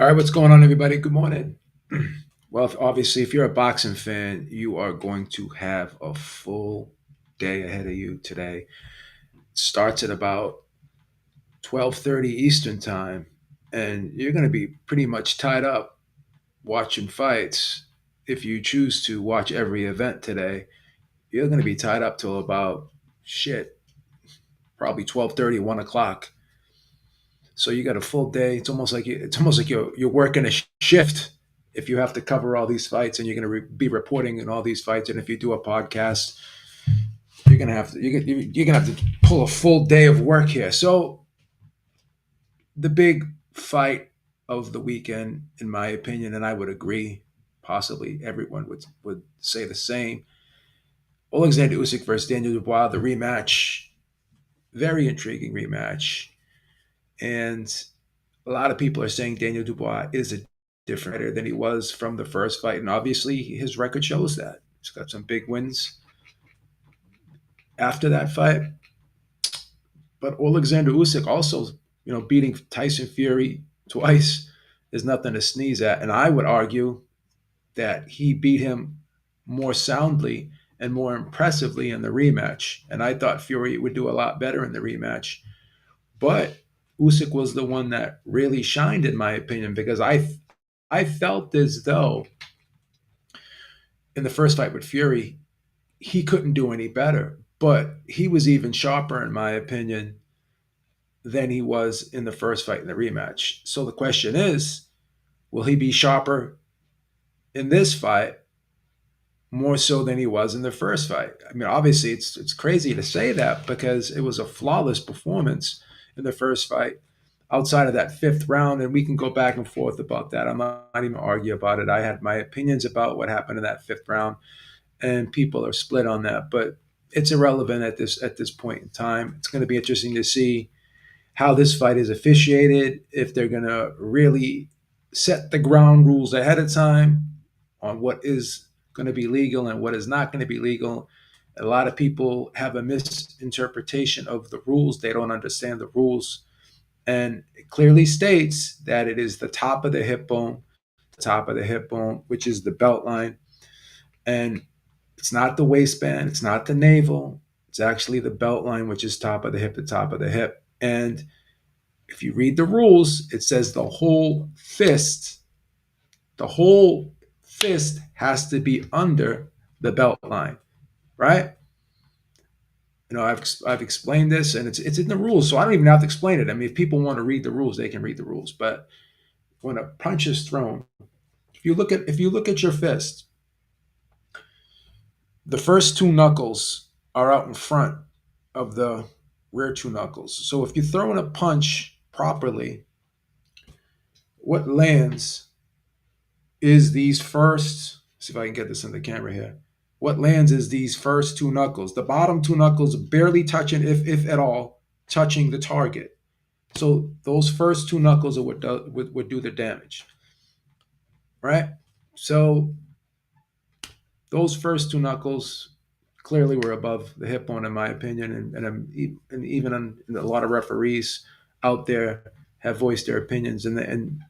All right, what's going on, everybody? Good morning. Well, obviously, if you're a boxing fan, you are going to have a full day ahead of you today. It starts at about 12:30 Eastern time, and you're going to be pretty much tied up watching fights. If you choose to watch every event today, you're going to be tied up till about shit, probably 12:30, 1 o'clock. So you got a full day. It's almost like you're working a shift if you have to cover all these fights and you're going to be reporting in all these fights. And if you do a podcast, you're gonna have to pull a full day of work here. So the big fight of the weekend, in my opinion, and I would agree, possibly everyone would say the same. Oleksandr Usyk versus Daniel Dubois, the rematch, very intriguing rematch, and a lot of people are saying Daniel Dubois is a different fighter than he was from the first fight, and obviously his record shows that. He's got some big wins after that fight. But Oleksandr Usyk also, beating Tyson Fury twice is nothing to sneeze at, and I would argue that he beat him more soundly and more impressively in the rematch. And I thought Fury would do a lot better in the rematch, but Usyk was the one that really shined, in my opinion, because I felt as though in the first fight with Fury, he couldn't do any better, but he was even sharper, in my opinion, than he was in the first fight in the rematch. So the question is, will he be sharper in this fight more so than he was in the first fight? I mean, obviously, it's crazy to say that because it was a flawless performance in the first fight. Outside of that fifth round, and we can go back and forth about that. I'm not even argue about it. I had my opinions about what happened in that fifth round, and people are split on that. But it's irrelevant at this point in time. It's going to be interesting to see how this fight is officiated, if they're going to really set the ground rules ahead of time on what is going to be legal and what is not going to be legal. A lot of people have a misinterpretation of the rules. They don't understand the rules. And it clearly states that it is the top of the hip bone, which is the belt line. And it's not the waistband, it's not the navel, it's actually the belt line, which is top of the hip, the top of the hip. And if you read the rules, it says the whole fist has to be under the belt line, right? I've explained this, and it's in the rules, so I don't even have to explain it. I mean, if people want to read the rules, they can read the rules. But when a punch is thrown, if you look at your fist, the first two knuckles are out in front of the rear two knuckles. So if you're throwing a punch properly, what lands is these first. See if I can get this in the camera here. What lands is these first two knuckles. The bottom two knuckles barely touching, if at all, touching the target. So those first two knuckles are what would do the damage, right? So those first two knuckles clearly were above the hip bone, in my opinion, and even a lot of referees out there have voiced their opinions, and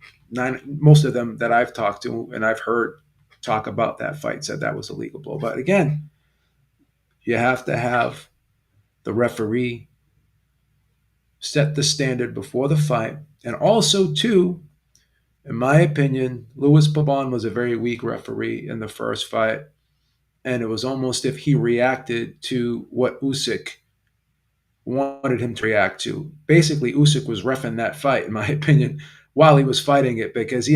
most of them that I've talked to and I've heard talk about that fight said that was a legal blow. But again, you have to have the referee set the standard before the fight, and also too, in my opinion, Louis Pabon was a very weak referee in the first fight, and it was almost if he reacted to what Usyk wanted him to react to. Basically, Usyk was reffing that fight, in my opinion, while he was fighting it because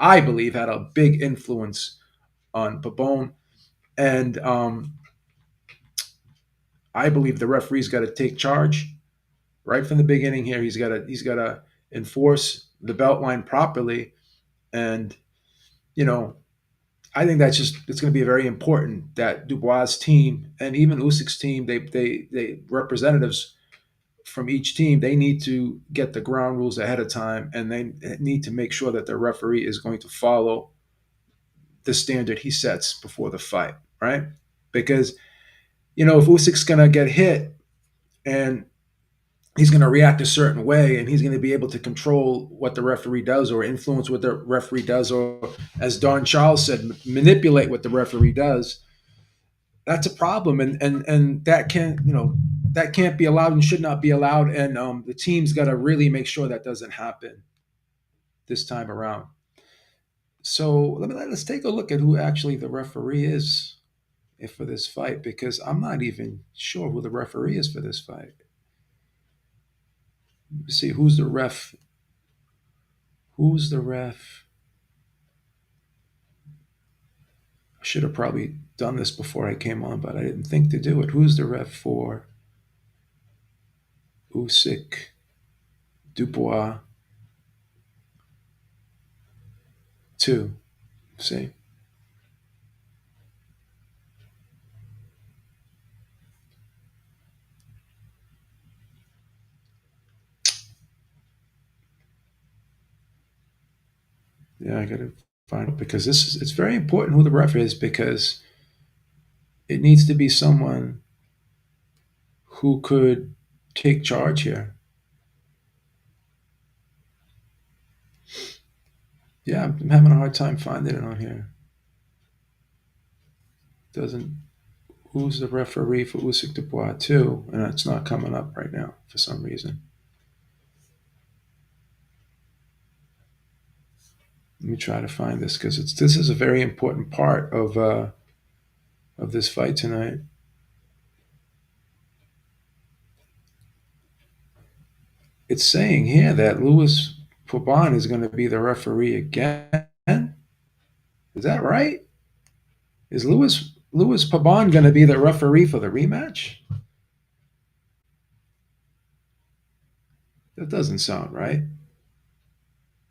I believe, had a big influence on Pabon, and I believe the referee's got to take charge right from the beginning here. He's got to enforce the belt line properly, and you know I think it's going to be very important that Dubois' team and even Usyk's team, they representatives from each team, they need to get the ground rules ahead of time, and they need to make sure that the referee is going to follow the standard he sets before the fight, right? Because if Usyk's going to get hit and he's going to react a certain way, and he's going to be able to control what the referee does or influence what the referee does, or as Don Charles said, manipulate what the referee does. That's a problem, and that can't, that can't be allowed and should not be allowed. And the team's got to really make sure that doesn't happen this time around. So let's take a look at who actually the referee is for this fight, because I'm not even sure who the referee is for this fight. Let's see who's the ref. Who's the ref? I should have probably done this before I came on, but I didn't think to do it. Who's the ref for Usyk, Dubois, 2? See? Yeah, I got to find out, because it's very important who the ref is, because it needs to be someone who could take charge here. Yeah, I'm having a hard time finding it on here. Doesn't Who's the referee for Usyk Dubois 2? And it's not coming up right now for some reason. Let me try to find this, because this is a very important part of this fight tonight. It's saying here that Louis Pabon is going to be the referee again. Is that right? Is Louis Pabon going to be the referee for the rematch? That doesn't sound right.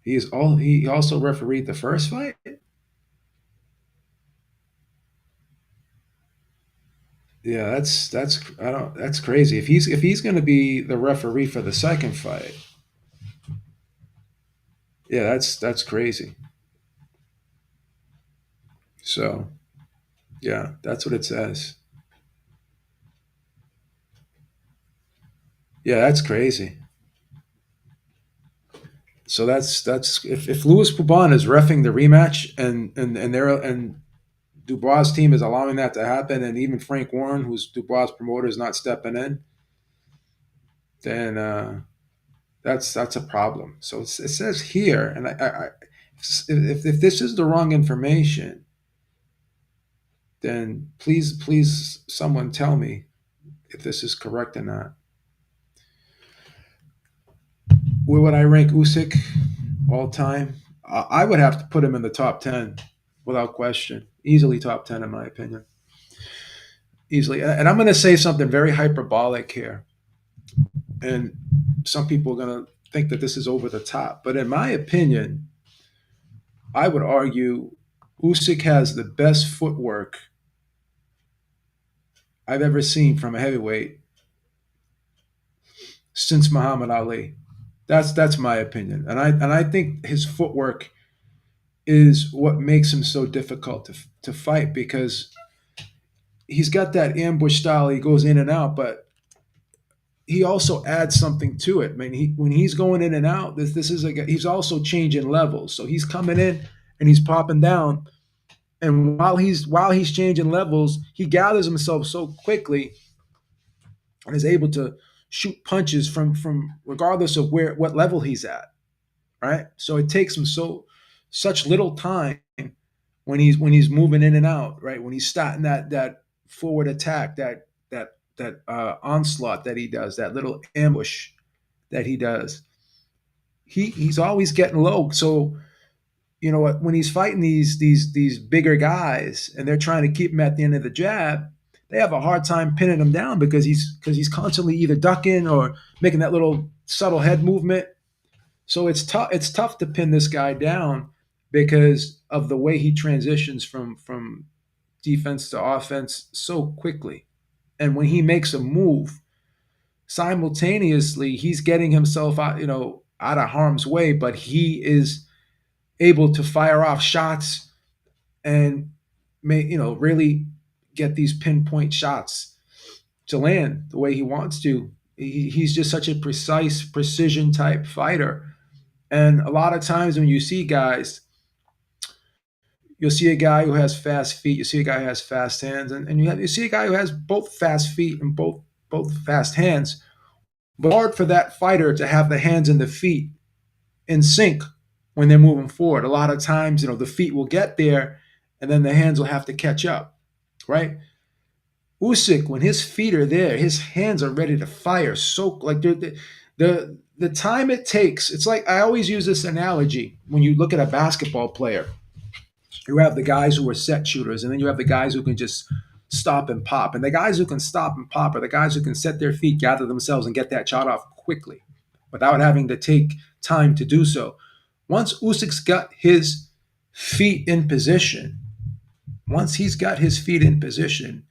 He also refereed the first fight. Yeah, I don't that's crazy. If he's going to be the referee for the second fight, yeah, that's crazy. So yeah, that's what it says. Yeah, that's crazy. So that's if Louis Pabon is refing the rematch, and Dubois' team is allowing that to happen, and even Frank Warren, who's Dubois' promoter, is not stepping in, then that's a problem. So it says here, and if this is the wrong information, then please someone tell me if this is correct or not. Where would I rank Usyk all time? I would have to put him in the top 10 without question. Easily top 10 in my opinion. Easily. And I'm going to say something very hyperbolic here. And some people are going to think that this is over the top. But in my opinion, I would argue Usyk has the best footwork I've ever seen from a heavyweight since Muhammad Ali. That's my opinion. And I think his footwork is what makes him so difficult to fight, because he's got that ambush style. He goes in and out, but he also adds something to it. I mean, when he's going in and out, this is he's also changing levels. So he's coming in and he's popping down, and while he's changing levels, he gathers himself so quickly and is able to shoot punches from regardless of what level he's at. Right. So it takes him such little time when he's moving in and out. Right. When he's starting that forward attack, that onslaught that he does, that little ambush that he does. He's always getting low. So when he's fighting these bigger guys and they're trying to keep him at the end of the jab, they have a hard time pinning him down, because he's constantly either ducking or making that little subtle head movement. So it's tough to pin this guy down because of the way he transitions from defense to offense so quickly. And when he makes a move, simultaneously he's getting himself out of harm's way, but he is able to fire off shots and really get these pinpoint shots to land the way he wants to. He's just such a precise, precision type fighter. And a lot of times when you see guys, you'll see a guy who has fast feet, you see a guy who has fast hands, and you see a guy who has both fast feet and both fast hands. But it's hard for that fighter to have the hands and the feet in sync when they're moving forward. A lot of times, the feet will get there, and then the hands will have to catch up, right? Usyk, when his feet are there, his hands are ready to fire. So like the time it takes, it's like I always use this analogy when you look at a basketball player. You have the guys who are set shooters, and then you have the guys who can just stop and pop. And the guys who can stop and pop are the guys who can set their feet, gather themselves, and get that shot off quickly without having to take time to do so. Once Usyk's got his feet in position, once he's got his feet in position,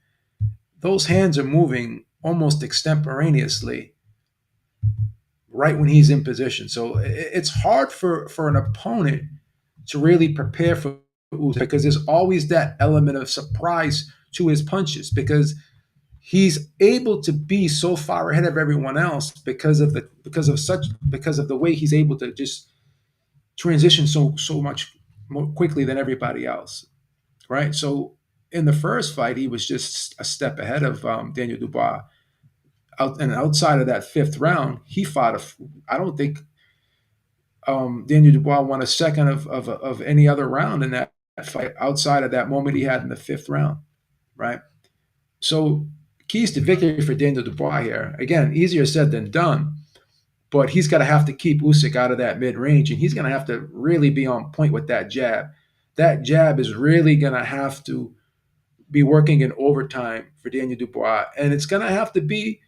those hands are moving almost extemporaneously right when he's in position. So it's hard for an opponent to really prepare for Usyk because there's always that element of surprise to his punches because he's able to be so far ahead of everyone else because of the way he's able to just transition so much more quickly than everybody else, right? So in the first fight, he was just a step ahead of Daniel Dubois. And outside of that fifth round, he fought I don't think Daniel Dubois won a second of any other round in that fight outside of that moment he had in the fifth round, right? So keys to victory for Daniel Dubois here. Again, easier said than done, but he's got to have to keep Usyk out of that mid range, and he's going to have to really be on point with that jab. That jab is really going to have to be working in overtime for Daniel Dubois, and it's going to have to be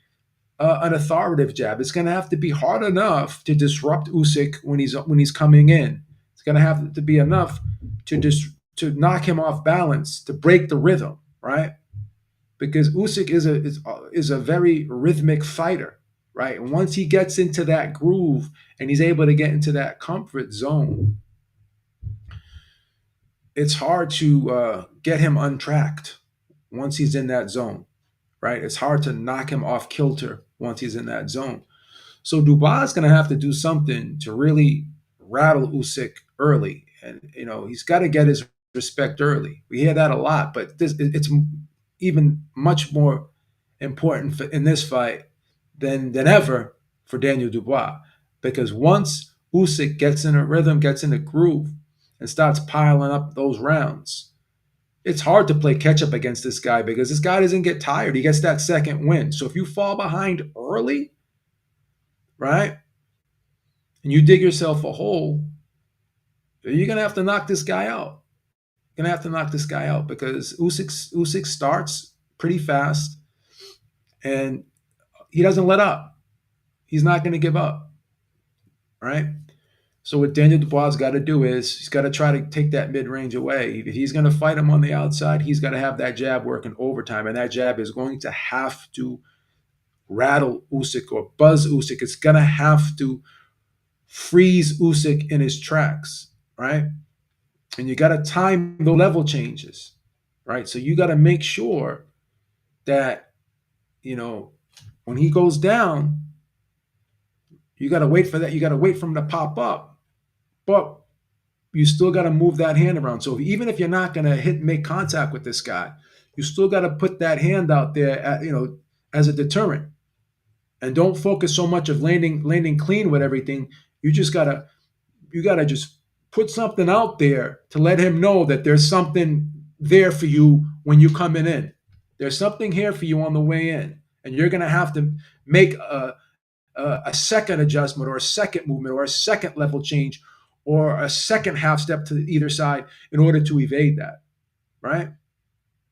an authoritative jab. It's going to have to be hard enough to disrupt Usyk when he's coming in. It's going to have to be enough to knock him off balance, to break the rhythm, right? Because Usyk is a very rhythmic fighter, right? And once he gets into that groove and he's able to get into that comfort zone, it's hard to get him untracked once he's in that zone, right? It's hard to knock him off kilter once he's in that zone. So Dubois is going to have to do something to really rattle Usyk early, and he's got to get his respect early. We hear that a lot, but it's even much more important in this fight than ever for Daniel Dubois, because once Usyk gets in a rhythm, gets in a groove, and starts piling up those rounds, it's hard to play catch up against this guy because this guy doesn't get tired. He gets that second win. So if you fall behind early, right, and you dig yourself a hole, you're gonna have to knock this guy out. You're gonna have to knock this guy out because Usyk starts pretty fast and he doesn't let up. He's not gonna give up, right? So what Daniel Dubois got to do is he's got to try to take that mid range away. If he's going to fight him on the outside, he's got to have that jab working overtime, and that jab is going to have to rattle Usyk or buzz Usyk. It's going to have to freeze Usyk in his tracks, right? And you got to time the level changes, right? So you got to make sure that when he goes down, you got to wait for that. You got to wait for him to pop up, but you still got to move that hand around. So even if you're not going to make contact with this guy, you still got to put that hand out there, as a deterrent, and don't focus so much of landing clean with everything. You gotta just put something out there to let him know that there's something there for you when you're coming in. There's something here for you on the way in, and you're gonna have to make a second adjustment or a second movement or a second level change or a second half step to either side in order to evade that, right?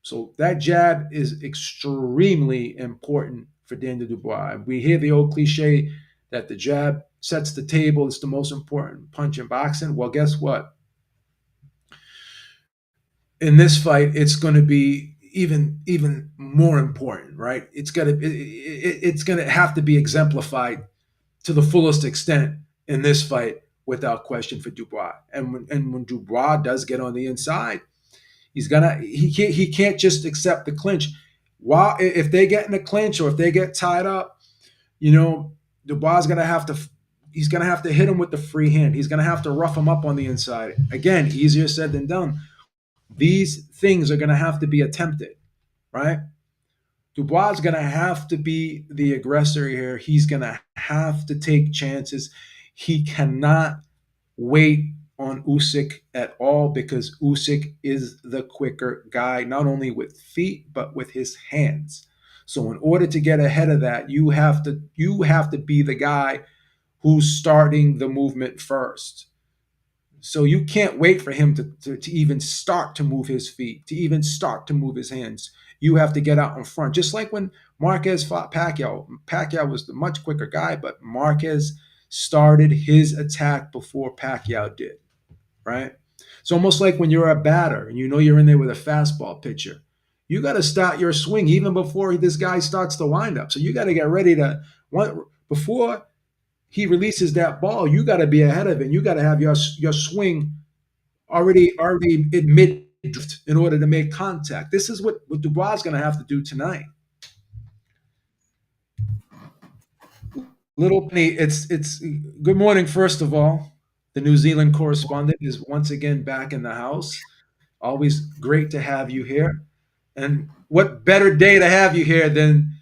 So that jab is extremely important for Daniel Dubois. We hear the old cliche that the jab sets the table. It's the most important punch in boxing. Well, guess what? In this fight, it's going to be even more important, right? It's going to have to be exemplified to the fullest extent in this fight without question for Dubois. And when Dubois does get on the inside, he can't just accept the clinch. While if they get in a clinch or if they get tied up, You know, Dubois is gonna have to. He's gonna have to hit him with the free hand. He's gonna have to rough him up on the inside. Again, easier said than done. These things are gonna have to be attempted, right? Dubois is gonna have to be the aggressor here. He's gonna have to take chances. He cannot wait on Usyk at all because Usyk is the quicker guy, not only with feet but with his hands. So in order to get ahead of that, you have to be the guy who's starting the movement first. So you can't wait for him to even start to move his feet, to even start to move his hands. You have to get out in front. Just like when Marquez fought Pacquiao. Pacquiao was the much quicker guy, but Marquez started his attack before Pacquiao did, right? It's almost like when you're a batter and you know you're in there with a fastball pitcher. You got to start your swing even before this guy starts the windup. So you got to get ready to before he releases that ball. You got to be ahead of it. You got to have your swing already in mid drift in order to make contact. This is what Dubois is going to have to do tonight. Little Penny, it's good morning. First of all, the New Zealand correspondent is once again back in the house. Always great to have you here. And what better day to have you here than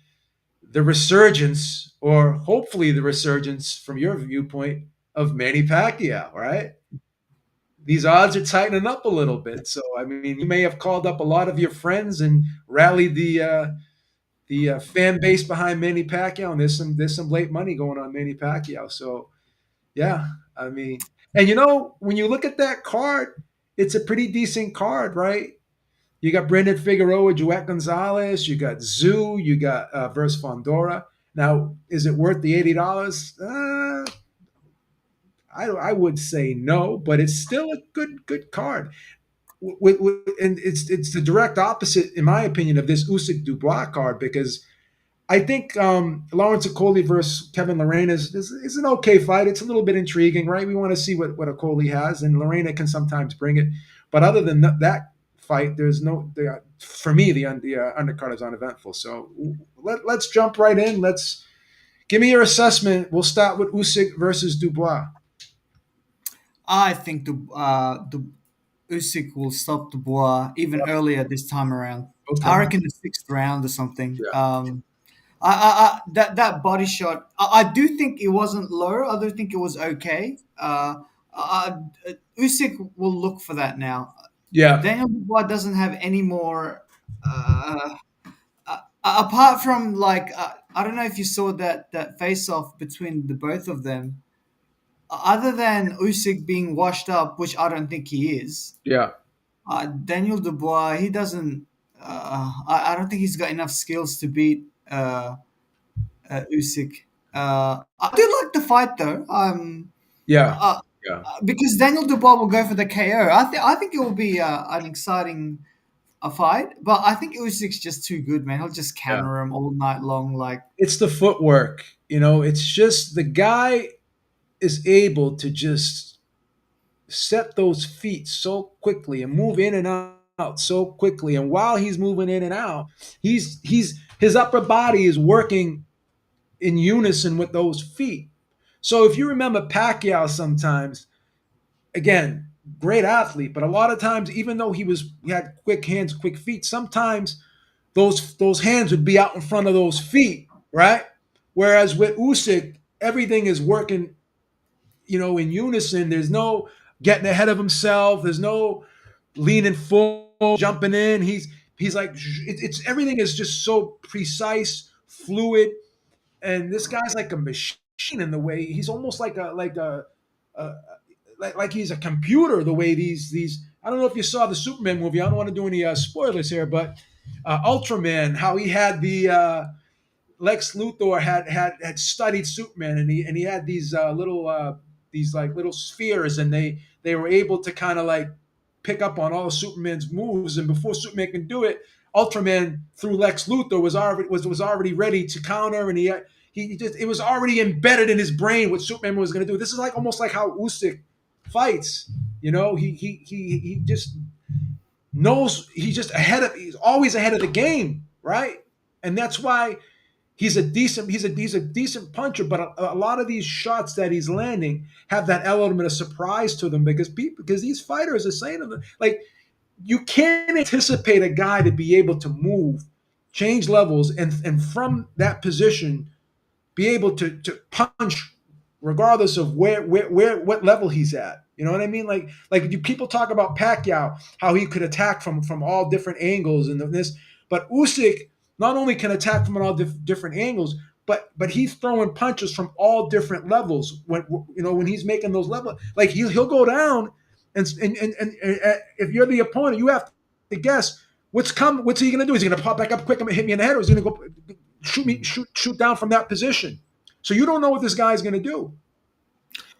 the resurgence, or hopefully the resurgence from your viewpoint, of Manny Pacquiao, right? These odds are tightening up a little bit. So, I mean, you may have called up a lot of your friends and rallied the fan base behind Manny Pacquiao, and there's some late money going on Manny Pacquiao. So, yeah, I mean, and when you look at that card, it's a pretty decent card, right? You got Brandon Figueroa, Joet Gonzalez, you got Zoo, you got versus Fondora. Now, is it worth the $80? I would say no, but it's still a good card. And it's the direct opposite, in my opinion, of this Usyk Dubois card because I think Lawrence Okoli versus Kevin Lorraine is an okay fight. It's a little bit intriguing, right? We want to see what Okoli has, and Lorraine can sometimes bring it. But other than that fight, there's no for me the undercard is uneventful. So let's jump right in. Let's give me your assessment. We'll start with Usyk versus Dubois. I think the Usyk will stop Dubois even Yep. earlier this time around. I Okay. reckon the sixth round or something. Yeah. That body shot, I do think it wasn't low. I do think it was okay. Usyk will look for that now. Yeah. Daniel Dubois doesn't have any more. Uh, Apart from like, I don't know if you saw that face off between the both of them. Other than Usyk being washed up, which I don't think he is, Yeah. Daniel Dubois, he doesn't. I don't think he's got enough skills to beat Usyk. I do like the fight though. Yeah. Uh, Yeah. because Daniel Dubois will go for the KO. I think it will be an exciting fight, but I think Usyk's just too good, man. He'll just Yeah. counter him all night long. Like, It's the footwork. It's just the guy is able to just set those feet so quickly and move in and out so quickly. And while he's moving in and out, his upper body is working in unison with those feet. So if you remember Pacquiao sometimes, again, great athlete, but a lot of times, even though he had quick hands, quick feet, sometimes those hands would be out in front of those feet, right? Whereas with Usyk, everything is working, in unison. There's no getting ahead of himself. There's no leaning forward, jumping in. He's like it's everything is just so precise, fluid, and this guy's like a machine in the way he's almost a like he's a computer. The way these I don't know if you saw the Superman movie. I don't want to do any spoilers here, but Ultraman, how he had the Lex Luthor had studied Superman, and he had these like little spheres, and they were able to kind of like pick up on all of Superman's moves, and before Superman can do it, Ultraman through Lex Luthor was already ready to counter, and he just it was already embedded in his brain what Superman was going to do. This is like almost like how Usyk fights. He just knows he's always ahead of the game, right? And that's why he's a decent puncher, but a lot of these shots that he's landing have that element of surprise to them because these fighters are saying to them like you can't anticipate a guy to be able to move, change levels, and from that position be able to punch regardless of where what level he's at. You know what I mean? People talk about Pacquiao, how he could attack from all different angles and this, but Usyk not only can attack from all different angles, but he's throwing punches from all different levels. When he's making those levels, like he'll go down, and if you're the opponent, you have to guess what's he going to do? Is he going to pop back up quick and hit me in the head, or is he going to go shoot down from that position? So you don't know what this guy's going to do.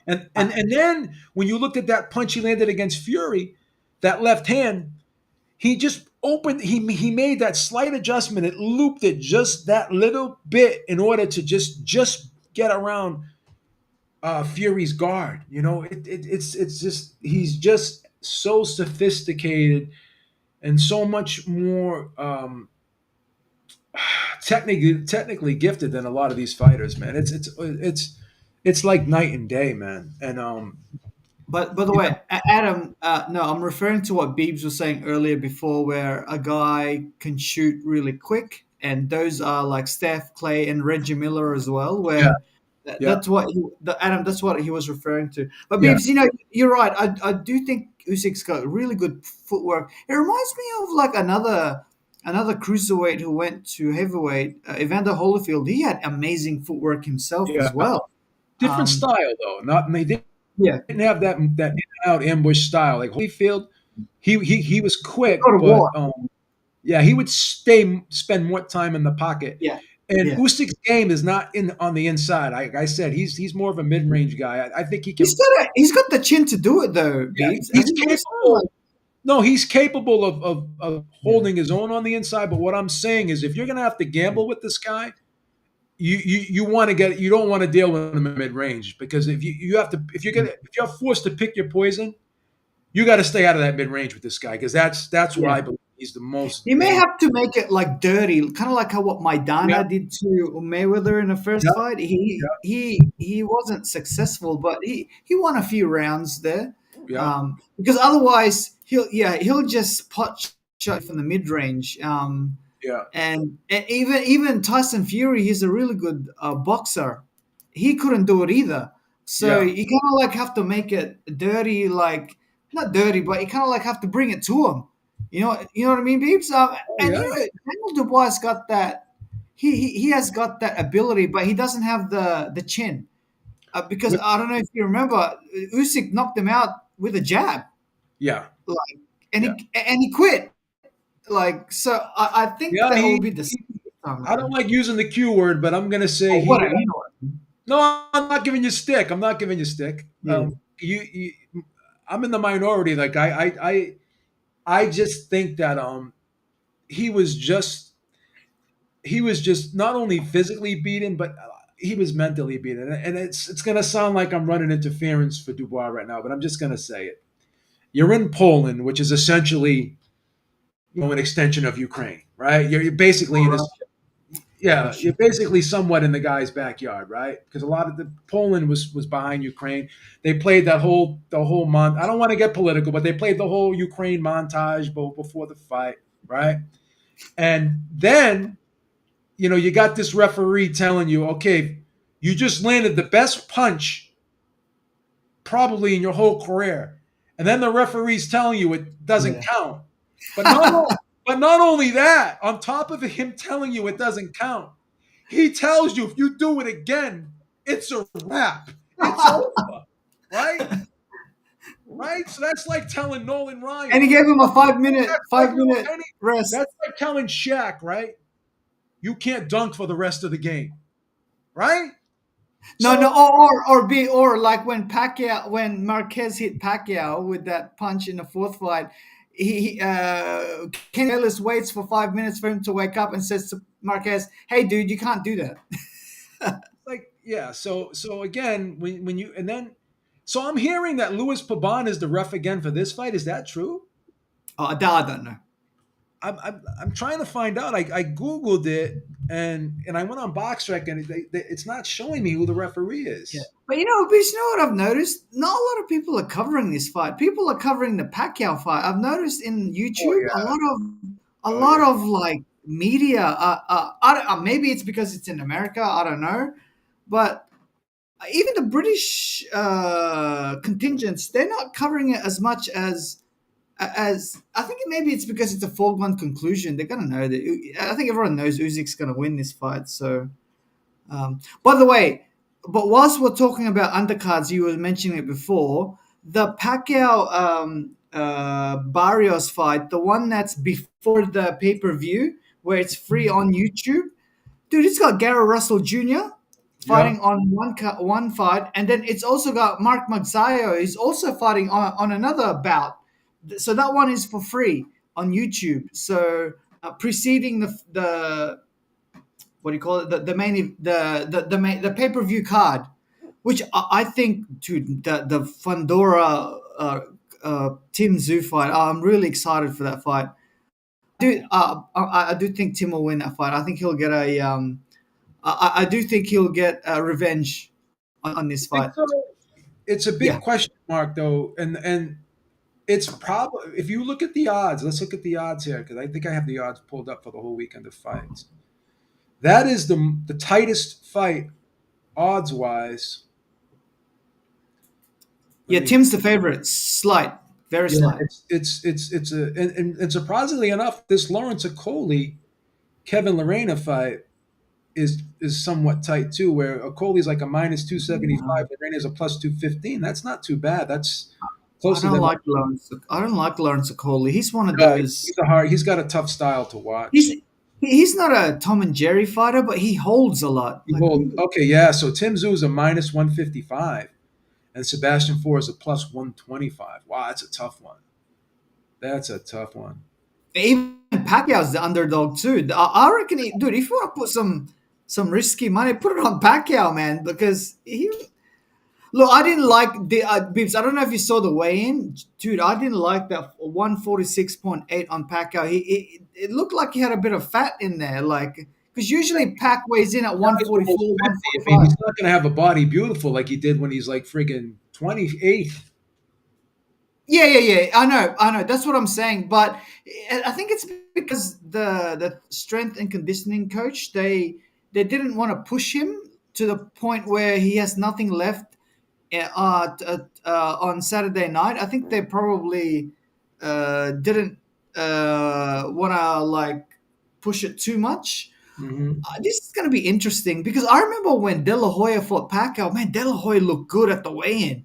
And then when you looked at that punch he landed against Fury, that left hand, he just opened. He made that slight adjustment. It looped it just that little bit in order to just get around Fury's guard. It's just he's just so sophisticated and so much more technically gifted than a lot of these fighters, man. It's like night and day, man. And But by the yeah, way, Adam, no, I'm referring to what Beebs was saying earlier before, where a guy can shoot really quick, and those are like Steph, Clay, and Reggie Miller as well. yeah, Where yeah, that's what Adam, that's what he was referring to. But yeah, Beebs, you're right. I do think Usyk's got really good footwork. It reminds me of like another cruiserweight who went to heavyweight, Evander Holyfield. He had amazing footwork himself as yeah. well. Different Um, style though. Not they yeah, didn't have that in and out ambush style like Holyfield. He was quick, God of but War. yeah, he would spend more time in the pocket. Yeah, And yeah. Usyk's game is not in on the inside. Like I said, he's more of a mid range guy. I think he can. He's got the chin to do it though, Yeah, Beebs. Have he's you noticed that? capable. Like, No, he's capable of yeah, holding his own on the inside. But what I'm saying is, if you're going to have to yeah, gamble with this guy, you want to get you don't want to deal with him in mid range because if you have to if you're forced to pick your poison, you got to stay out of that mid range with this guy because that's where yeah. I believe he's the most You may dangerous. have to make it like dirty, kind of like how what Yeah, Maidana did to Mayweather in the yeah, first fight. He yeah, he he wasn't successful, but he won a few rounds there. yeah, Because otherwise he'll just pot shot from the mid range. yeah, And even Tyson Fury, he's a really good boxer. He couldn't do it either. So yeah. you kind of like have to make it dirty, like not dirty, but you kind of like have to bring it to him. You know what I mean, Beeps? Oh And yeah, Daniel Dubois got that. He has got that ability, but he doesn't have the chin. Because With- I don't know if you remember, Usyk knocked him out with a jab, yeah, like, and yeah, he quit. Like, so I think yeah. that will be the same time I don't around. like using the Q word, but I'm gonna say Oh, he. whatever. You know what? No, I'm not giving you stick. I'm not giving you stick. Yeah. You I'm in the minority. Like I just think that he was just he was just not only physically beaten, but he was mentally beaten. And it's gonna sound like I'm running interference for Dubois right now, but I'm just gonna say it. You're in Poland, which is essentially an extension of Ukraine, right? You're basically in Or this. Yeah, Russia. you're basically somewhat in the guy's backyard, right? Because a lot of the Poland was behind Ukraine. They played the whole month. I don't want to get political, but they played the whole Ukraine montage before the fight, right? And then you got this referee telling you, okay, you just landed the best punch probably in your whole career, and then the referee's telling you it doesn't Yeah. count. But not only that, on top of him telling you it doesn't count, he tells you if you do it again, it's a wrap. It's over, right? Right. So that's like telling Nolan And he Ryan. gave him a That's like 5 minute rest. that's like telling Shaq, right? You can't dunk for the rest of the game, right? No, no, So or like when Marquez hit Pacquiao with that punch in the fourth fight, Ken Ellis waits for 5 minutes for him to wake up and says to Marquez, "Hey, dude, you can't do that." like yeah. So again, when you and then so I'm hearing that Louis Pabon is the ref again for this fight. Is that true? Oh, I don't know. I'm trying to find out. I googled it and I went on BoxRec and it's not showing me who the referee Yeah. is. But you know what I've noticed? Not a lot of people are covering this fight. People are covering the Pacquiao fight. I've noticed in Oh YouTube yeah, a oh lot yeah. of like media. I don't, maybe it's because it's in America. I don't know, but even the British contingents, they're not covering it as much as I think maybe it's because it's a foregone conclusion. They're gonna know that. I think everyone knows Usyk's gonna win this fight. So, by the way, but whilst we're talking about undercards, you were mentioning it before. The Pacquiao Barrios fight, the one that's before the pay per view, where it's free on YouTube. Dude, it's got Gary Russell Jr. Yep. fighting on one fight, and then it's also got Mark Magsayo. He's also fighting on another bout. So that one is for free on YouTube. So preceding the what do you call it? The main the pay per view card, which I think, dude, the Fundora Tim Zoo fight. I'm really excited for that fight. Dude, I do think Tim will win that fight. I think he'll get a I do think he'll get revenge on this I think fight. so. It's a Yeah, big question mark though, and it's probably if you look at the odds. Let's look at the odds here because I think I have the odds pulled up for the whole weekend of fights. That is the tightest fight odds wise. Let yeah. me. Tim's the favorite. Slight, very Yeah, slight. it's a and surprisingly enough, this Lawrence Okoli Kevin Lorena fight is somewhat tight too. Where Okoli's like a minus 275, Lorena's a plus 215. That's not too bad. That's I closer don't than like Lawrence. I don't like Lawrence Okoli. He's one of no, those. he's a hard. He's got a tough style to watch. He's he's not a Tom and Jerry fighter, but he holds a lot. He Like, hold okay, yeah. So Tim Tszyu is a minus 155, and Sebastian Four is a plus 125. Wow, that's a tough one. That's a tough one. even Pacquiao's the underdog too. I reckon, dude, if you want to put some risky money, put it on Pacquiao, man, because he. Look, I didn't like the Bibbs. I don't know if you saw the weigh-in, dude. I didn't like that 146.8 on Pacquiao. It looked like he had a bit of fat in there, like because usually Pac weighs in at Guy's almost 144, 50. I mean, 145. he's not going to have a body beautiful like he did when he's like friggin' 28. Yeah. I know. That's what I'm saying. But I think it's because the strength and conditioning coach, they didn't want to push him to the point where he has nothing left on Saturday night. I think they probably didn't want to like push it too much. Mm-hmm. This is going to be interesting because I remember when De La Hoya fought Pacquiao. Man, De La Hoya looked good at the weigh-in.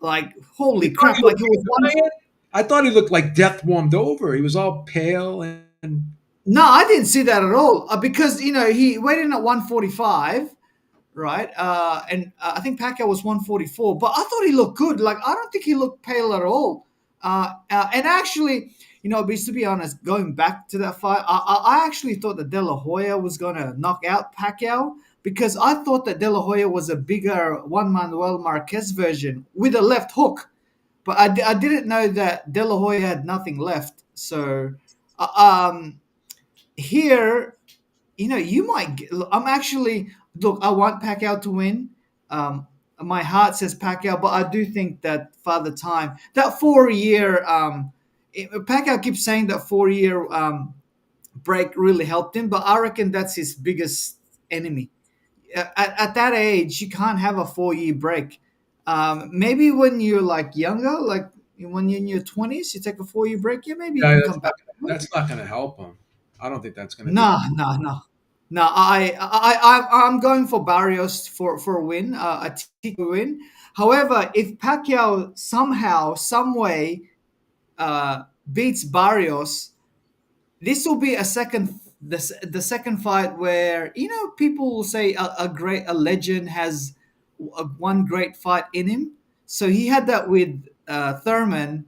Like, You holy thought crap! he Like looked he good was at the one. weigh-in? I thought he looked like death warmed over. He was all pale and No, I didn't see that at all because he weighed in at 145, right? And I think Pacquiao was 144, but I thought he looked good. Like I don't think he looked pale at all. And actually, but to be honest, going back to that fight, I actually thought that De La Hoya was gonna knock out Pacquiao because I thought that De La Hoya was a bigger Juan Manuel Marquez version with a left hook, but I didn't know that De La Hoya had nothing left. So, here, you might get, I'm actually, look, I want Pacquiao to win. My heart says Pacquiao, but I do think that Father Time, that 4 year, Pacquiao keeps saying that 4 year break really helped him, but I reckon that's his biggest enemy. At that age, you can't have a 4 year break. Maybe when you're like younger, like when you're in your 20s, you take a 4 year break. Yeah, maybe you yeah, can come back. that's not going to help him. I don't think that's going to do. No. I'm going for Barrios for a win, a TKO win. However, if Pacquiao somehow, some way, beats Barrios, this will be the second fight where people will say a legend has one great fight in him. So he had that with Thurman,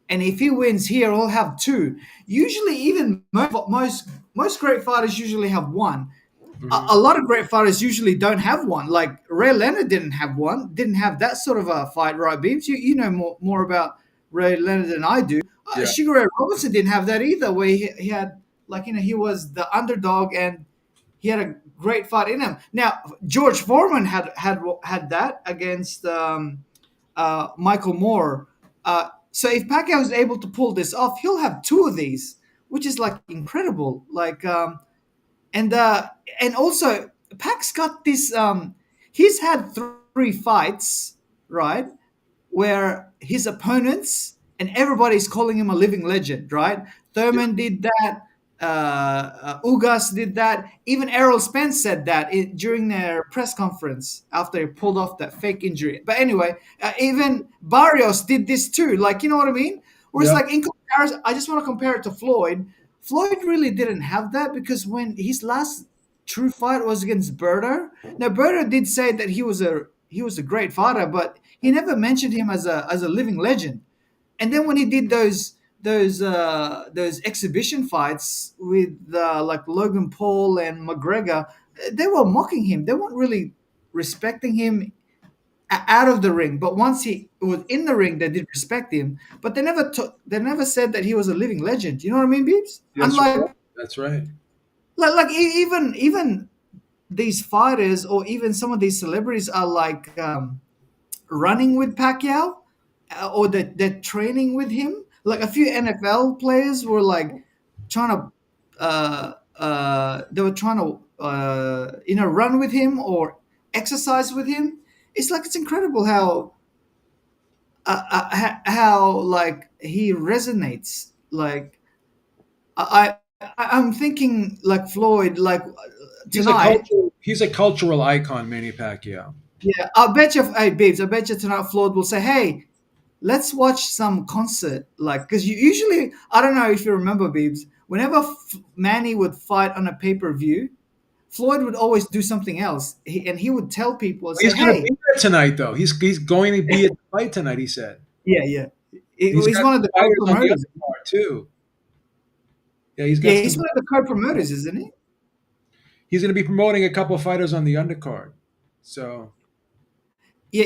and if he wins here, he'll have two. Usually, even most great fighters usually have one. A Mhm. lot of great fighters usually don't have one. Like Ray Leonard didn't have one, didn't have that sort of a fight, right, Beams? You know more about Ray Leonard than I do. Yeah. Sugar Ray Robinson didn't have that either, where he had like he was the underdog and he had a great fight in him. Now George Foreman had that against Michael Moore. So if Pacquiao is able to pull this off, he'll have two of these, which is like incredible. And and also Pac's got this. He's had three fights, right? Where his opponents and everybody's calling him a living legend, right? Yeah. Thurman did that. Ugas did that. Even Errol Spence said that during their press conference after he pulled off that fake injury. But anyway, even Barrios did this too. Like, you know what I mean? Whereas, Yeah. like in comparison, I just want to compare it to Floyd. Floyd really didn't have that because when his last true fight was against Berto. Now Berto did say that he was a great fighter, but he never mentioned him as a living legend. And then when he did those exhibition fights with like Logan Paul and McGregor, they were mocking him. They weren't really respecting him out of the ring. But once he was in the ring, they did respect him. But they never said that he was a living legend. You know what I mean, Beeps? That's right. Unlike That's right. even these fighters or even some of these celebrities are like running with Pacquiao or they're training with him. Like a few NFL players were like trying to they were trying to run with him or exercise with him. It's like it's incredible how like he resonates. Like I'm thinking like Floyd like tonight. He's a cultural icon, Manny Pacquiao. Yeah, I bet you, hey, Bibbs, I bet you tonight Floyd will say, hey, let's watch some concert. Like, because you usually, I don't know if you remember, Bibbs, whenever Manny would fight on a pay per view, Floyd would always do something else. And he would tell people and say, He's going to hey, be there tonight, though. He's going to be at the fight tonight. He said yeah, yeah. he's He's got one of the co fighters on the promoters. undercard too. Yeah, he's Yeah, got he's some. one of the co promoters, isn't he? He's going to be promoting a couple fighters on the undercard. So Yeah,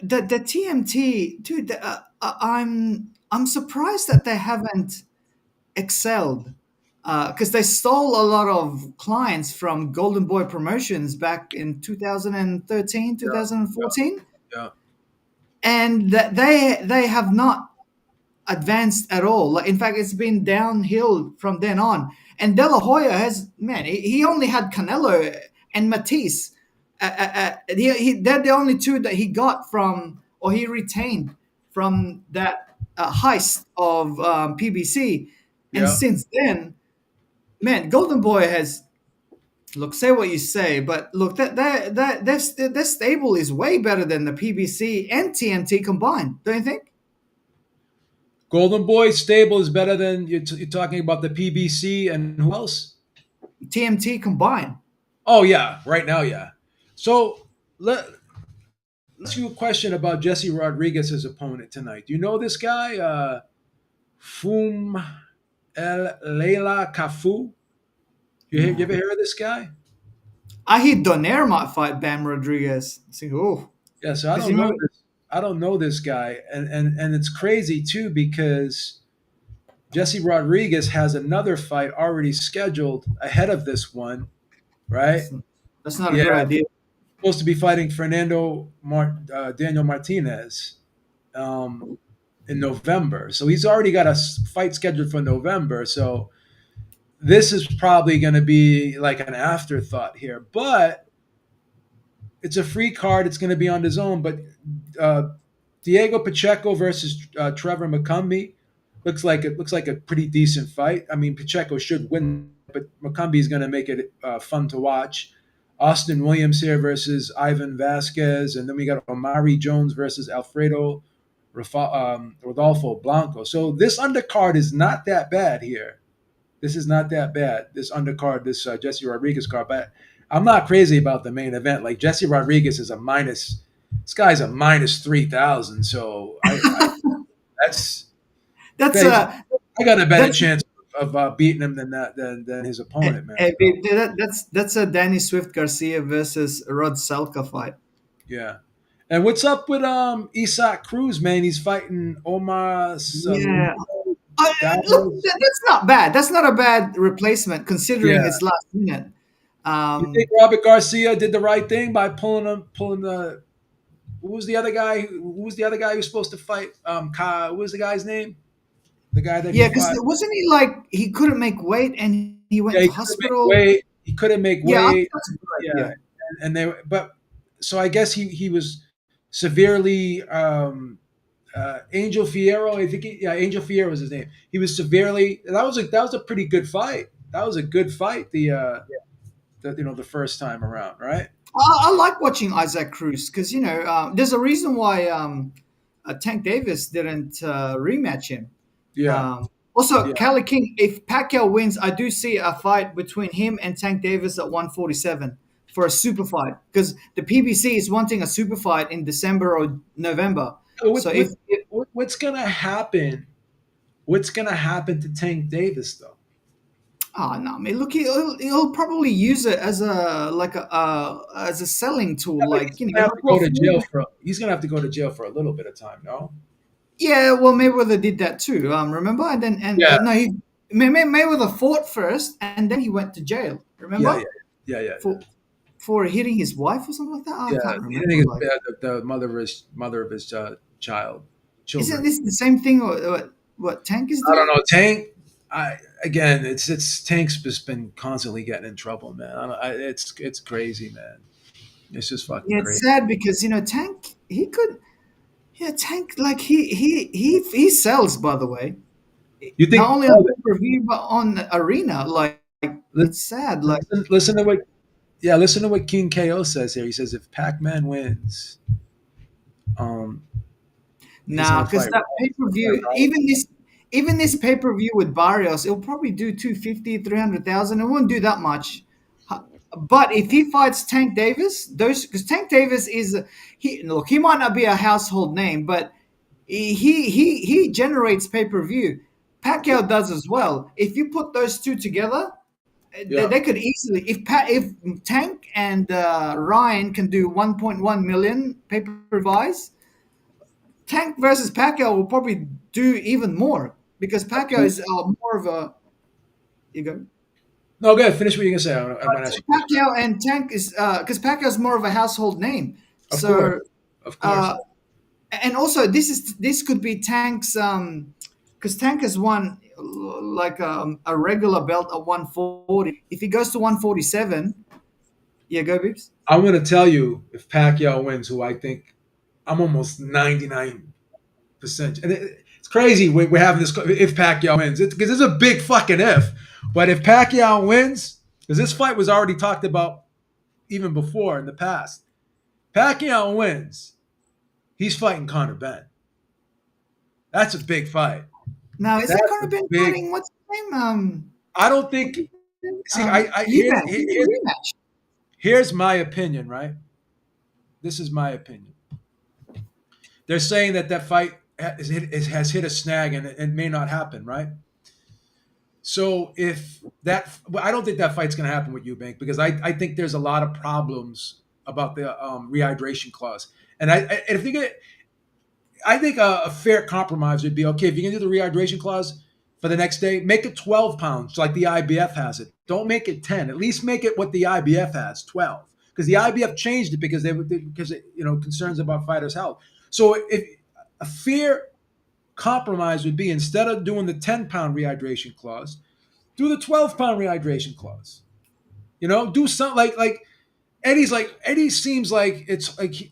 the TMT, dude. I'm surprised that they haven't excelled because they stole a lot of clients from Golden Boy Promotions back in 2013, yeah, 2014, yeah. and that they have not advanced at all. Like, in fact, it's been downhill from then on. And De La Hoya has, man, he only had Canelo and Matisse. They're the only two that he got from, or he retained from that heist of PBC. And Yeah. since then, man, Golden Boy has, look, say what you say, but look, their stable is way better than the PBC and TNT combined, don't you think? Golden Boy stable is better than you're talking about the PBC and who else? TMT combined. Oh yeah, right now, yeah. So let's ask you a question about Jesse Rodriguez's opponent tonight. Do you know this guy? Fum El Leila Cafu. You No. ever hear of this guy? I hear Donaire might fight Bam Rodriguez. I think, oh, Yeah, so I because you don't know remember, this. I don't know this guy, and it's crazy too because Jesse Rodriguez has another fight already scheduled ahead of this one, right? that's, that's not a Yeah, good idea. supposed to be fighting Daniel Martinez um, in November. So he's already got a fight scheduled for November. So this is probably going to be like an afterthought here, but it's a free card. It's going to be on his own. But uh, Diego Pacheco versus Trevor McCumbee looks like a pretty decent fight. I mean, Pacheco should win, but McCumbee is going to make it fun to watch. Austin Williams here versus Ivan Vasquez, and then we got Omari Jones versus Alfredo Rodolfo Blanco. So this undercard is not that bad here. This is not that bad. This undercard, this Jesse Rodriguez card, but I'm not crazy about the main event. Like Jesse Rodriguez is a minus. This guy's a minus 3,000. So that's That's he's, I got a better that's chance of beating him than that than his opponent, man. So that's a Danny Swift Garcia versus Rod Salka fight. yeah, And what's up with Isaac Cruz, man? He's fighting Omar Yeah. Saludo Look, Barrios. that's not bad. That's not a bad replacement considering Yeah. it's last minute. You think Um, Robert Garcia did the right thing by pulling the who was the other guy? Who was the other guy who was supposed to fight? What was the guy's name? The guy that he yeah, because fought. wasn't he like he couldn't make weight and he went Yeah, to he couldn't make hospital? weight. He couldn't make Yeah, I think weight. that's a good Yeah, idea. and they but so I guess he was severely Angel Fierro. I think yeah, Angel Fierro was his name. He was severely. That was a pretty good fight. That was a good fight. The first time around, right? I like watching Isaac Cruz because there's a reason why Tank Davis didn't rematch him. Yeah, Also, yeah. Kelly King, if Pacquiao wins, I do see a fight between him and Tank Davis at 147 for a super fight because the PBC is wanting a super fight in December or November. So So if what's gonna happen? What's gonna happen to Tank Davis though? oh no, I mean, look, he'll probably use it as a like a as a selling tool, Yeah, but like he's gonna have to he'll go go to jail forward. for. He's gonna have to go to jail for a little bit of time. No. Yeah, well, Mayweather did that too. Remember? And then and Yeah, no, Mayweather fought first, and then he went to jail. yeah, yeah, Remember yeah, yeah, yeah. for hitting his wife or something like that. I Yeah, can't I remember. think it's Like, bad that the mother of his isn't children. this the same thing? What Tank is I don't doing? know. Tank. I again, it's Tank's just been constantly getting in trouble, man. It's crazy, man. It's just fucking Yeah, it's crazy. sad because Tank he could. Yeah, Tank like he sells. By the way, You not think? only on Oh, pay per view but on arena. Like li- it's sad. Like listen to what. Yeah, listen to what King KO says here. He says if Pac-Man wins, um, he's nah, gonna because fight that pay per view, even this pay per view with Barrios, it'll probably do 250, 300,000. It won't do that much. But if he fights Tank Davis, those because Tank Davis is he might not be a household name, but he generates pay per view. Pacquiao does as well. If you put those two together, Yeah. they could easily if Tank and Ryan can do 1.1 million pay per buys, Tank versus Pacquiao will probably do even more because Pacquiao is more of a you go. No, go ahead. Finish what you're gonna say. I want to ask you a question. Pacquiao and Tank is because Pacquiao is more of a household name. Of course, So of course. uh, and also this could be Tank's because Tank has won like a regular belt at 140. If he goes to 147, yeah, go Bibbs. I'm gonna tell you if Pacquiao wins, who I think I'm almost 99%. And it's crazy we're having this if Pacquiao wins because it's a big fucking if. But if Pacquiao wins, because this fight was already talked about even before in the past, Pacquiao wins, he's fighting Conor Ben. That's a big fight. Now is that That's a Conor Ben big. fighting what's his name? I don't think. See, Eubank. He did a rematch. here's my opinion. Right, this is my opinion. They're saying that fight has hit a snag and it may not happen. Right. So if that, well, I don't think that fight's going to happen with Eubank because I think there's a lot of problems about the rehydration clause. And if you get, I think a fair compromise would be okay if you can do the rehydration clause for the next day, make it 12 pounds like the IBF has it. Don't make it 10. At least make it what the IBF has, 12, because the IBF changed it because concerns about fighters' health. So if a fair compromise would be instead of doing the 10-pound rehydration clause, do the 12-pound rehydration clause. Do something Eddie seems like it's like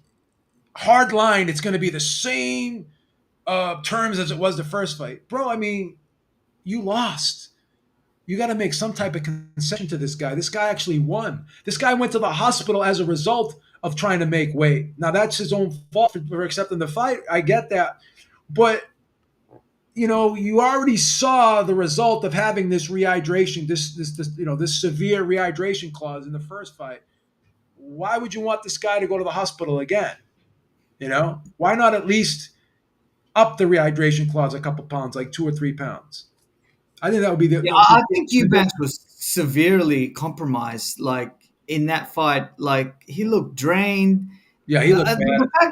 hard line. It's going to be the same terms as it was the first fight, bro. I mean, you lost. You got to make some type of concession to this guy. This guy actually won. This guy went to the hospital as a result of trying to make weight. Now that's his own fault for accepting the fight. I get that, but you already saw the result of having this rehydration, this severe rehydration clause in the first fight. Why would you want this guy to go to the hospital again? Why not at least up the rehydration clause a couple pounds, like 2 or 3 pounds? I think that would be Yeah, I think Eubanks was severely compromised. Like in that fight, like he looked drained. yeah. He looked The bad.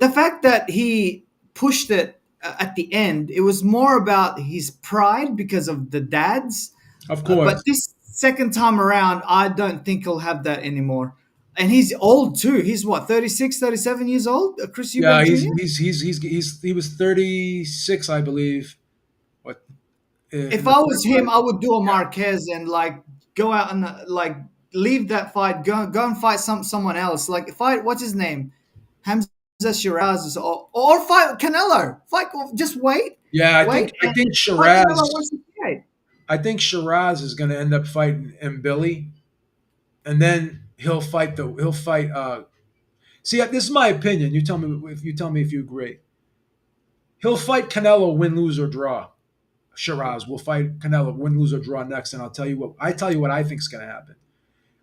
the fact that he pushed it at the end, it was more about his pride because of the dads. Of But course. this second time around, I don't think he'll have that anymore. And he's old too. He's what, 36, 37 years old? Chris Yeah, Eubank Jr.? he was 36, I believe. What in If the I third was him, fight? I would do a Yeah, Marquez and like go out and like leave that fight, go and fight someone else. Like fight, what's his name? Hamza Shiraz, or fight Canelo. Fight, just wait, yeah. wait, I and think fight Canelo Shiraz. 168. Shiraz is going to end up fighting Billy, and then he'll fight. See, this is my opinion. You tell me if you agree. He'll fight Canelo, win, lose or draw. Shiraz will fight Canelo, win, lose or draw next, and I tell you what I think is going to happen.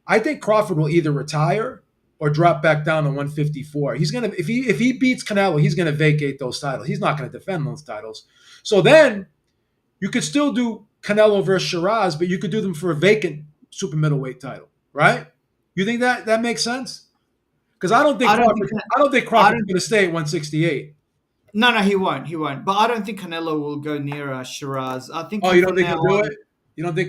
I think Crawford will either retire or drop back down to 154. He's gonna if he beats Canelo, he's gonna vacate those titles. He's not gonna defend those titles. So then you could still do Canelo versus Shiraz, but you could do them for a vacant super middleweight title, right? You think that makes sense? Because I don't think. I don't think I Crawford's don't. gonna stay at 168. No, no, he won't. He won't. But I don't think Canelo will go near Shiraz. I think Oh, you don't from think now he'll do on. it? You No, don't I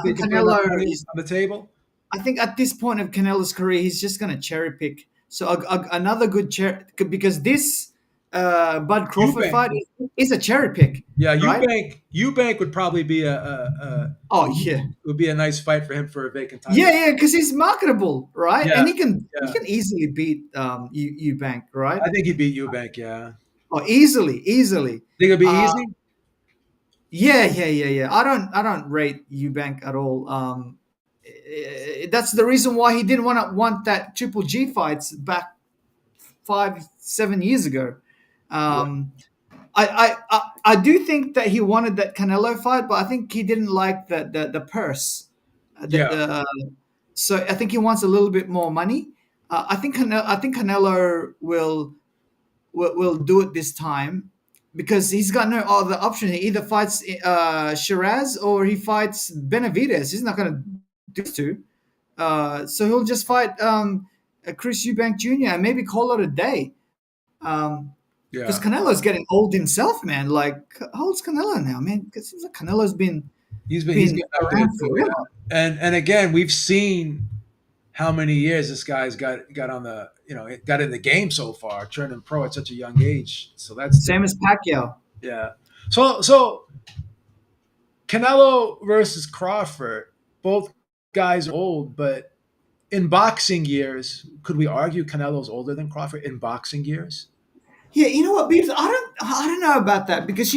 think they think can put enough Canelo money is. on the table? I think at this point of Canelo's career, he's just going to cherry pick. So another good cherry, because this Bud Crawford Eubank, fight is a cherry pick, yeah, right? Eubank would probably be Oh yeah, would be a nice fight for him for a vacant yeah, title. yeah, because he's marketable, right? Yeah, And he yeah. can easily beat Eubank, right? I think he beat Eubank. Yeah, Oh, easily, easily. think it'll be Uh, easy. yeah, yeah, yeah, yeah. I don't rate Eubank at all. That's the reason why he didn't want that Triple G fights back 5 7 years ago. Yeah, Um, I do think that he wanted that Canelo fight, but I think he didn't like the purse. yeah, So I think he wants a little bit more money. I think Canelo will do it this time because he's got no other option. He either fights Shiraz or he fights Benavidez. He's not going to do this two. So he'll just fight Chris Eubank Jr. and maybe call it a day. Because yeah. Canelo's getting old himself, man. Like, how old's Canelo now, man? Because it seems like Canelo's He's been getting up there around too. Yeah, forever. and again, we've seen how many years this guy's got on the got in the game so far, turning pro at such a young age. So that's Same as Pacquiao. yeah. So Canelo versus Crawford, both guys are old, but in boxing years, could we argue Canelo's older than Crawford in boxing years? Yeah, you know what, Beavis? I don't know about that because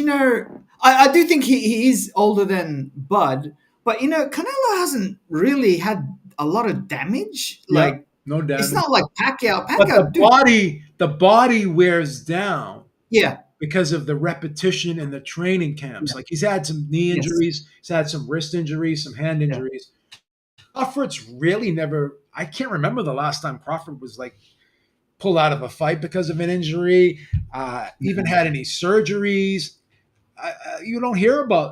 I do think he is older than Bud, but Canelo hasn't really had a lot of damage. Yep, Like, no it's damage. not like Pacquiao. But Pacquiao, dude. the body wears down Yeah, because of the repetition in the training camps. yeah, Like he's had some knee yes, injuries, he's had some wrist injuries, some hand yeah, injuries. Crawford's really never. I can't remember the last time Crawford was like pulled out of a fight because of an injury. Even yeah, had any surgeries. You don't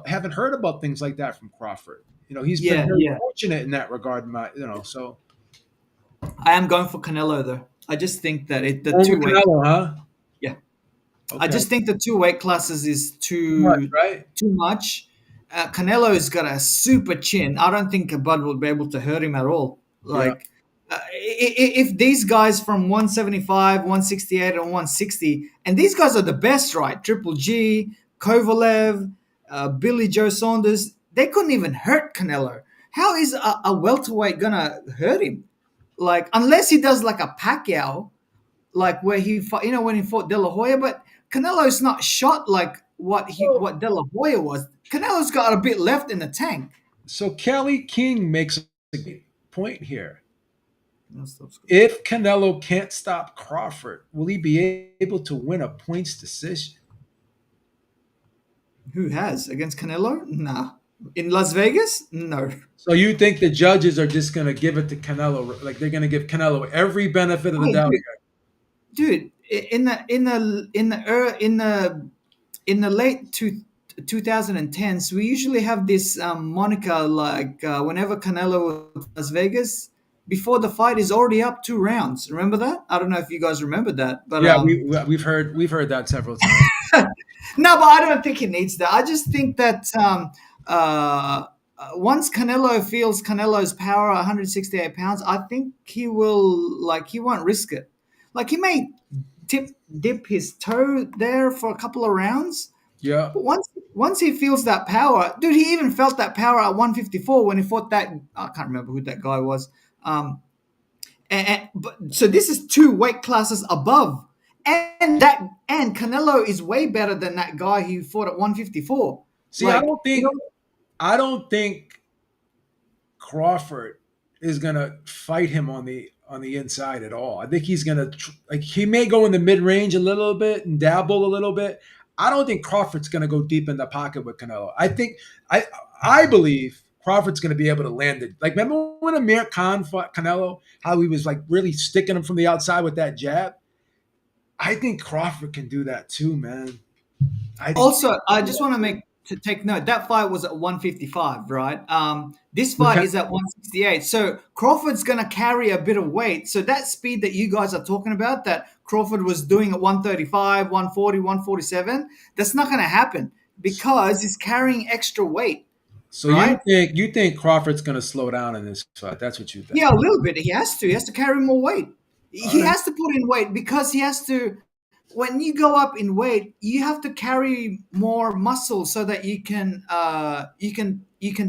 haven't heard about things like that from Crawford. He's been yeah, very yeah. fortunate in that regard. So I am going for Canelo though. I just think that the over two weight. Canelo, huh? Yeah, I Okay, just think the two weight classes is too much, right? too much. Canelo's got a super chin. I don't think Bud will be able to hurt him at all. Yeah. Like, if these guys from 175, 168, and 160, and these guys are the best, right? Triple G, Kovalev, Billy Joe Saunders, they couldn't even hurt Canelo. How is a welterweight gonna hurt him? Like, unless he does like a Pacquiao, like where he fought, when he fought De La Hoya, but Canelo's not shot like So, what De La Hoya was. Canelo's got a bit left in the tank. so Kelly King makes a great point here. No, stop scrolling. If Canelo can't stop Crawford, will he be able to win a points decision? Who has against Canelo? Nah. In Las Vegas? No. So you think the judges are just going to give it to Canelo? Like they're going to give Canelo every benefit of the Hey, doubt dude, in the late 2010s, we usually have this moniker like whenever Canelo was in Las Vegas, before the fight is already up 2 rounds. Remember that? I don't know if you guys remember that, but Yeah, we've heard that several times. no, but I don't think he needs that. I just think that once Canelo feels Canelo's power, 168 pounds, I think he won't risk it. Like he may dip his toe there for a couple of rounds, Yeah. but once he feels that power, dude, he even felt that power at 154 when he fought that. I can't remember who that guy was. Um, but so this is two weight classes above, and Canelo is way better than that guy who fought at 154. See, I Like don't think I don't think Crawford is gonna fight him on the inside at all. I think he's gonna like he may go in the mid range a little bit and dabble a little bit. I don't think Crawford's gonna go deep in the pocket with Canelo. I I believe Crawford's gonna be able to land it. Like remember when Amir Khan fought Canelo, how he was like really sticking him from the outside with that jab? I think Crawford can do that too, man. I think Also, I just want to take note that fight was at 155, right? This with fight is at 168. So Crawford's going to carry a bit of weight. So that speed that you guys are talking about, that Crawford was doing at 135, 140, 147, that's not going to happen because he's carrying extra weight, so right? you think Crawford's gonna slow down in this fight? That's what you think. Yeah, a little bit. He has to. He has to carry more weight. All He right. has to put in weight because he has to. When you go up in weight, you have to carry more muscle so that you can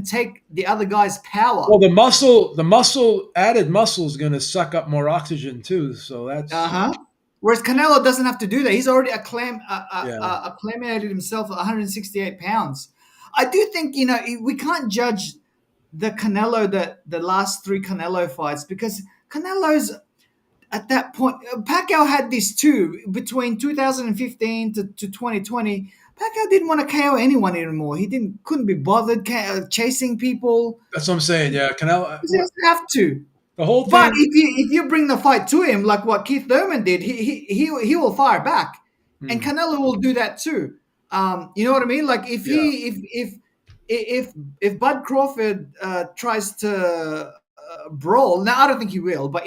take the other guy's power. Well, added muscle is going to suck up more oxygen too. So Uh that's huh. Whereas Canelo doesn't have to do that. He's already yeah. acclimated himself at 168 pounds. I do think we can't judge the Canelo the last three Canelo fights because Canelo's at that point, Pacquiao had this too. Between 2015 to 2020, Pacquiao didn't want to KO anyone anymore. He couldn't be bothered chasing people. That's what I'm saying. Yeah, Canelo. He doesn't have to. The whole But thing. if you bring the fight to him, like what Keith Thurman did, he will fire back, and Hmm, Canelo will do that too. You know what I mean? Like yeah, if if Bud Crawford tries to brawl, now I don't think he will, but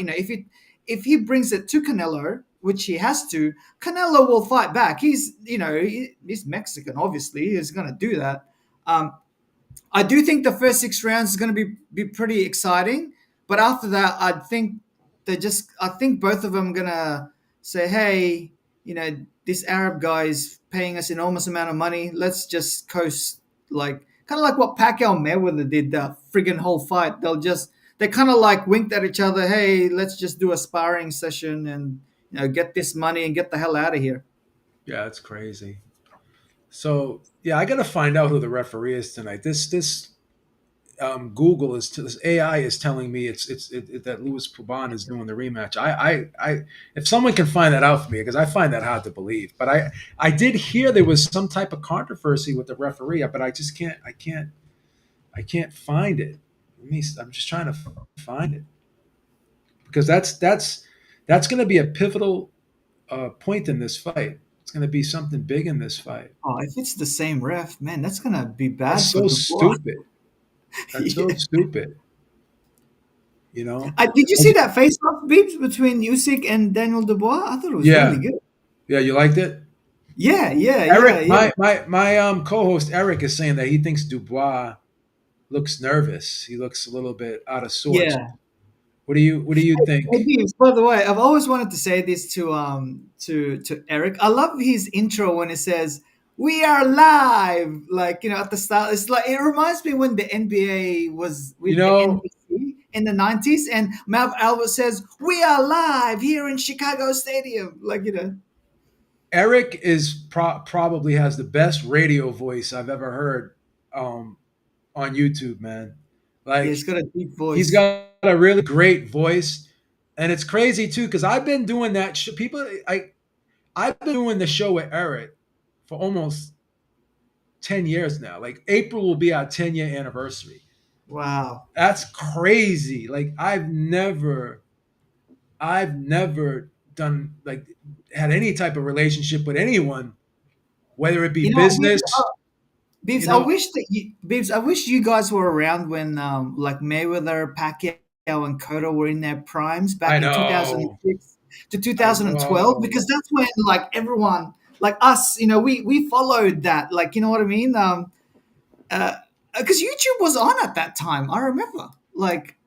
if he brings it to Canelo, which he has to, Canelo will fight back. He's Mexican, obviously. He's going to do that. Um, I do think the first 6 rounds is going to be pretty exciting, but after that, I think both of them are gonna say, hey, this Arab guy is paying us enormous amount of money. Let's just coast, like kind of like what Pacquiao and Mayweather did the friggin' whole fight. They kind of like winked at each other. Hey, let's just do a sparring session and get this money and get the hell out of here. yeah, it's crazy. So yeah, I got to find out who the referee is tonight. This Google this AI is telling me that Louis Puban is doing the rematch. If someone can find that out for me, because I find that hard to believe. But I did hear there was some type of controversy with the referee, but I just can't find it. I'm just trying to find it because that's going to be a pivotal point in this fight. It's going to be something big in this fight. Oh, if it's the same ref, man, that's gonna be bad That's for so Dubois. stupid. That's so stupid. You know. Did you see that face-off beat between Usyk and Daniel Dubois? I thought it was really Yeah, good. yeah. You liked it. Yeah, yeah, yeah, Eric, yeah, my co-host Eric is saying that he thinks Dubois looks nervous. He looks a little bit out of sorts. yeah. What do you think? Hey, Beebs, by the way, I've always wanted to say this to Eric. I love his intro when it says "We are live," like at the start. It's like it reminds me when the NBA was You with the know, NBC in the '90s, and Mav Albert says "We are live here in Chicago Stadium." Eric is probably has the best radio voice I've ever heard on YouTube, man. Yeah, Like he's got a deep he's voice. got a really great voice, and it's crazy too because I've been doing that. People, I've been doing the show with Eric for almost 10 years now. Like April will be our 10-year anniversary. Wow. That's crazy. Like I've never done like had any type of relationship with anyone, whether it be You know, we business, you Bibbs, know. I wish you guys were around when like Mayweather, Pacquiao, and Cotto were in their primes I back in know. 2006 to I 2012, know. because that's when like everyone like us, we followed that, like, you know what I mean? Uh, because YouTube was on at that time. I remember, like,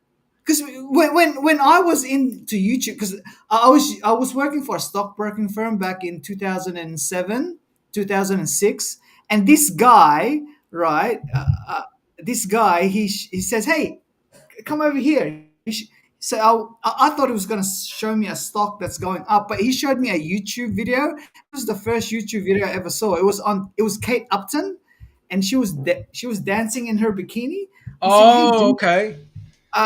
because when I was into YouTube, because I was working for a stockbroking firm back in 2007, 2006, and this guy, right, this guy, he says, "Hey, come over here." So I thought he was going to show me a stock that's going up, but he showed me a YouTube video. It was the first YouTube video I ever saw. It was Kate Upton, and she was dancing in her bikini. I was thinking, hey, Oh, dude, okay.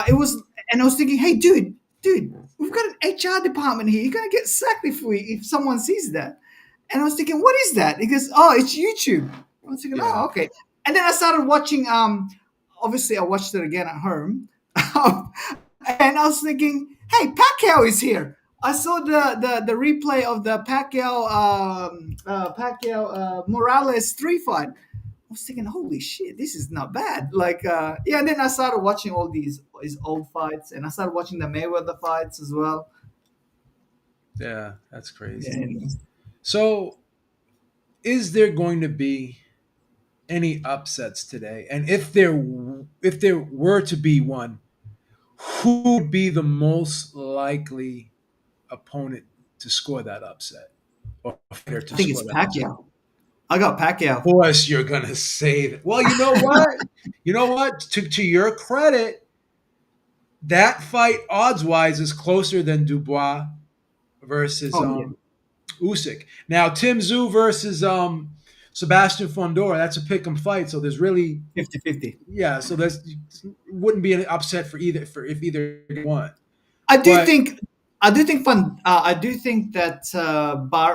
it was, and I was thinking, hey, dude, we've got an HR department here. You're gonna get sacked if someone sees that. And I was thinking, what is that? He goes, oh, it's YouTube. I was thinking, Yeah. oh, okay. And then I started watching. Obviously, I watched it again at home, and I was thinking, hey, Pacquiao is here. I saw the replay of the Pacquiao Morales 3 fight. I was thinking, holy shit, this is not bad. Like, yeah. And then I started watching all these his old fights, and I started watching the Mayweather fights as well. Yeah, that's crazy. Yeah. So, is there going to be any upsets today? And if there were to be one, who would be the most likely opponent to score that upset, or fighter I to think score it's that upset? Pacquiao. I got Of Pacquiao. course, you're gonna say that. Well, you know what? You know what? To your credit, that fight odds wise is closer than Dubois versus Oh yeah, Usyk. Now, Tim Tszyu versus Sebastian Fondor, that's a pick 'em fight. So there's really, 50-50. yeah. So there's wouldn't be an upset for either, for if either one. I do But think I do think that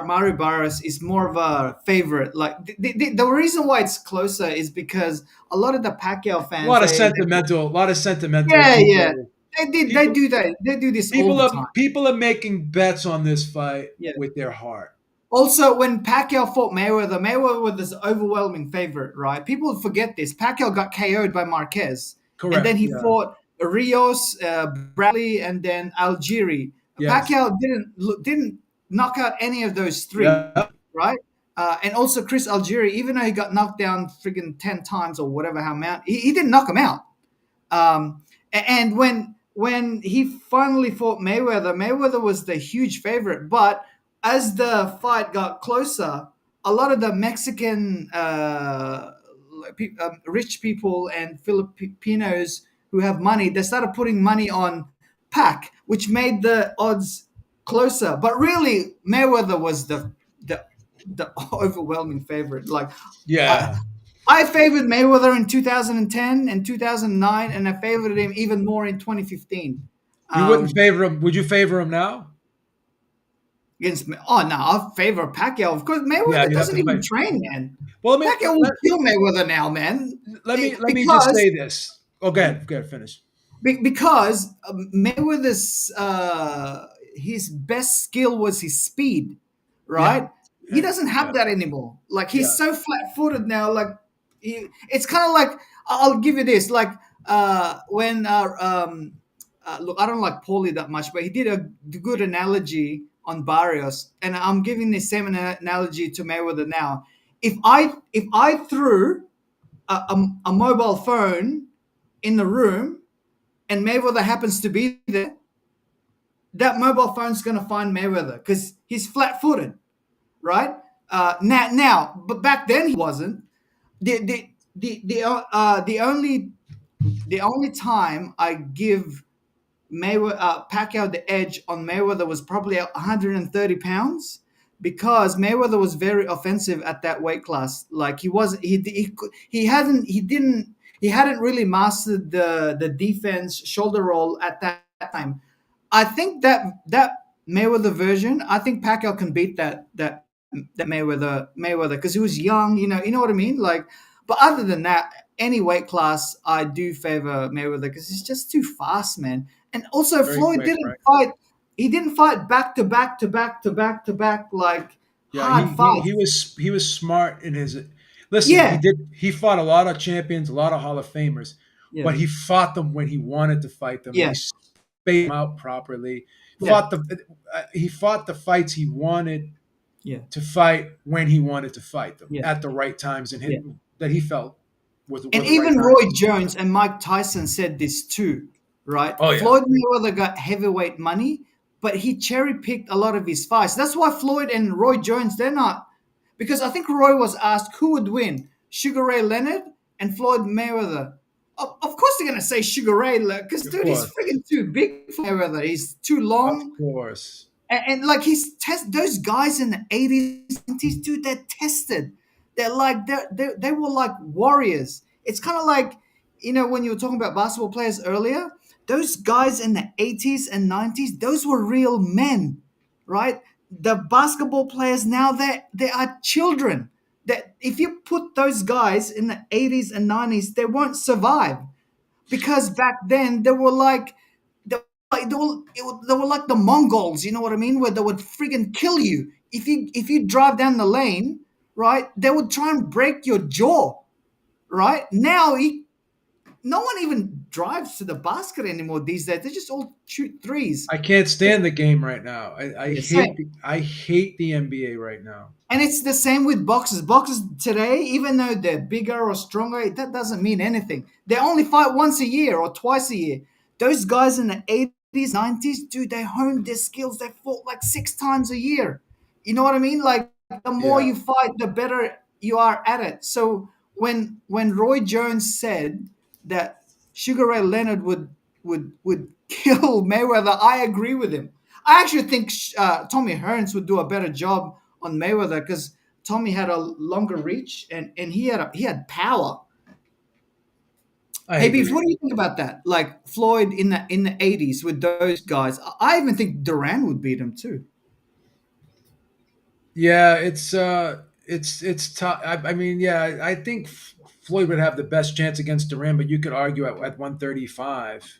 Mario Barrios is more of a favorite. Like the reason why it's closer is because a lot of the Pacquiao a fans, lot of sentimental, yeah, yeah, people, they people, do that. They do this all the time. people are making bets on this fight Yeah. with their heart. Also, when Pacquiao fought Mayweather, Mayweather was this overwhelming favorite, right? People forget this. Pacquiao got KO'd by Marquez, and then Correct. he Yeah. fought Rios, Bradley, and then Algieri. Yes. Pacquiao didn't knock out any of those three, Yeah. right? And also Chris Algieri, even though he got knocked down friggin' 10 times or whatever how amount, he didn't knock him out. And when he finally fought Mayweather, Mayweather was the huge favorite. But as the fight got closer, a lot of the Mexican rich people and Filipinos who have money, they started putting money on Pac, which made the odds closer. But really, Mayweather was the the overwhelming favorite. Like, I, Yeah. I favored Mayweather in 2010 and 2009, and I favored him even more in 2015. You wouldn't Um, favor him. Would you favor him now? Against me. Oh no, I favor Pacquiao. Of course, Yeah, Mayweather you'd have doesn't to even fight. train, man. Well, Pacquiao will kill Mayweather now, man. let me just Because say this. Oh, go ahead, finish. because Mayweather's his best skill was his speed, Yeah, right? He and doesn't yeah, have that anymore. Like, he's yeah. so flat-footed now. Like, it's kind of like, I'll give you this. Like, when look, I don't like Paulie that much, but he did a good analogy on Barrios, and I'm giving the same analogy to Mayweather now. If I threw a mobile phone in the room and Mayweather happens to be there, that mobile phone's going to find Mayweather because he's flat-footed, right? But back then he wasn't. The only time I give Mayweather Pacquiao the edge on Mayweather was probably 130 pounds, because Mayweather was very offensive at that weight class. Like, he wasn't he hadn't really mastered the defense shoulder roll at that time. I think that Mayweather version, I think Pacquiao can beat that Mayweather because he was young. You know what I mean. Like, but other than that, any weight class, I do favor Mayweather because he's just too fast, man. And also, Very Floyd quick, didn't right? fight. He didn't fight back to back to back to back to back like Yeah, hard fights. he was smart in his. Listen, Yeah, he fought a lot of champions, a lot of Hall of Famers, yeah, but he fought them when he wanted to fight them, and yeah. bait him out properly. Yeah, He fought the fights he wanted yeah, to fight when he wanted to fight them yeah, at the right times and yeah. hit that he felt And were the right even times. Roy Jones and Mike Tyson said this too, right? Oh yeah, Floyd Mayweather got heavyweight money, but he cherry picked a lot of his fights. That's why Floyd and Roy Jones, they're not, because I think Roy was asked who would win, Sugar Ray Leonard and Floyd Mayweather. Of course, they're going to say Sugar Ray, because of dude, he's course, freaking too big for Mayweather. He's too of long. course. And like he's those guys in the 80s, 90s, dude, they're tested. They're like they were like warriors. It's kind of like, when you were talking about basketball players earlier, those guys in the 80s and 90s, those were real men, right? The basketball players now, they are children. That if you put those guys in the 80s and 90s, they won't survive, because back then they were like they were like the Mongols, you know what I mean? Where they would friggin' kill you if you drive down the lane, right? They would try and break your jaw, right? Now no one even drives to the basket anymore these days. They just all shoot threes. I can't stand the game right now. Yeah, same. I hate the NBA right now. And it's the same with boxers. Boxers today, even though they're bigger or stronger, that doesn't mean anything. They only fight once a year or twice a year. Those guys in the 80s, 90s, dude, they honed their skills. They fought like 6 times a year. You know what I mean? Like the more Yeah, you fight, the better you are at it. So when Roy Jones said that Sugar Ray Leonard would kill Mayweather, I agree with him. I actually think Tommy Hearns would do a better job on Mayweather, because Tommy had a longer reach, and he had power. I Hey, agree. Beeps, what do you think about that? Like Floyd in the 80s with those guys. I even think Duran would beat him too. Yeah, it's tough. I mean, yeah, I think Floyd would have the best chance against Duran, but you could argue at 135,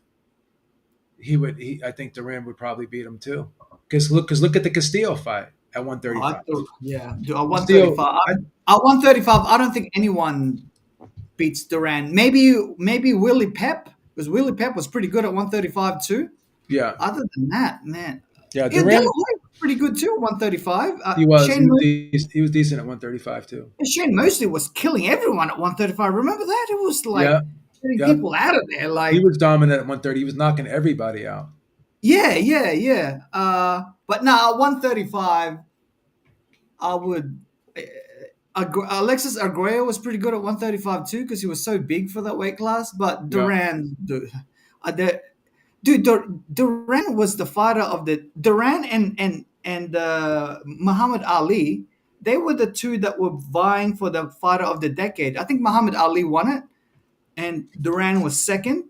he would. I think Duran would probably beat him too. Because look at the Castillo fight at Oh, 135. yeah, at Castillo, 135. I, At 135, I don't think anyone beats Duran. Maybe Willie Pep, because Willie Pep was pretty good at 135 too. yeah, Other than that, man, yeah, yeah, De La Duran. Hoya was pretty good too at 135. He was he was decent at 135 too. Shane Mosley was killing everyone at 135. Remember that? It was like Yeah, getting yeah, people out of there. he Like, was dominant at 130. He was knocking everybody out. yeah, yeah, yeah. But now at 135, I would. Alexis Arguello was pretty good at 135 too, because he was so big for that weight class. But Yeah, Duran, dude, Duran was the fighter of the Duran and Muhammad Ali. They were the two that were vying for the fighter of the decade. I think Muhammad Ali won it, and Duran was second.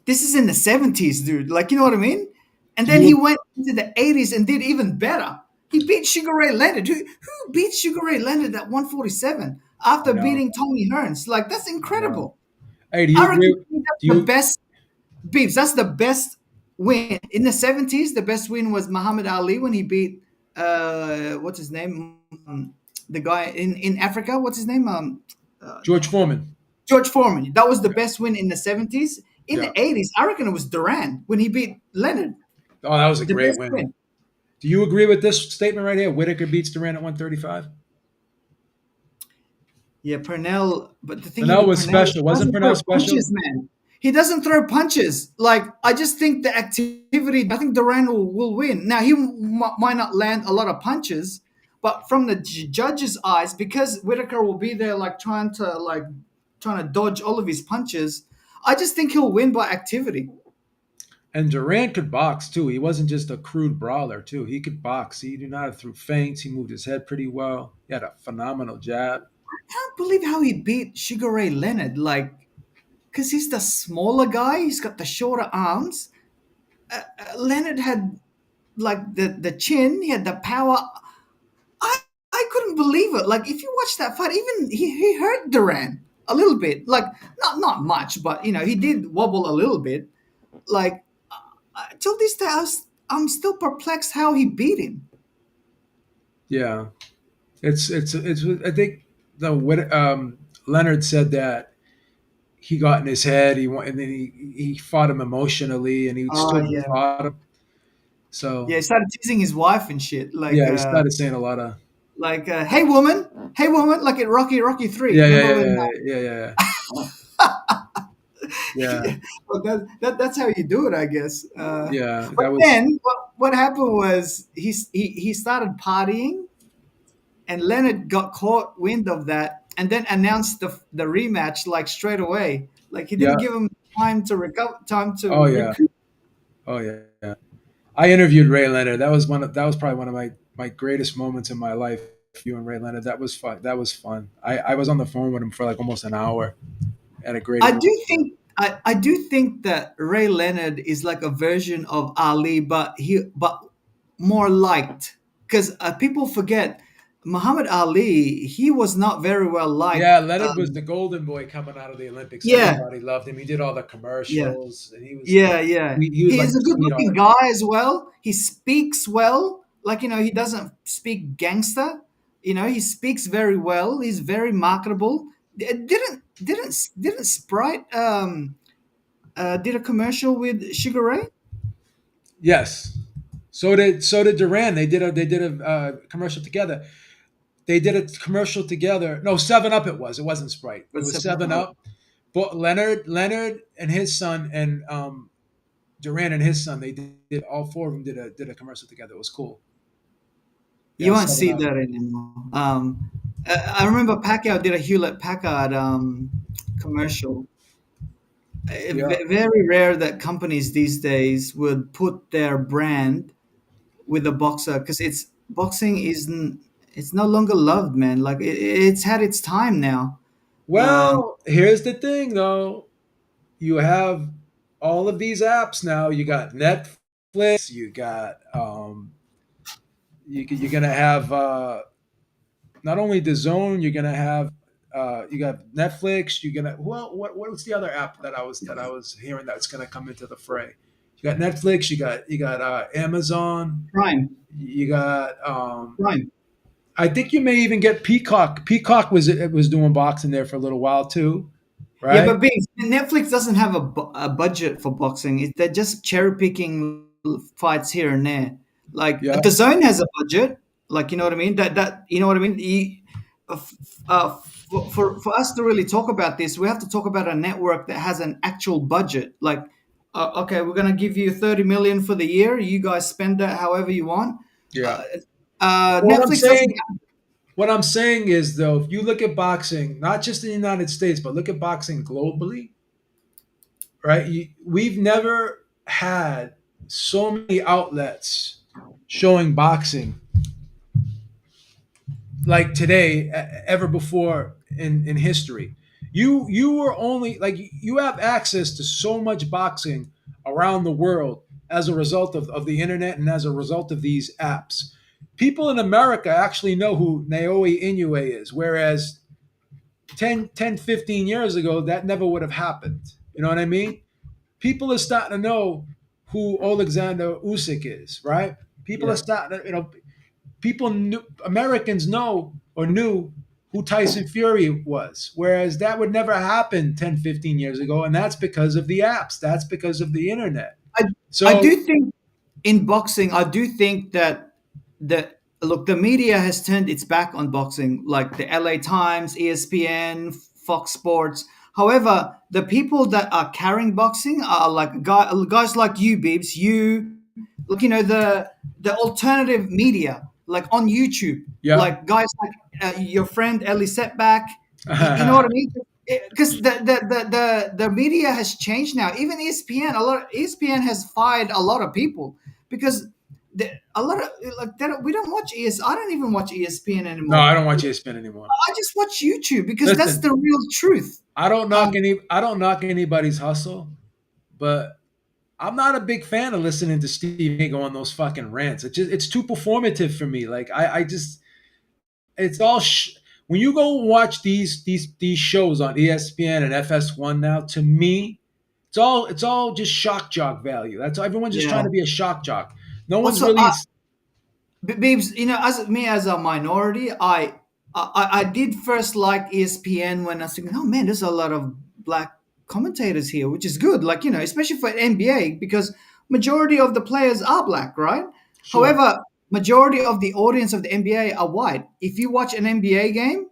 This is in the 70s, dude. Like, you know what I mean? And do then he you? went into the 80s and did even better. He beat Sugar Ray Leonard. Who beat Sugar Ray Leonard at 147 I after know. beating Tommy Hearns? Like, that's I know. incredible. Hey, do you I reckon agree? that's Do the you? best beefs. That's the best win. In the 70s, the best win was Muhammad Ali when he beat, what's his name? The guy in Africa, what's his name? George Foreman. George Foreman. That was the best win in the 70s. In Yeah. the 80s, I reckon it was Duran when he beat Leonard. Oh, that was a The great best win. win. Do you agree with this statement right here? Whitaker beats Duran at 135. Yeah, Purnell. But the thing Pernell with was Purnell, he special. Wasn't doesn't Pernell throw special? punches, man. He doesn't throw punches. Like, I just think the activity, I think Duran will win. Now, he might not land a lot of punches, but from the judge's eyes, because Whitaker will be there, like, trying to dodge all of his punches, I just think he'll win by activity. And Durant could box too. He wasn't just a crude brawler too. He could box. He knew how to throw feints. He moved his head pretty well. He had a phenomenal jab. I can't believe how he beat Sugar Ray Leonard. Like, because he's the smaller guy, he's got the shorter arms. Leonard had like the chin, he had the power. I I couldn't believe it. Like, if you watch that fight, even he hurt Duran a little bit. Like, not much, but he did wobble a little bit. Like, till this day, I'm still perplexed how he beat him. Yeah, it's. I think the Leonard said that he got in his head. And then he fought him emotionally, and he Oh stood and yeah, fought him. So yeah. He started teasing his wife and shit, yeah, he started saying a lot of hey woman, like at Rocky Three. yeah, yeah, Remember yeah, when? yeah, yeah, yeah, yeah, Yeah, well, that's how you do it, I guess. yeah. But That was then what happened was he started partying, and Leonard got caught wind of that, and then announced the rematch like straight away. Like he yeah. didn't give him time to recover, time to Oh yeah, recoup. oh yeah. Yeah. I interviewed Ray Leonard. That was probably one of my greatest moments in my life. You and Ray Leonard. That was fun. That was fun. I was on the phone with him for like almost an hour. Had a great interview. I do think that Ray Leonard is like a version of Ali, but more liked, because people forget Muhammad Ali. He was not very well liked. Yeah, Leonard was the golden boy coming out of the Olympics. Yeah, Everybody loved him. He did all the yeah. commercials, and Yeah. he was He like is the a good-looking sweetheart. guy as well. He speaks well. Like, he doesn't speak gangster. He speaks very well. He's very marketable. Didn't Sprite did a commercial with Sugar Ray? Yes. So did Duran. They did a commercial together. They did a commercial together. No, Seven Up. It was. It wasn't Sprite. It But was seven. Seven Oh, Up. But Leonard and his son and Duran and his son. They did all four of them did a commercial together. It was cool. you Yeah, won't Seven see Up. that anymore. I remember Pacquiao did a Hewlett Packard commercial. Yeah. Very rare that companies these days would put their brand with a boxer, because it's boxing isn't it's no longer loved, man. Like it's had its time now. Um, Well, here's the thing, though. You have all of these apps now. You got Netflix. You got you're gonna have not only the Zone. You're gonna have you got Netflix. You're gonna what's the other app that I was hearing that's gonna come into the fray? You got Netflix. You got Amazon. Prime, You got Prime. I think you may even get Peacock. Peacock was doing boxing there for a little while too, Yeah, right? but Netflix doesn't have a budget for boxing. They're just cherry picking fights here and there. Like Yeah, the Zone has a budget. Like, you know what I mean. That you know what I mean. F- for us to really talk about this, we have to talk about a network that has an actual budget. Like, okay, we're gonna give you 30 million for the year. You guys spend that however you want. yeah. Uh, What I'm Netflix doesn't. saying What I'm saying is, though, if you look at boxing, not just in the United States, but look at boxing globally, right? We've never had so many outlets showing boxing like today ever before in history. You were only like you have access to so much boxing around the world as a result of the internet and as a result of these apps. People in America actually know who Naoya Inoue is, whereas 15 years ago, that never would have happened. You know what I mean? People are starting to know who Oleksandr Usyk is, right? People are Yeah. starting to, Americans know or knew who Tyson Fury was, whereas that would never happen 10, 15 years ago. And that's because of the apps, that's because of the internet. I I So, do think in boxing, I do think that the media has turned its back on boxing, like the LA Times, ESPN, Fox Sports. However, the people that are carrying boxing are like guys like you, Bibbs, like the alternative media, like on YouTube, yeah. like guys like your friend Ellie Setback. You know what I mean? Because the media has changed now. Even ESPN, ESPN has fired a lot of people because a lot of like we don't watch ES. I don't even watch ESPN No, anymore. I don't want you to spin anymore. I just watch YouTube because that's Listen, the real truth. Um, I don't knock anybody's hustle, but I'm not a big fan of listening to Steve A go on those fucking rants. It's too performative for me. Like I just it's all when you go watch these shows on ESPN and FS1 now. To me, it's all just shock jock value. That's everyone's just trying yeah. to be a shock jock. No one's Also, really. Babes, as me as a minority, I did first like ESPN when I was thinking, oh man, there's a lot of black commentators here, which is good. Like, especially for NBA, because majority of the players are black, right? Sure. However, majority of the audience of the NBA are white. If you watch an NBA game,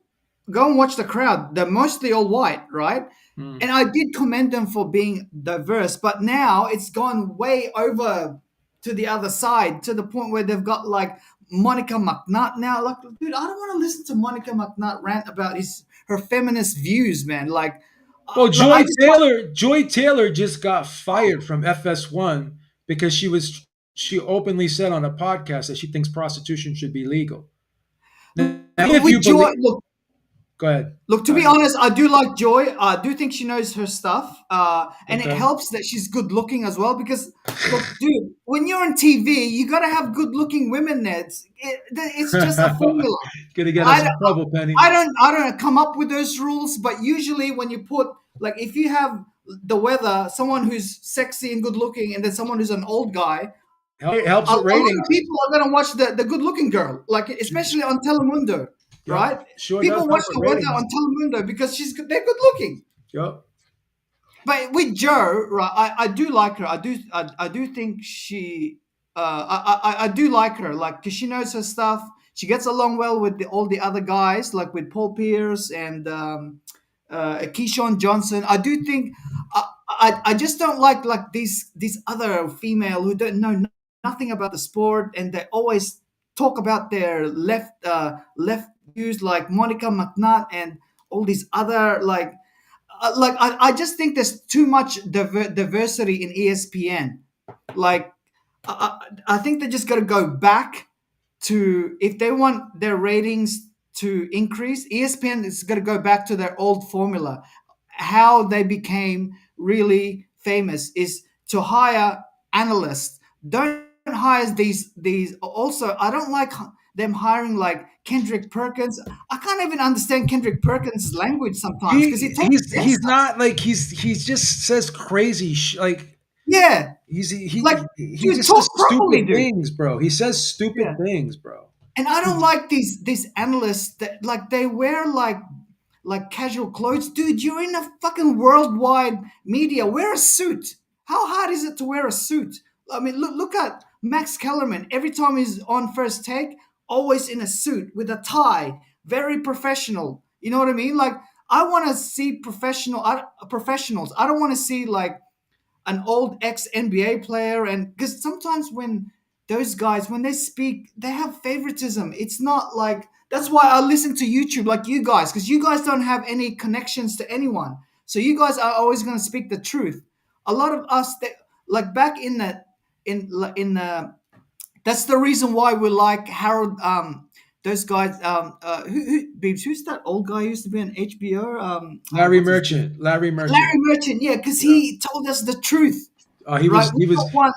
go and watch the crowd. They're mostly all white, right? Mm. And I did commend them for being diverse, but now it's gone way over to the other side to the point where they've got like Monica McNutt now. Like, dude, I don't want to listen to Monica McNutt rant about her feminist views, man. Well, Like I just want. Joy Taylor just got fired from FS1 because she openly said on a podcast that she thinks prostitution should be legal. Now, if With you Joy, believe, go ahead. look, to Go be ahead. honest, I do like Joy. I do think she knows her stuff, and it Okay. helps that she's good looking as well. Because, look, dude, when you're on TV, you got to have good looking women there. It's just a formula. Gonna get us I, in trouble, Penny. I don't come up with those rules, but usually when you put, like, if you have the weather, someone who's sexy and good looking, and then someone who's an old guy, It a helps with lot of ratings. people are going to watch the good looking girl, like especially on Telemundo, Yep. right? Sure does People watch help with the weather ratings. on Telemundo because they're good looking. Yep. But with Joe, right, I do like her. I do think I do like her, like, because she knows her stuff. She gets along well with all the other guys, like with Paul Pierce and Keyshawn Johnson. I do think I just don't like these other female who don't know nothing about the sport, and they always talk about their left views, like Monica McNutt and all these other I just think there's too much diversity in ESPN. Like, I think they just got to go back to, if they want their ratings to increase, ESPN is going to go back to their old formula. How they became really famous is to hire analysts. Don't hire these. Also, I don't like them hiring like Kendrick Perkins. I can't even understand Kendrick Perkins' language sometimes because he talks He's gangster. not like he's just says crazy like Yeah, like, he dude, just says talk properly, stupid dude. things, bro. He says stupid Yeah. things, bro. And I don't like these analysts that, like, they wear like casual clothes. Dude, you're in a fucking worldwide media. Wear a suit. How hard is it to wear a suit? I mean, look at Max Kellerman. Every time he's on First Take, always in a suit with a tie, very professional. You know what I mean? Like, I want to see professionals. I don't want to see like an old ex NBA player, and because sometimes when those guys, when they speak, they have favoritism. It's not like, that's why I listen to YouTube like you guys, because you guys don't have any connections to anyone, so you guys are always going to speak the truth. A lot of us, like back in the in the that's the reason why we like Harold. Those guys. Beebs, who's that old guy who used to be on HBO? What's his name? Larry Larry Merchant. Merchant, yeah, because Yeah. he told us the truth, He right? was We don't want,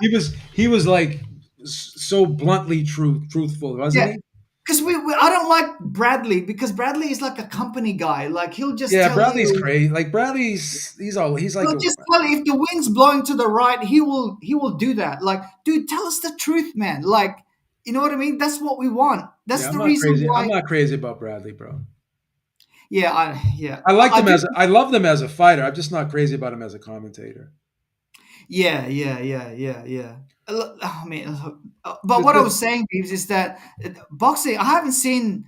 he was like so bluntly truthful, wasn't yeah, he? because I don't like Bradley, because Bradley is like a company guy. Like, he'll just Yeah, tell Bradley's you, crazy. Like Bradley's he's like he'll just tell you if the wind's blowing to the right, he will do that. Like, dude, tell us the truth, man. Like, you know what I mean? That's what we want. That's yeah, the reason I'm why. not crazy about Bradley, bro. Yeah, yeah, I liked I him do. I loved him as a fighter. I'm just not crazy about him as a commentator. Yeah, yeah, yeah, yeah, yeah. I mean, but The, what I the, was saying, Beavis, is that boxing, I haven't seen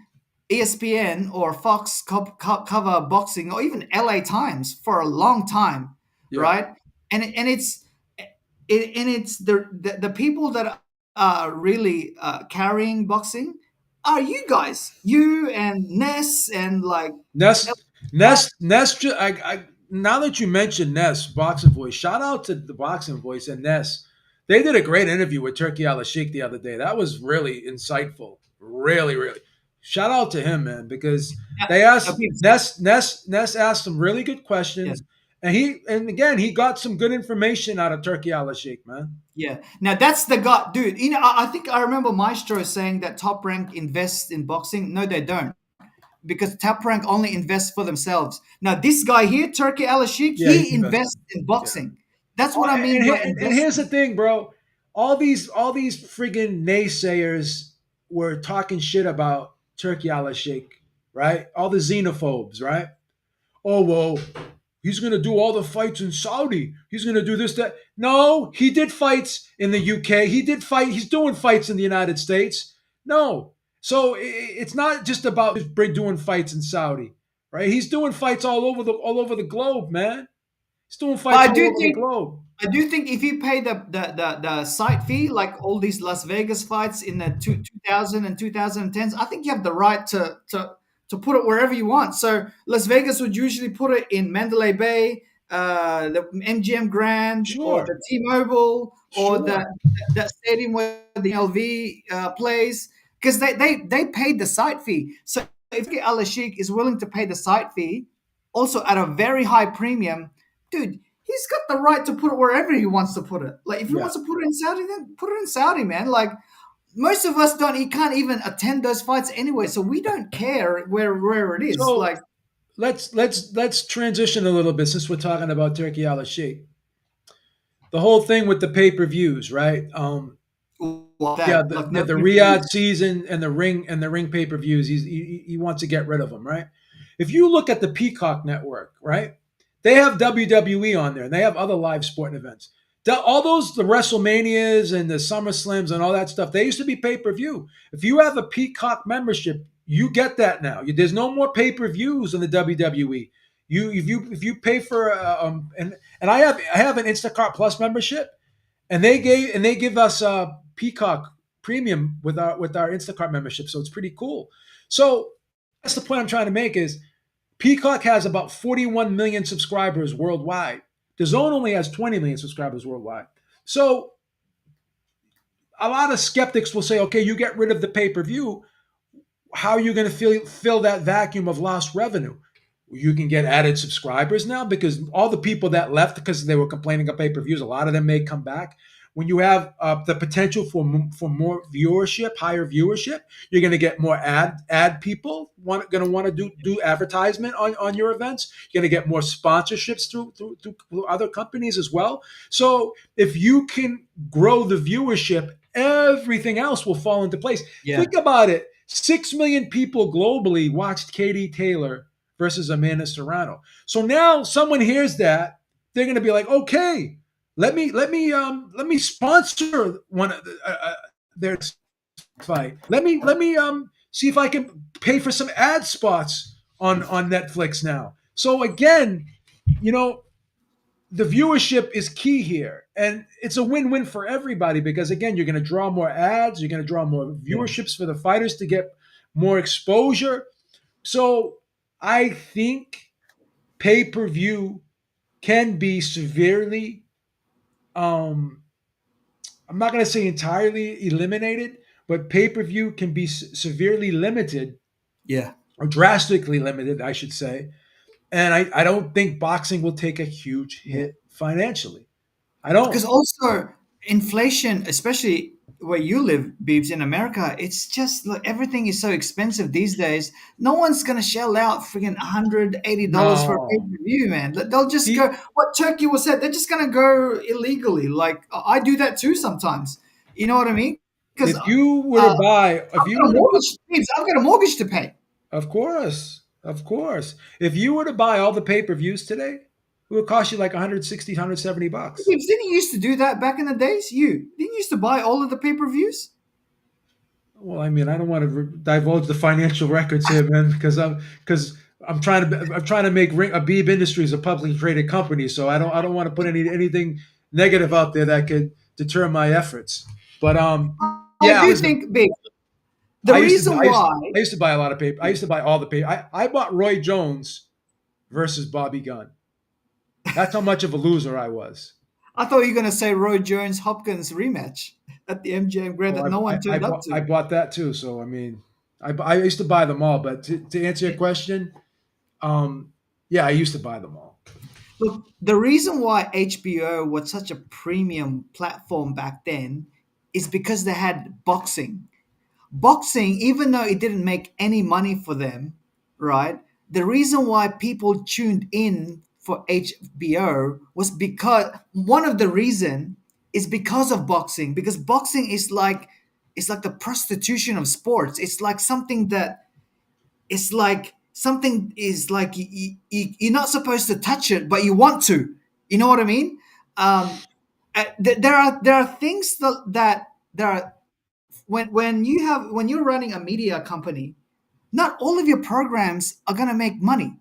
ESPN or Fox cover boxing, or even LA Times, for a long time, yeah. right? And it's the people that are really carrying boxing are you guys, you and Ness, and like, Now that you mentioned Ness, Boxing Voice, shout out to the Boxing Voice and Ness. They did a great interview with Turkey Al Sheikh the other day. That was really insightful. Really, really. Shout out to him, man, because uh, they asked Beavis, Ness asked some really good yeah. questions. And again he got some good information out of Turkey Al Sheikh, man. Yeah. Now that's the guy, dude. I think I remember Maestro saying that Top Rank invests in boxing. No, they don't, because Top Rank only invests for themselves. Now this guy here, Turkey Al Sheikh, Yeah, he he invested. invests in Yeah. boxing. That's Oh, what I mean by and here's the investment. thing, bro. All these friggin' naysayers were talking shit about Turkey Al Sheikh, right? All the xenophobes, right? Oh well, he's going to do all the fights in Saudi. He's going to do this, that. No, he did fights in the UK. He's doing fights in the United States. No. So it's not just about just doing fights in Saudi, right? He's doing fights all over the globe, man. He's doing But fights all over the globe. I do think if you pay the site fee, like all these Las Vegas fights in the 2000 and 2010s, I think you have the right to put it wherever you want. So Las Vegas would usually put it in Mandalay Bay, the MGM Grand, or Sure. the T-Mobile, or Sure. that stadium where the LV plays, because they paid the site fee. So if Al Sheikh is willing to pay the site fee, also at a very high premium, dude, he's got the right to put it wherever he wants to put it. Like if he Yeah. wants to put it in Saudi, then put it in Saudi, man. Like most of us don't. He can't even attend those fights anyway, so we don't care where it is. So Like, let's transition a little bit since we're talking about Turkey Al Sheikh. The whole thing with the pay-per-views, right? like Yeah, that, the, like yeah, no the pay per Riyadh views. season and the ring pay-per-views. He wants to get rid of them, right? If you look at the Peacock network, right? They have WWE on there and they have other live sporting events. All those the WrestleManias and the SummerSlams and all that stuff, they used to be pay-per-view. If you have a Peacock membership, you get that now. There's no more pay-per-views in the WWE. If you pay for and I have an Instacart Plus membership, and they give us Peacock Premium with our Instacart membership, so it's pretty cool. So that's the point I'm trying to make is Peacock has about 41 million subscribers worldwide. DAZN only has 20 million subscribers worldwide. So a lot of skeptics will say, okay, you get rid of the pay per view. How are you going to fill that vacuum of lost revenue? You can get added subscribers now because all the people that left because they were complaining of pay-per-views, a lot of them may come back. When you have the potential for more viewership, higher viewership, you're going to get more ad people going to want to do advertisement on your events. You're going to get more sponsorships through other companies as well. So if you can grow the viewership, everything else will fall into place. Yeah, Think about it. 6 million people globally watched Katie Taylor versus Amanda Serrano. So now someone hears that, they're going to be like, okay, let me sponsor one of their fight. Let me see if I can pay for some ad spots on Netflix now. So again, you know, the viewership is key here, and it's a win-win for everybody because again, you're going to draw more ads, you're going to draw more yeah, viewerships for the fighters to get more exposure. So I think pay-per-view can be severely um I'm not going to say entirely eliminated, but pay-per-view can be severely limited yeah. or drastically limited, I should say. And I don't think boxing will take a huge Yeah. hit financially. I don't. Because also inflation, especially where you live, Beebs, in America, it's just like everything is so expensive these days. No one's gonna shell out freaking $180 for a pay No. per view, man. They'll just He, go. What Turkey was said, they're just gonna go illegally. Like I do that too sometimes. You know what I mean? Because if you I've got a were to buy, mortgage, Beebs, I've got a mortgage to pay. of course, if you were to buy all the pay-per-views today, it would cost you like 160, 170 bucks. Beebs, didn't you used to do that back in the days? You didn't you used to buy all of the pay per views? Well, I mean, I don't want to divulge the financial records here, man, because I'm trying to make Abib Industries a publicly traded company, so I don't want to put anything negative out there that could deter my efforts. But I yeah, do think, Beebs, the I used to reason I used why. I used to buy a lot of paper. I used to buy all the paper. I bought Roy Jones versus Bobby Gunn. That's how much of a loser I was. I thought you were going to say Roy Jones Hopkins rematch at the MGM Grand Oh, that no one I turned up bought I to. bought that too. So I mean, I used to buy them all. But to answer your question, um, yeah, I used to buy them all. Look, the reason why HBO was such a premium platform back then is because they had boxing. Boxing, even though it didn't make any money for them, right? The reason why people tuned in for HBO was because one of the reason is because of boxing. Because boxing is like it's like the prostitution of sports. It's like something that it's like something is like you're not supposed to touch it, but you want to. You know what I mean? Um, there are things that there are when you're running a media company, not all of your programs are gonna make money.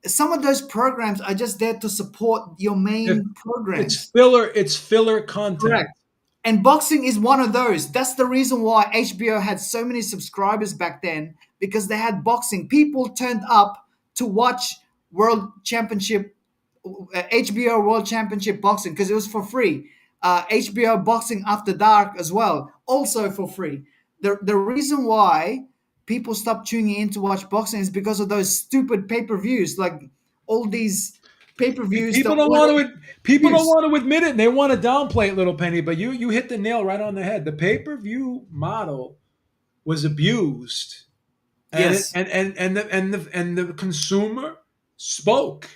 Some of those programs are just there to support your If main programs. it's filler content. Correct. And boxing is one of those. That's the reason why HBO had so many subscribers back then, because they had boxing. People turned up to watch World Championship, HBO World Championship boxing, because it was for free. HBO Boxing After Dark as well, also for free. The reason why people stopped tuning in to watch boxing is because of those stupid pay per views, like all these pay per views that People don't want weren't to people don't views. want to admit it, and they want to downplay it, little Penny. But you hit the nail right on the head. The pay per view model was abused, and it Yes. and the consumer spoke.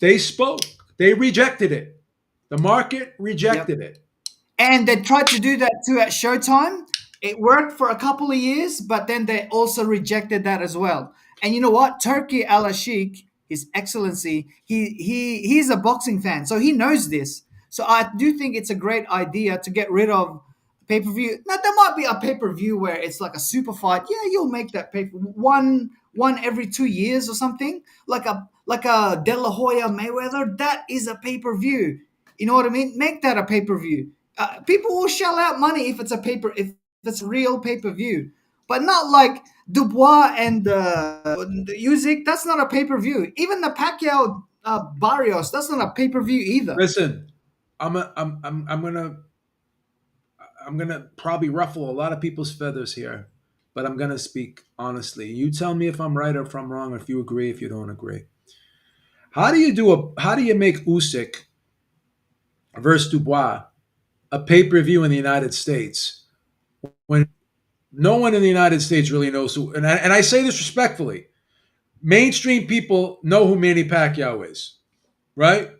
They spoke. They rejected it. The market Yep. rejected it. And they tried to do that too at Showtime. It worked for a couple of years, but then they also rejected that as well. And you know what? Turkey Al Sheikh, His Excellency, he's a boxing fan, so he knows this. So I do think it's a great idea to get rid of pay per view. Now there might be a pay per view where it's like a super fight. Yeah, you'll make that pay one every 2 years or something, like a De La Hoya Mayweather. That is a pay per view. You know what I mean? Make that a pay per view. People will shell out money if if it's real pay per view, but not like Dubois and the Usyk. That's not a pay per view. Even the Pacquiao Barrios, that's not a pay per view either. Listen, I'm gonna probably ruffle a lot of people's feathers here, but I'm gonna speak honestly. You tell me if I'm right or if I'm wrong, or if you agree, if you don't agree. How do you make Usyk versus Dubois a pay per view in the United States when no one in the United States really knows who? And I say this respectfully. Mainstream people know who Manny Pacquiao is, right?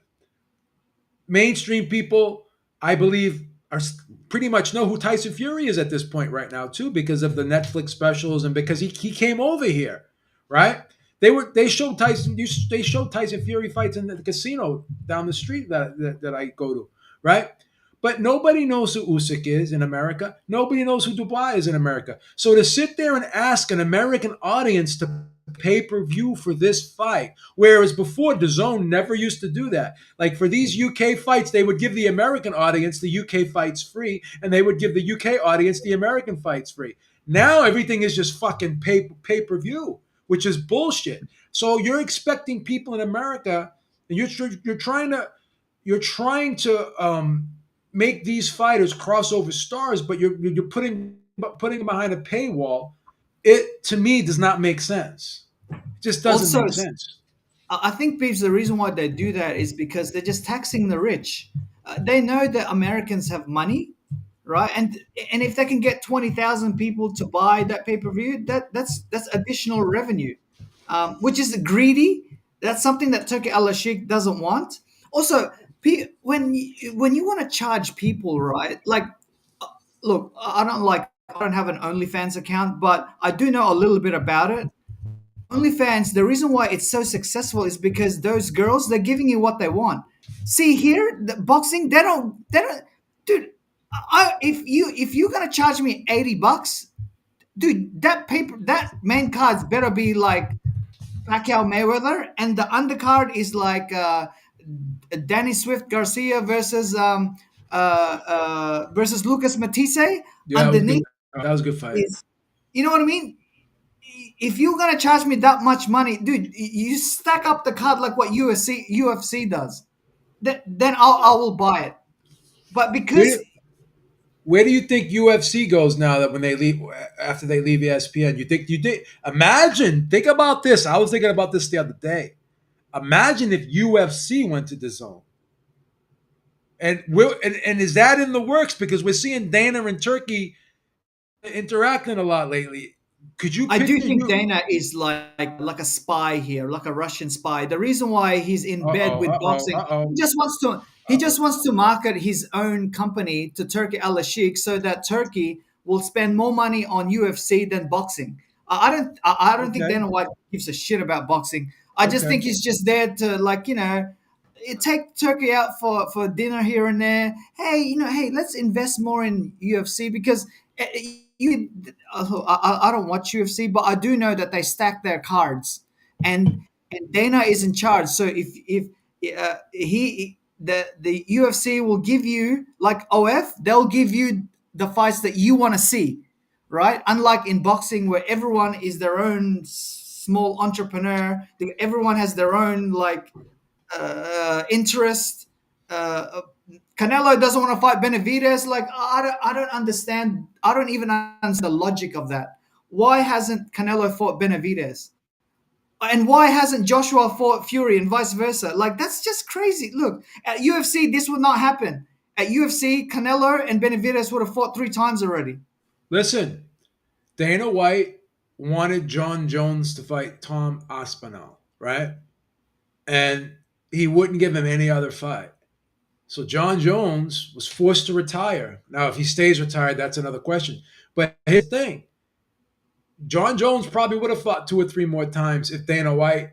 Mainstream people, I believe, are pretty much know who Tyson Fury is at this point right now too, because of the Netflix specials and because he came over here, right? They showed Tyson Fury fights in the casino down the street that I go to, right? But nobody knows who Usyk is in America. Nobody knows who Dubois is in America. So to sit there and ask an American audience to pay per view for this fight, whereas before the Zone never used to do that. Like for these UK fights, they would give the American audience the UK fights free, and they would give the UK audience the American fights free. Now everything is just fucking pay per view, which is bullshit. So you're expecting people in America, and you're trying to make these fighters crossover stars, but you're putting them behind a paywall. It to me does not make sense. It just doesn't Also, make sense. I think, Peeps, the reason why they do that is because they're just taxing the rich. They know that Americans have money, right? And if they can get 20,000 people to buy that pay per view, that's additional revenue, which is greedy. That's something that Turkey Al Sheikh doesn't want. Also, when you want to charge people, right? Like, look, I don't have an OnlyFans account, but I do know a little bit about it. OnlyFans, the reason why it's so successful is because those girls, they're giving you what they want. See here, the boxing, they don't, dude. If you're gonna charge me $80, dude, that main cards better be like Pacquiao Mayweather, and the undercard is like Danny Swift Garcia versus Lucas Matisse. Yeah, that was good. Underneath That was a good fight. is, you know what I mean? If you're gonna charge me that much money, dude, you stack up the card like what UFC does. Then I will buy it. But Where, because where do you think UFC goes now that when they leave after they leave ESPN? You think think about this. I was thinking about this the other day. Imagine if UFC went to the Zone. And is that in the works? Because we're seeing Dana and Turkey interacting a lot lately. Could you I do picture think you? Dana is like a spy here, like a Russian spy. The reason why he's in Uh bed oh. with Uh oh. boxing, Uh oh. he Uh just oh. wants to market his own company to Turkey Al Sheikh so that Turkey will spend more money on UFC than boxing. I don't think Okay. Dana White gives a shit about boxing. I just Okay. think he's just there to, like, take Turkey out for dinner here and there. Hey, hey, let's invest more in UFC because you. I don't watch UFC, but I do know that they stack their cards, and Dana is in charge. So if he the UFC will give you, like OF, they'll give you the fights that you want to see, right? Unlike in boxing where everyone is their own small entrepreneur, everyone has their own, like, interest. Uh, Canelo doesn't want to fight Benavidez. Like, I don't understand. I don't even understand the logic of that. Why hasn't Canelo fought Benavidez? And why hasn't Joshua fought Fury and vice versa? Like, that's just crazy. Look, at UFC, this would not happen. At UFC, Canelo and Benavidez would have fought 3 times already. Listen, Dana White wanted John Jones to fight Tom Aspinall, right? And he wouldn't give him any other fight. So John Jones was forced to retire. Now, if he stays retired, that's another question. But here's the thing: John Jones probably would have fought two or three more times if Dana White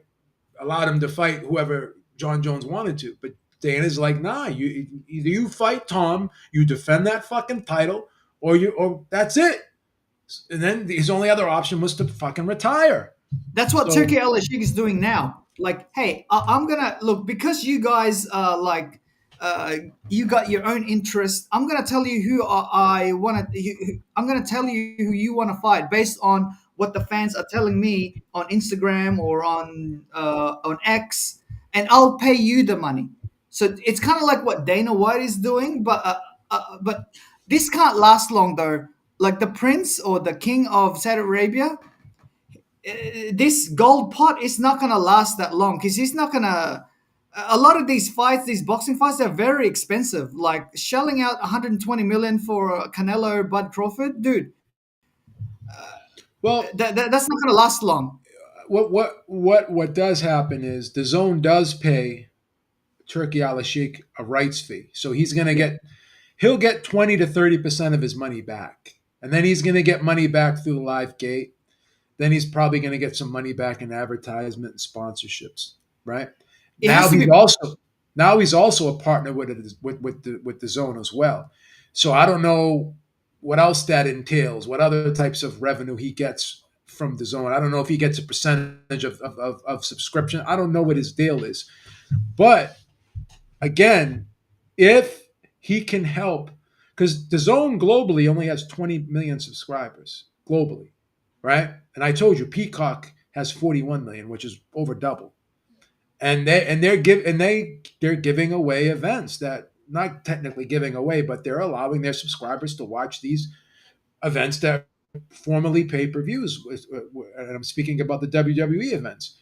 allowed him to fight whoever John Jones wanted to. But Dana's like, nah, either you fight Tom, you defend that fucking title, or that's it. And then his only other option was to fucking retire. That's what So Turkey Al-Sheikh is doing now. Like, hey, I'm gonna look, because you guys like, uh, you got your own interest. I'm gonna tell you who I want to. I'm gonna tell you who you want to fight based on what the fans are telling me on Instagram or on X, and I'll pay you the money. So it's kind of like what Dana White is doing, but this can't last long though. Like the prince or the king of Saudi Arabia, this gold pot is not gonna last that long because he's not gonna. A lot of these fights, these boxing fights, they're very expensive. Like shelling out 120 million for Canelo, Bud Crawford, dude, well, that's not gonna last long. what does happen is the zone does pay Turkey Al Sheikh a rights fee. So Yeah, he'll get 20 to 30% of his money back. And then he's gonna get money back through the live gate. Then he's probably gonna get some money back in advertisement and sponsorships, right? it Now has to he's be. also now he's also a partner with it with the zone as well. So I don't know what else that entails, what other types of revenue he gets from the zone. I don't know if he gets a percentage of subscription. I don't know what his deal is. But again, if he can help, because the zone globally only has 20 million subscribers globally, right? And I told you Peacock has 41 million, which is over double. They're giving away events that, not technically giving away, but they're allowing their subscribers to watch these events that formerly pay-per-views. And I'm speaking about the WWE events.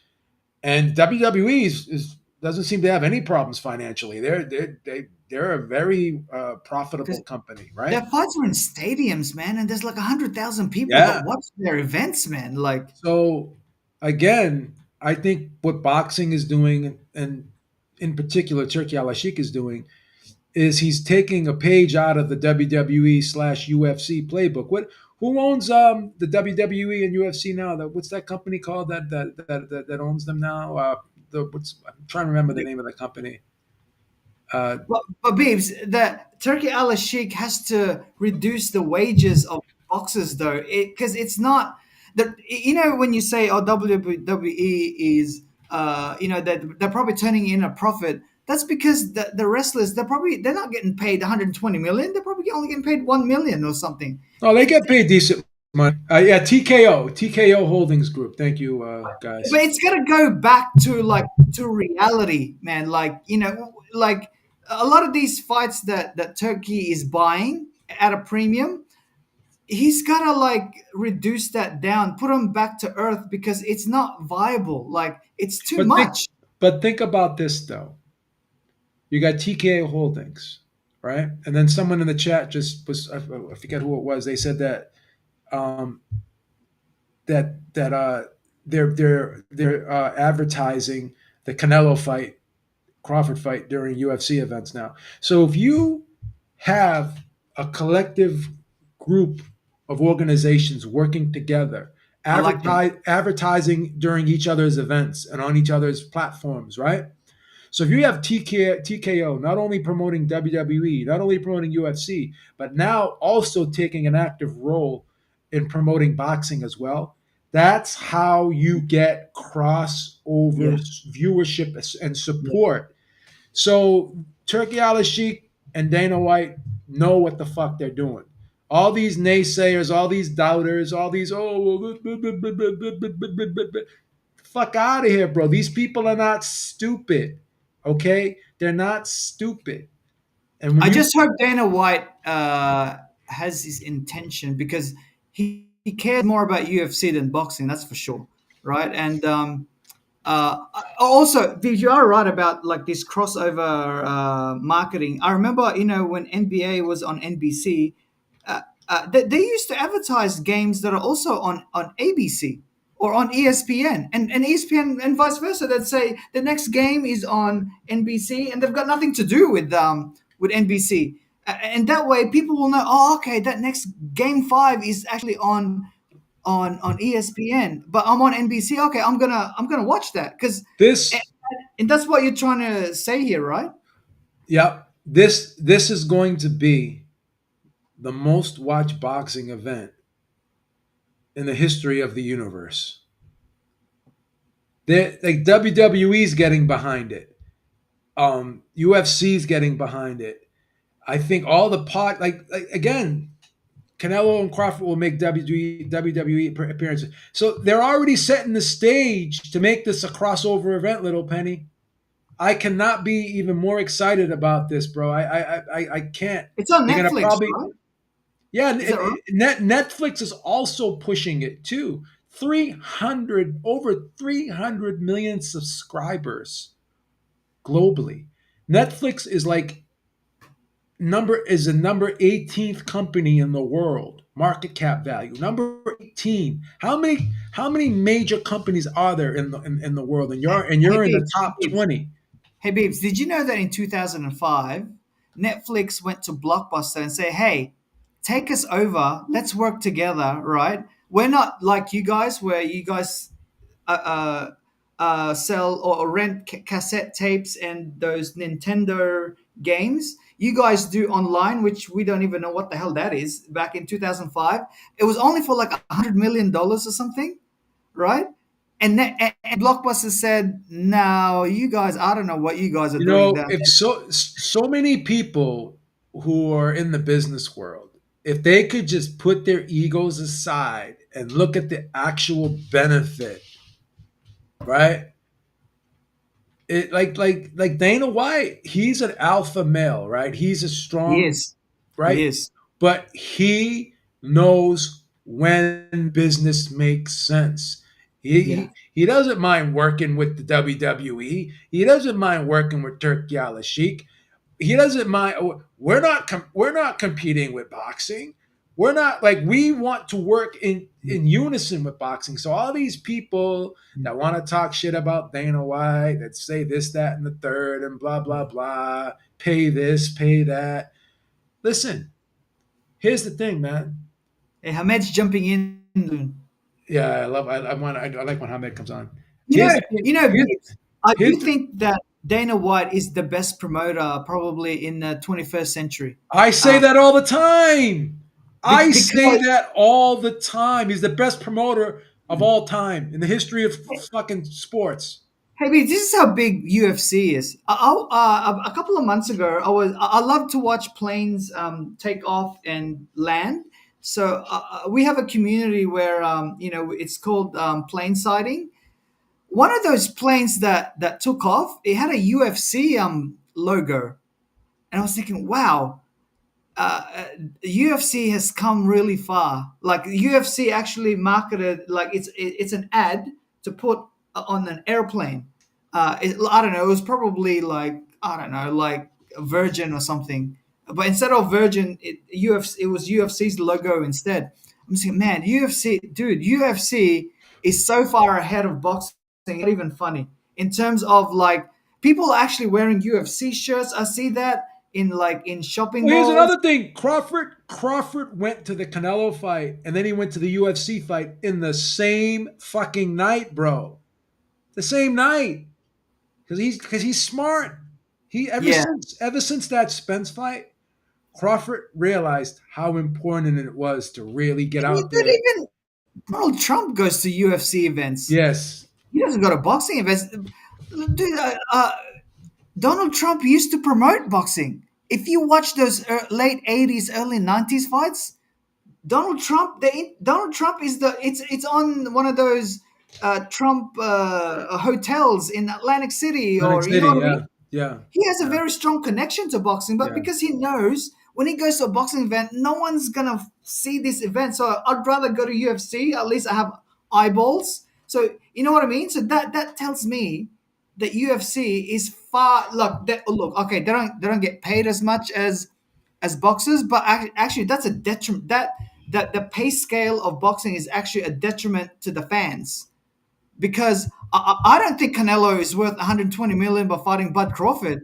And WWE doesn't seem to have any problems financially. They're a very profitable Because company, their right? fights are in stadiums, man, and there's like 100,000 people that Yeah. watch their events, man. Like, So again, I think what boxing is doing, and in particular Turkey Al Sheikh is doing, is he's taking a page out of the WWE/UFC playbook. Who owns the WWE and UFC now? What's that company called that owns them now? I'm trying to remember the name of the company. Uh, but Beebs, the Turkey Al Sheikh has to reduce the wages of boxers, though, because it's not that, when you say, oh, WWE is, they're probably turning in a profit. That's because the wrestlers, they're not getting paid 120 million. They're probably only getting paid 1 million or something. oh, they It, get paid decent money. Yeah, TKO Holdings Group. Thank you, but guys. it's got to go back to, like, to reality, man. Like, like a lot of these fights that Turkey is buying at a premium, he's got to, like, reduce that down, put them back to earth, because it's not viable. Like, it's too But think, much. but think about this though. You got TKO Holdings, right? And then someone in the chat just was, I forget who it was. They said that um, that they're advertising the Canelo fight, Crawford fight during UFC events now. So if you have a collective group of organizations working together I like that. advertising during each other's events and on each other's platforms, right? So if you have TKO not only promoting WWE, not only promoting UFC, but now also taking an active role in promoting boxing as well, that's how you get crossover Yeah, viewership and yeah, support. So Turkey Al Sheik and Dana White know what the fuck they're doing. All these naysayers, all these doubters, all these fuck out of here, bro. These people are not stupid. Okay, they're not stupid. And when I you just hope Dana White has his intention because he cares more about UFC than boxing. That's for sure, right? And also, you are right about like this crossover marketing. I remember, when NBA was on NBC, they used to advertise games that are also on ABC or on ESPN and ESPN and vice versa. They'd say the next game is on NBC and they've got nothing to do with NBC. And that way, people will know. Oh, okay, that next game 5 is actually on ESPN, but I'm on NBC. Okay, I'm gonna watch that because, and, this, and that's what you're trying to say here, right? yep, this is going to be the most watched boxing event in the history of the universe. Like WWE's getting behind it. UFC's getting behind it. I think all the like again, Canelo and Crawford will make WWE appearances. So they're already setting the stage to make this a crossover event, Little Penny. I cannot be even more excited about this, bro. I can't. It's on They're gonna Netflix, probably, right? yeah. Is that right? Netflix is also pushing it too. 300 over 300 million subscribers globally. Netflix is the number 18th company in the world, market cap value. Number 18. How many major companies are there in the world? And Hey, you're in the Hey top Beebs, 20. hey Beebs, did you know that in 2005, Netflix went to Blockbuster and say, "Hey, take us over. Let's work together." Right? We're not like you guys, where you guys sell or rent cassette tapes and those Nintendo games. You guys do online, which we don't even know what the hell that is. Back in 2005, it was only for like $100 million or something, right? And Blockbuster said, "No, you guys, I don't know what you guys are doing down If there." so many people who are in the business world, if they could just put their egos aside and look at the actual benefit, right? It like Dana White, he's an alpha male, right? He's a He strong, is. He right? is. But he knows when business makes sense. Yeah. He doesn't mind working with the WWE. He doesn't mind working with Turki Al Sheikh. He doesn't mind. We're not competing with boxing. We're not like we want to work in unison with boxing. So all these people that want to talk shit about Dana White, that say this, that, and the third, and blah blah blah, pay this, pay that. Listen, here's the thing, man. Hey, Hamed's jumping in. Yeah, I like when Hamed comes on. You Here's know, the thing. you know, Beebs, I Here's do the, think that Dana White is the best promoter probably in the 21st century. I say Uh, that all the time. I say because, that all the time. He's the best promoter of all time in the history of fucking sports. hey, Beebs, this is how big UFC is. A couple of months ago, I love to watch planes take off and land. So we have a community where it's called plane sighting. One of those planes that took off, it had a UFC logo, and I was thinking, wow, UFC has come really far. Like UFC actually marketed like it's an ad to put on an airplane. I don't know. It was probably like I don't know, like Virgin or something. But instead of Virgin, it was UFC's logo instead. I'm saying, man, UFC, dude, UFC is so far ahead of boxing. It's not even funny in terms of like people are actually wearing UFC shirts. I see that in like in shopping Well, here's malls. another thing. Crawford went to the Canelo fight, and then he went to the UFC fight in the same fucking night, bro. The same night, because he's smart. He Yeah, ever since that Spence fight, Crawford realized how important it was to really get out dude, there. even Donald Trump goes to UFC events. Yes, He doesn't go to boxing events. Dude, Donald Trump used to promote boxing. If you watch those late '80s, early '90s fights, Donald Trump is the it's on one of those Trump hotels in Atlantic City, Atlantic or you know City. what I mean. Yeah, yeah, He has a yeah, very strong connection to boxing, but yeah. because he knows when he goes to a boxing event, no one's gonna see this event. So I'd rather go to UFC. At least I have eyeballs. So you know what I mean. So that tells me that UFC is far. Look. Okay, they don't get paid as much as boxers, but actually that's a detriment. That the pay scale of boxing is actually a detriment to the fans because I don't think Canelo is worth 120 million by fighting Bud Crawford.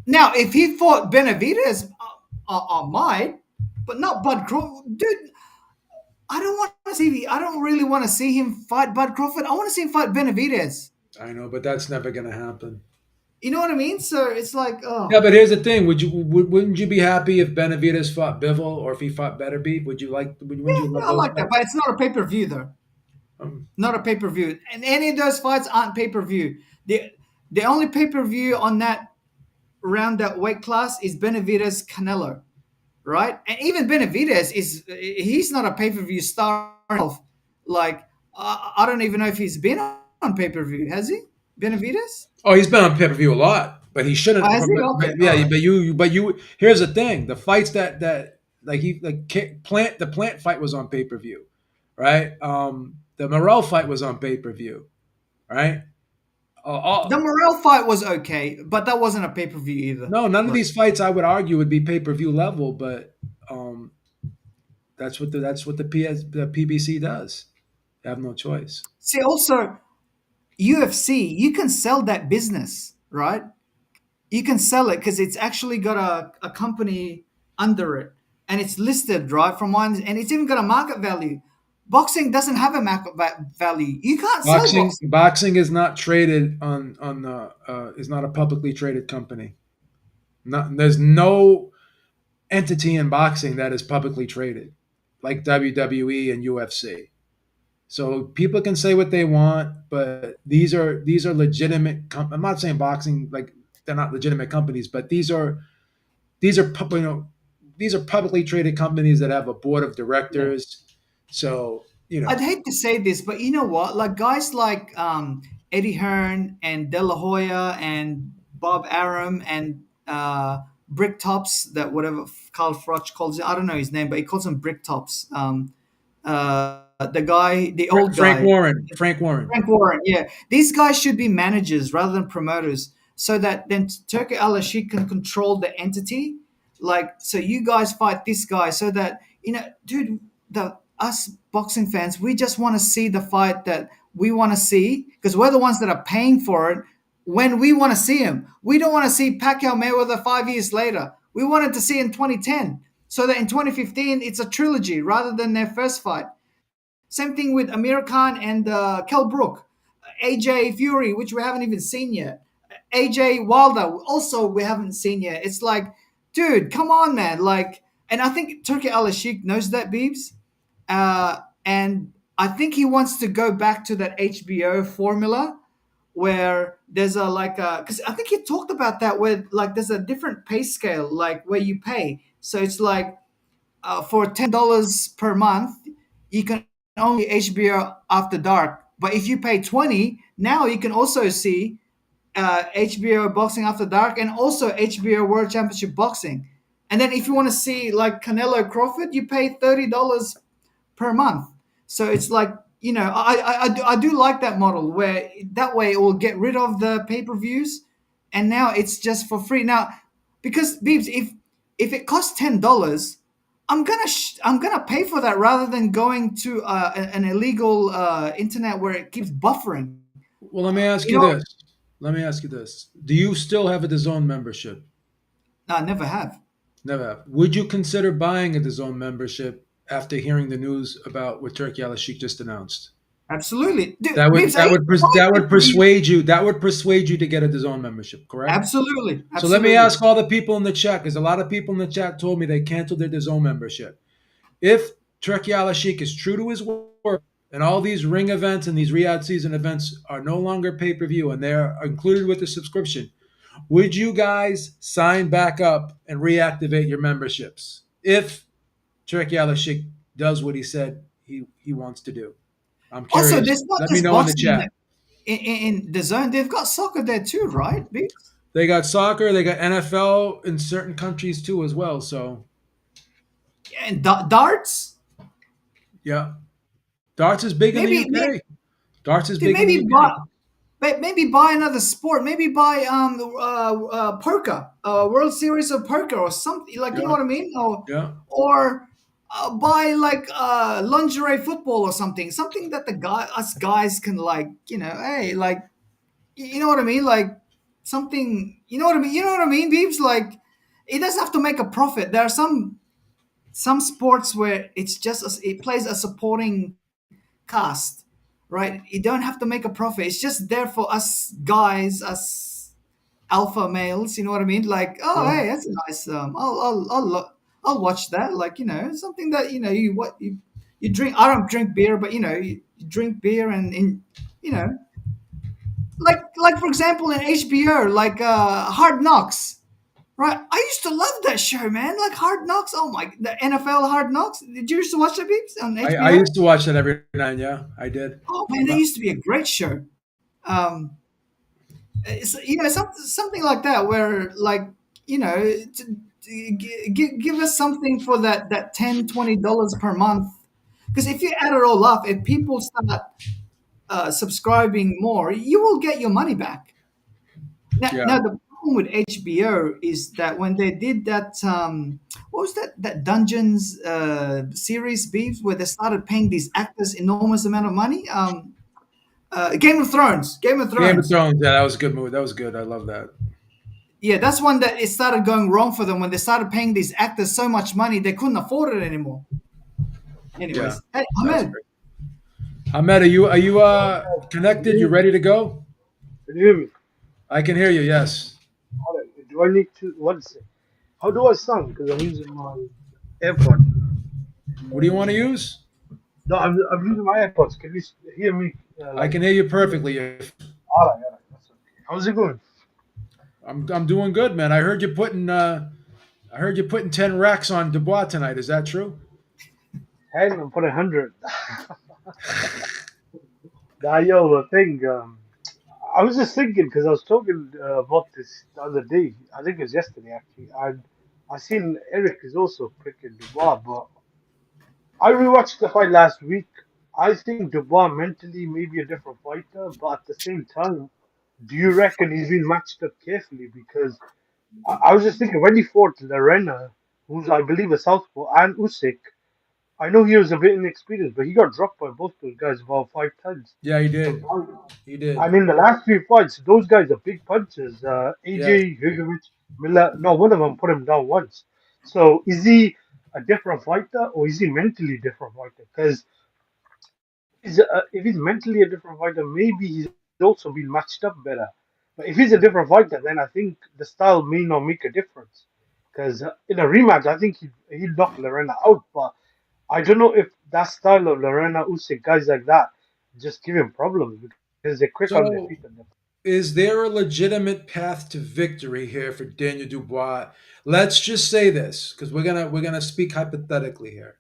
Now, if he fought Benavidez, I might, but not Bud Crawford. Dude, I don't want to see. I don't really want to see him fight Bud Crawford. I want to see him fight Benavidez. I know, but that's never gonna happen. You know what I mean? So it's like, Yeah, oh, but here's the thing: wouldn't you be happy if Benavidez fought Bivol or if he fought Beterbiev? Wouldn't you love yeah, I those like that, but fights? it's not a pay per view though. Um, Not a pay per view, and any of those fights aren't pay per view. The only pay per view on that round that weight class is Benavidez Canelo, right? And even Benavidez he's not a pay per view star himself. Like I don't even know if he's been on pay per view. Has he? Benavidez? oh, he's been on pay per view a lot, but he Oh, shouldn't. has he? Okay, all Yeah, right. but you. Here's the thing: the fights that the plant fight was on pay per view, right? The Morel fight was on pay per view, right? The Morel fight was okay, but that wasn't a pay per view either. No, none of Right. these fights I would argue would be pay per view level, but um, that's what the PBC does. You have no choice. See, also UFC, you can sell that business, right? You can sell it because it's actually got a company under it and it's listed right from one, and it's even got a market value. Boxing doesn't have a market value. You can't sell boxing. Boxing is not traded on is not a publicly traded company. Not there's no entity in boxing that is publicly traded, like WWE and UFC. So people can say what they want, but these are legitimate. I'm not saying boxing like they're not legitimate companies, but these are publicly traded companies that have a board of Yeah. directors. So I'd hate to say this, but you know what? Like guys like Eddie Hearn and De La Hoya and Bob Arum and Brick Tops, that whatever Carl Froch calls it. I don't know his name, but he calls them Brick Tops. The guy, the old Frank guy, Warren, Frank Warren. Frank Warren, yeah. These guys should be managers rather than promoters, so that then Turki Al-Ashik can control the entity. Like, so you guys fight this guy, so that dude, the us boxing fans, we just want to see the fight that we want to see because we're the ones that are paying for it. When we want to see him, we don't want to see Pacquiao Mayweather 5 years later. We wanted to see in 2010, so that in 2015 it's a trilogy rather than their first fight. Same thing with Amir Khan and Kell Brook, AJ Fury, which we haven't even seen yet. AJ Wilder, also we haven't seen yet. It's like, dude, come on, man. Like, and I think Turki Al Sheikh knows that, Beebs. And I think he wants to go back to that HBO formula where there's a like a because I think he talked about that where like there's a different pay scale like where you pay. So it's like for $10 per month, you can only HBO After Dark. But if you pay 20, now you can also see HBO Boxing After Dark and also HBO World Championship Boxing. And then if you want to see like Canelo Crawford, you pay $30 per month. So it's like, I do like that model where that way it will get rid of the pay per views, and now it's just for free. Now, because Beebs, if it costs $10, I'm gonna pay for that rather than going to an illegal internet where it keeps buffering. Well, let me ask You you know, this. Let me ask you this. Do you still have a DAZN membership? I never have. Never have. Would you consider buying a DAZN membership after hearing the news about what Turkey Al Sheikh just announced? Absolutely, dude. That would Babes, I used to buy that would pay-per-view. persuade you. That would persuade you to get a DAZN membership, correct? Absolutely, So let me absolutely. ask all the people in the chat, because a lot of people in the chat told me they canceled their DAZN membership. If Turkey Al Sheikh is true to his word, and all these ring events and these Riyadh season events are no longer pay per view and they're included with the subscription, would you guys sign back up and reactivate your memberships if Turkey Al Sheikh does what he said he wants to do? I'm Also, curious. there's not Let me just know in the boxing chat. in the zone. They've got soccer there too, right, Babes? They got soccer, they got NFL in certain countries too as well. So And darts. yeah, darts is big in the Maybe, maybe, UK. Darts is dude, big in the maybe UK. buy. Maybe buy another sport. Maybe buy poker, World Series of Poker, or something like, you know Yeah, what I mean, yeah. or buy like lingerie football or something, something that us guys can, like, hey, like, you know what I mean, like something, you know what I mean, Beeps, like it doesn't have to make a profit. There are some sports where it plays a supporting cast, right? You don't have to make a profit. It's just there for us guys, us alpha males. You know what I mean? Like, oh, Yeah. hey, that's a nice. I'll watch that. Like, something that you drink. I don't drink beer, but you drink beer and you know, like for example in HBO, like Hard Knocks. Right, I used to love that show, man. Like Hard Knocks. Oh my, the NFL Hard Knocks. Did you used to watch that, Beeps, on I HBO? used to watch that every night. Yeah, I did. Oh man, that used to be a great show. Um, something like that, where, like, give us something for that $10-20 per month. Because if you add it all up, if people start subscribing more, you will get your money back. Now, Yeah. the problem with HBO is that when they did that, what was that Dungeons series, beef, where they started paying these actors enormous amount of money. Game of Thrones. Game of Game of Thrones. Thrones. Yeah, that was a good movie. That was good. I love that. Yeah, that's one that it started going wrong for them when they started paying these actors so much money they couldn't afford it anymore. Yeah, Anyways, hey, that's Ahmed. great. Ahmed, are you Can connected? You you ready to go? hear me? I can hear you. Yes. All right. Do I need to what is it? How do I sound? Because I'm using my AirPods. What do you want to use? No, I'm using my AirPods. Can you hear me? I Like, can hear you perfectly. all right, that's okay. How's it going? I'm doing good, man. I heard you putting 10 racks on Dubois tonight. Is that true? Hey, I'm putting 100. The thing. I was just thinking because I was talking about this the other day. I think it was yesterday actually, and I seen Eric is also picking Dubois, but I rewatched the fight last week. I think Dubois mentally may be a different fighter, but at the same time, do you reckon he's been matched up carefully? Because I was just thinking when he fought Lorena, who's I believe a southpaw, and Usyk, I know he was a bit inexperienced, but he got dropped by both those guys about 5 times. Yeah, he So did. He did. and in the last three fights, those guys are big punchers. Yes. AJ, Higovic, Miller, no one of them put him down once. So is he a different fighter or is he mentally different fighter? Because if he's mentally a different fighter, maybe he's also been matched up better. But if he's a different fighter, then I think the style may not make a difference. Because in a rematch, I think he'd knock Lorena out. But I don't know if that style of Lorena Usyk, guys like that, just give him problems because they're quick on their feet So, and they're is there a legitimate path to victory here for Daniel Dubois? Let's just say this, because we're gonna speak hypothetically here.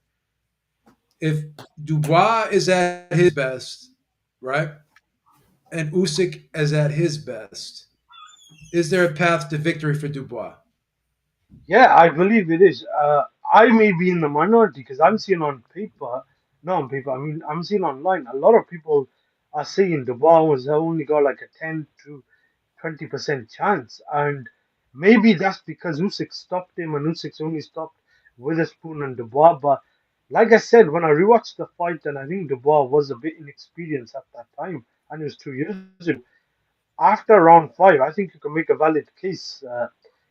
If Dubois is at his best, right, and Usyk is at his best, is there a path to victory for Dubois? Yeah, I believe it is. I may be in the minority because I'm seeing on paper, not on paper, I mean, I'm seeing online, a lot of people are saying Dubois was only got like a 10 to 20% chance. And maybe that's because Usyk stopped him and Usyk's only stopped Witherspoon and Dubois. But like I said, when I rewatched the fight, and I think Dubois was a bit inexperienced at that time, and it was 2 years ago. After round five, I think you can make a valid case.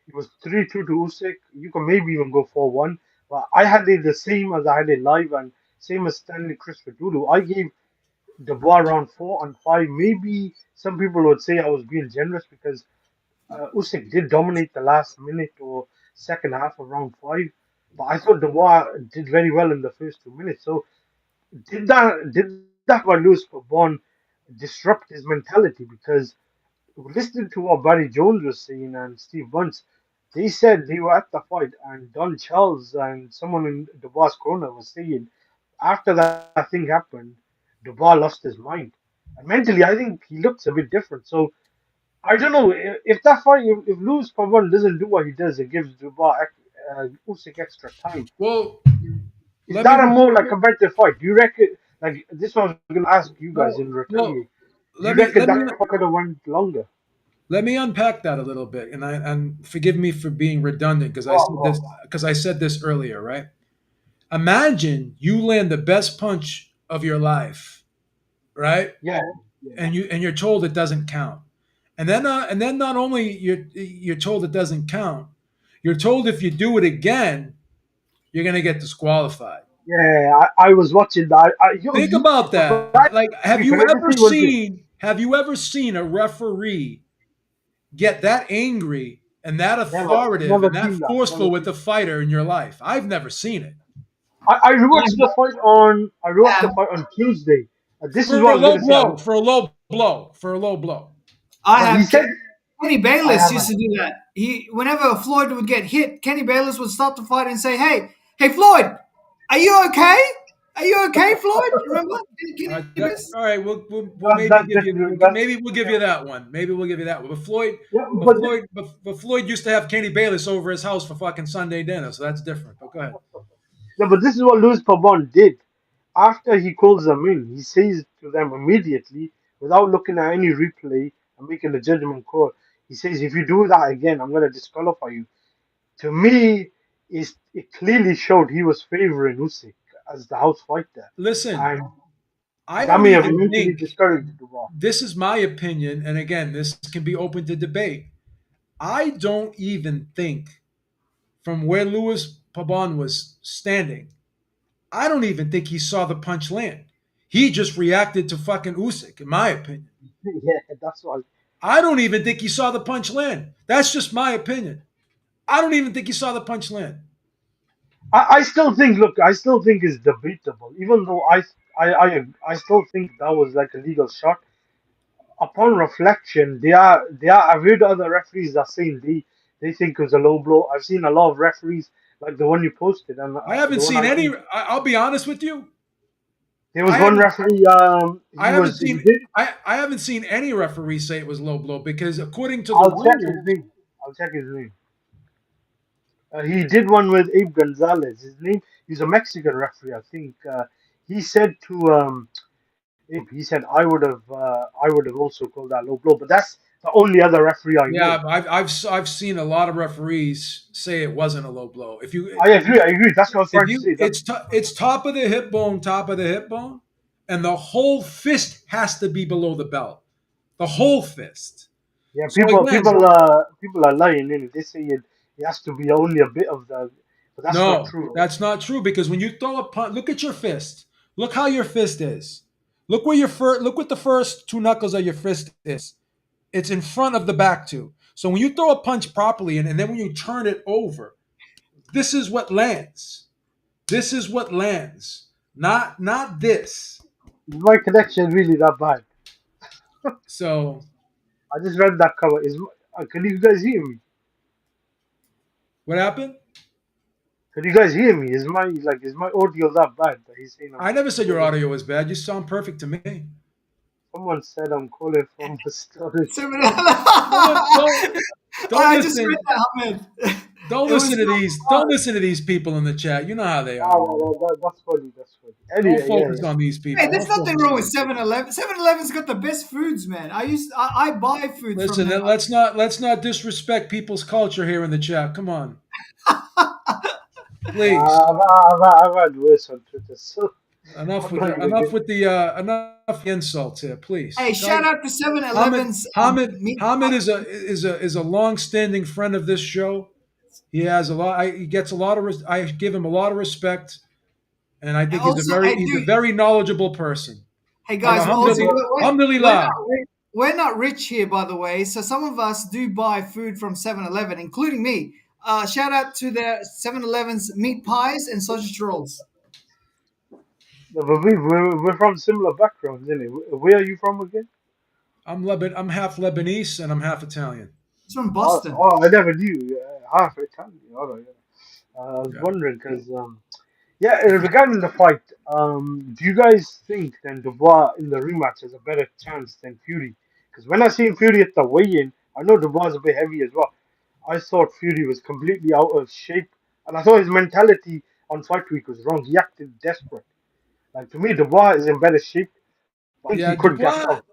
It was 3-2 to Usyk. You can maybe even go 4-1. But I had it the same as I had it live and same as Stanley Christopher Doodoo. I gave Dubois round 4 and 5. Maybe some people would say I was being generous because Usyk did dominate the last minute or second half of round 5. But I thought Dubois did very well in the first 2 minutes. So did that by Lewis Pabon disrupt his mentality? Because listening to what Barry Jones was saying and Steve Bunce, they said they were at the fight, and Don Charles and someone in Dubois' corner was saying after that thing happened, Dubois lost his mind. And mentally, I think he looks a bit different. So I don't know if that fight, if Lewis Pavon doesn't do what he does and gives Usyk extra time, Well, is let me that a more like competitive fight? Do you reckon? Like this, one I was going to ask you guys in well, retaliate. well Do you let me reckon let that me fight could have went longer? let me unpack that a little bit, and forgive me for being redundant Go on, go on. because I said this earlier, right? Imagine you land the best punch of your life, right? Yeah, yeah, And you're told it doesn't count. And then not only you're told it doesn't count, you're told if you do it again, you're going to get disqualified. yeah. I was watching that. Think about But that. Like but everything was it. have you ever seen a referee get that angry and that I've authoritative never and that seen that. Never forceful with seen a fighter in your life? I've never seen it. I rewatched the I fight on. I rewatched the have, fight on Tuesday. This is For what a I was low gonna say. blow, for a low blow, for a low blow. I But he have. said Kenny I Bayless used haven't. to do that. Whenever Floyd would get hit, Kenny Bayless would stop the fight and say, hey, Floyd, are you okay? Are you okay, Floyd? Remember Kenny Bayless? All right. We'll maybe That's give you different. That's maybe we'll give you that one. Maybe we'll give you that one. yeah. But But Floyd used to have Kenny Bayless over his house for fucking Sunday dinner, so that's different. But go ahead. yeah, but this is what Luis Pabon did. After he calls them in, he says to them immediately, without looking at any replay and making a judgment call, he says, "If you do that again, I'm gonna disqualify you." To me, it clearly showed he was favoring Usyk as the house fighter, Listen, and I that don't may have even mentally think discouraged Dubois. this is my opinion, and again, this can be open to debate. I don't even think from where Louis Pabon was standing, I don't even think he saw the punch land. He just reacted to fucking Usyk, in my opinion. Yeah, that's why. I don't even think he saw the punch land. That's just my opinion. I don't even think he saw the punch land. I still think. Look, I still think it's debatable. Even though I still think that was like a legal shot. Upon reflection, they are. I've heard other referees are saying they think it was a low blow. I've seen a lot of referees like the one you posted and I haven't the one seen I any. seen. I'll be honest with you. There was I one haven't. referee. I He haven't was. He seen. did. I haven't seen any referee say it was low blow because according to the I'll check his rules, name. I'll check his name. He did one with Abe Gonzalez. His name. He's a Mexican referee, I think. He said to Abe, he said, I would have also called that low blow, but that's the only other referee I know. yeah, I've seen a lot of referees say it wasn't a low blow. I agree. I agree. That's what I was If trying to you say. That's it's top of the hip bone, and the whole fist has to be below the belt. The whole fist. yeah. So again, People are lying in it. They say it has to be only a bit of the, but that's not no, true. that's not true because when you throw a punch, look at your fist. Look how your fist is. Look where your look what the first two knuckles of your fist is. It's in front of the back two. So when you throw a punch properly and then when you turn it over, this is what lands. This is what lands. Not this. Is my connection really that bad? So I just read that cover. Can you guys hear me? what happened? Can you guys hear me? Is my audio that bad that he's saying I'm I never said your calling? audio was bad. You sound perfect to me. Someone said I'm calling from a storage. Don't don't I just read listen. that, Ahmed. Don't It was listen to so these. Don't smart. listen to these people in the chat. You know how they Ah, are, man. that's funny. That's funny. Don't Anyway, yeah, focus yeah. on these Hey, people. there's Don't nothing focus wrong on with these people. 7-Eleven. 7-Eleven's got the best foods, man. I buy food from Listen, them. let's not disrespect people's culture here in the chat. Come on, I've please. had worse on Twitter. So Enough I'm with not the gonna enough get. with the insults here, Hey, please. shout out to Seven Hamid Eleven's meat Hamid pie. is a long-standing friend of this show. He has a lot. He gets a lot of. I give him a lot of respect, and I think Also, hey, he's a dude, very knowledgeable person. hey And guys, also we're not alhamdulillah. we're not rich here, by the way. So some of us do buy food from 7-Eleven, including me. Shout out to the 7-Eleven's meat pies and sausage rolls. No, but we're from similar backgrounds, isn't it? Where are you from again? I'm half Lebanese and I'm half Italian. It's from Oh, Boston. oh, I never knew. Half Italian. All right. I was Yeah. wondering because yeah, regarding the fight, do you guys think then Dubois in the rematch has a better chance than Fury? Because when I seen Fury at the weigh-in, I know Dubois is a bit heavy as well. I thought Fury was completely out of shape, and I thought his mentality on fight week was wrong. He acted desperate. Like to me, Dubois is in better shape, but I think he Yeah, could get out.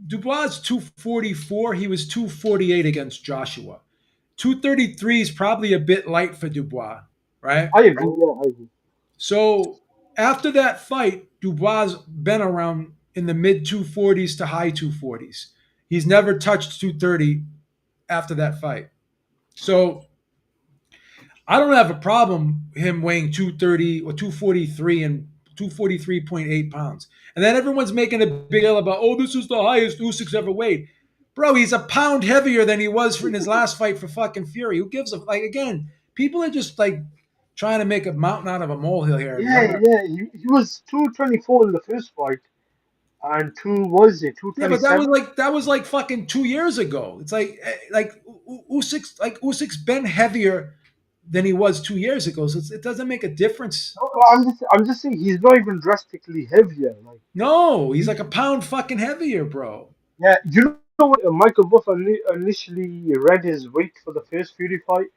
Dubois is 244. He was 248 against Joshua. 233 is probably a bit light for Dubois, right? I agree. Yeah, I agree. So after that fight, Dubois been around in the mid 240s to high 240s. He's never touched 230 after that fight. So I don't have a problem him weighing 230 or 243 and 243.8 pounds. And then everyone's making a big deal about, oh, this is the highest Usyk's ever weighed. Bro, he's a pound heavier than he was in his last fight for fucking Fury. Who gives a like? Again, people are just like trying to make a mountain out of a molehill here. Yeah, yeah. He was 224 in the first fight, and two was it Yeah, but that was 227? like fucking 2 years ago. It's like Usyk's been heavier than he was 2 years ago, so it doesn't make a difference. No, but I'm just saying he's not even drastically heavier. Like, No, he's he, like a pound fucking heavier, bro. yeah, you know what? Michael Buff initially read his weight for the first Fury fight,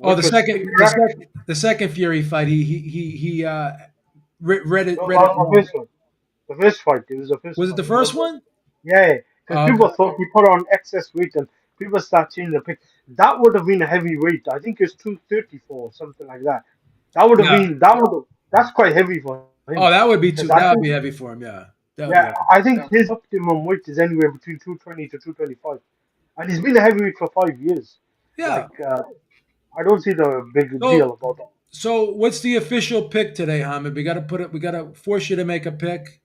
Oh, which was incorrect. the second Fury fight, No, read it the wrong. first one, the first fight. It was the first Was it fight. the It was first one? yeah, because Okay. people thought he put on excess weight, and people start changing the pick. That would have been a heavy weight. I think it's 234, something like that. That would have Yeah. been that's quite heavy for him Oh, that would be because too. I That would think be heavy for him. Yeah, that would be yeah, heavy. I think his optimum weight is anywhere between 220 to 225, and he's been a heavyweight for 5 years. Yeah. Like I don't see the big deal So, about that. what's the official pick today, Hamid? We got to put it. We got to force you to make a pick.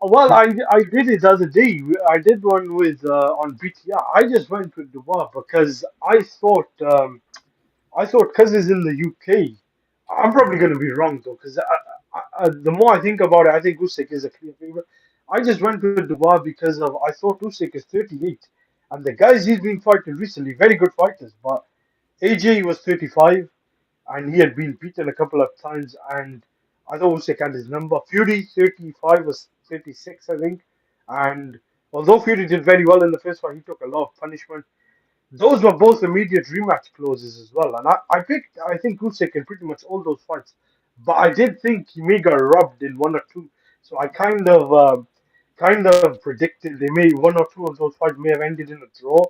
Well, I did it the other day. I did one with on BTR. I just went with Dubois because I thought because he's in the UK, I'm probably going to be wrong though. Because the more I think about it, I think Usyk is a clear favorite. I just went with Dubois because of I thought Usyk is 38, and the guys he's been fighting recently, very good fighters. But AJ was 35, and he had been beaten a couple of times, and I thought Usyk had his number. Fury 35 was 36, I think, and although Fury did very well in the first fight, he took a lot of punishment. Those were both immediate rematch clauses as well, and I think Usyk in pretty much all those fights, but I did think he may get robbed in one or two, so I kind of predicted they may one or two of those fights may have ended in a draw,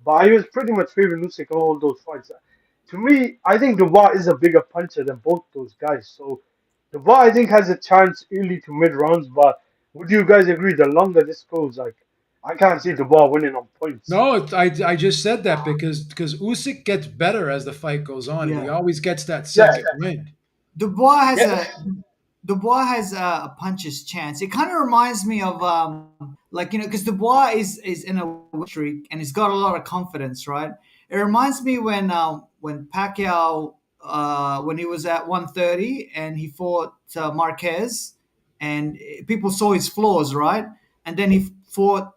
but I was pretty much favoring Usyk in all those fights. To me, I think Dubois is a bigger puncher than both those guys, so Dubois I think has a chance early to mid rounds, but would you guys agree the longer this goes, like I can't see Dubois winning on points. No, I just said that because Usyk gets better as the fight goes on, and he Yeah, always gets that Yeah, second wind. Dubois has yeah. a Dubois has a puncher's chance. It kind of reminds me of like because Dubois is in a win streak and he's got a lot of confidence, right? It reminds me when Pacquiao when he was at 130 and he fought Marquez, and people saw his flaws, right? And then he fought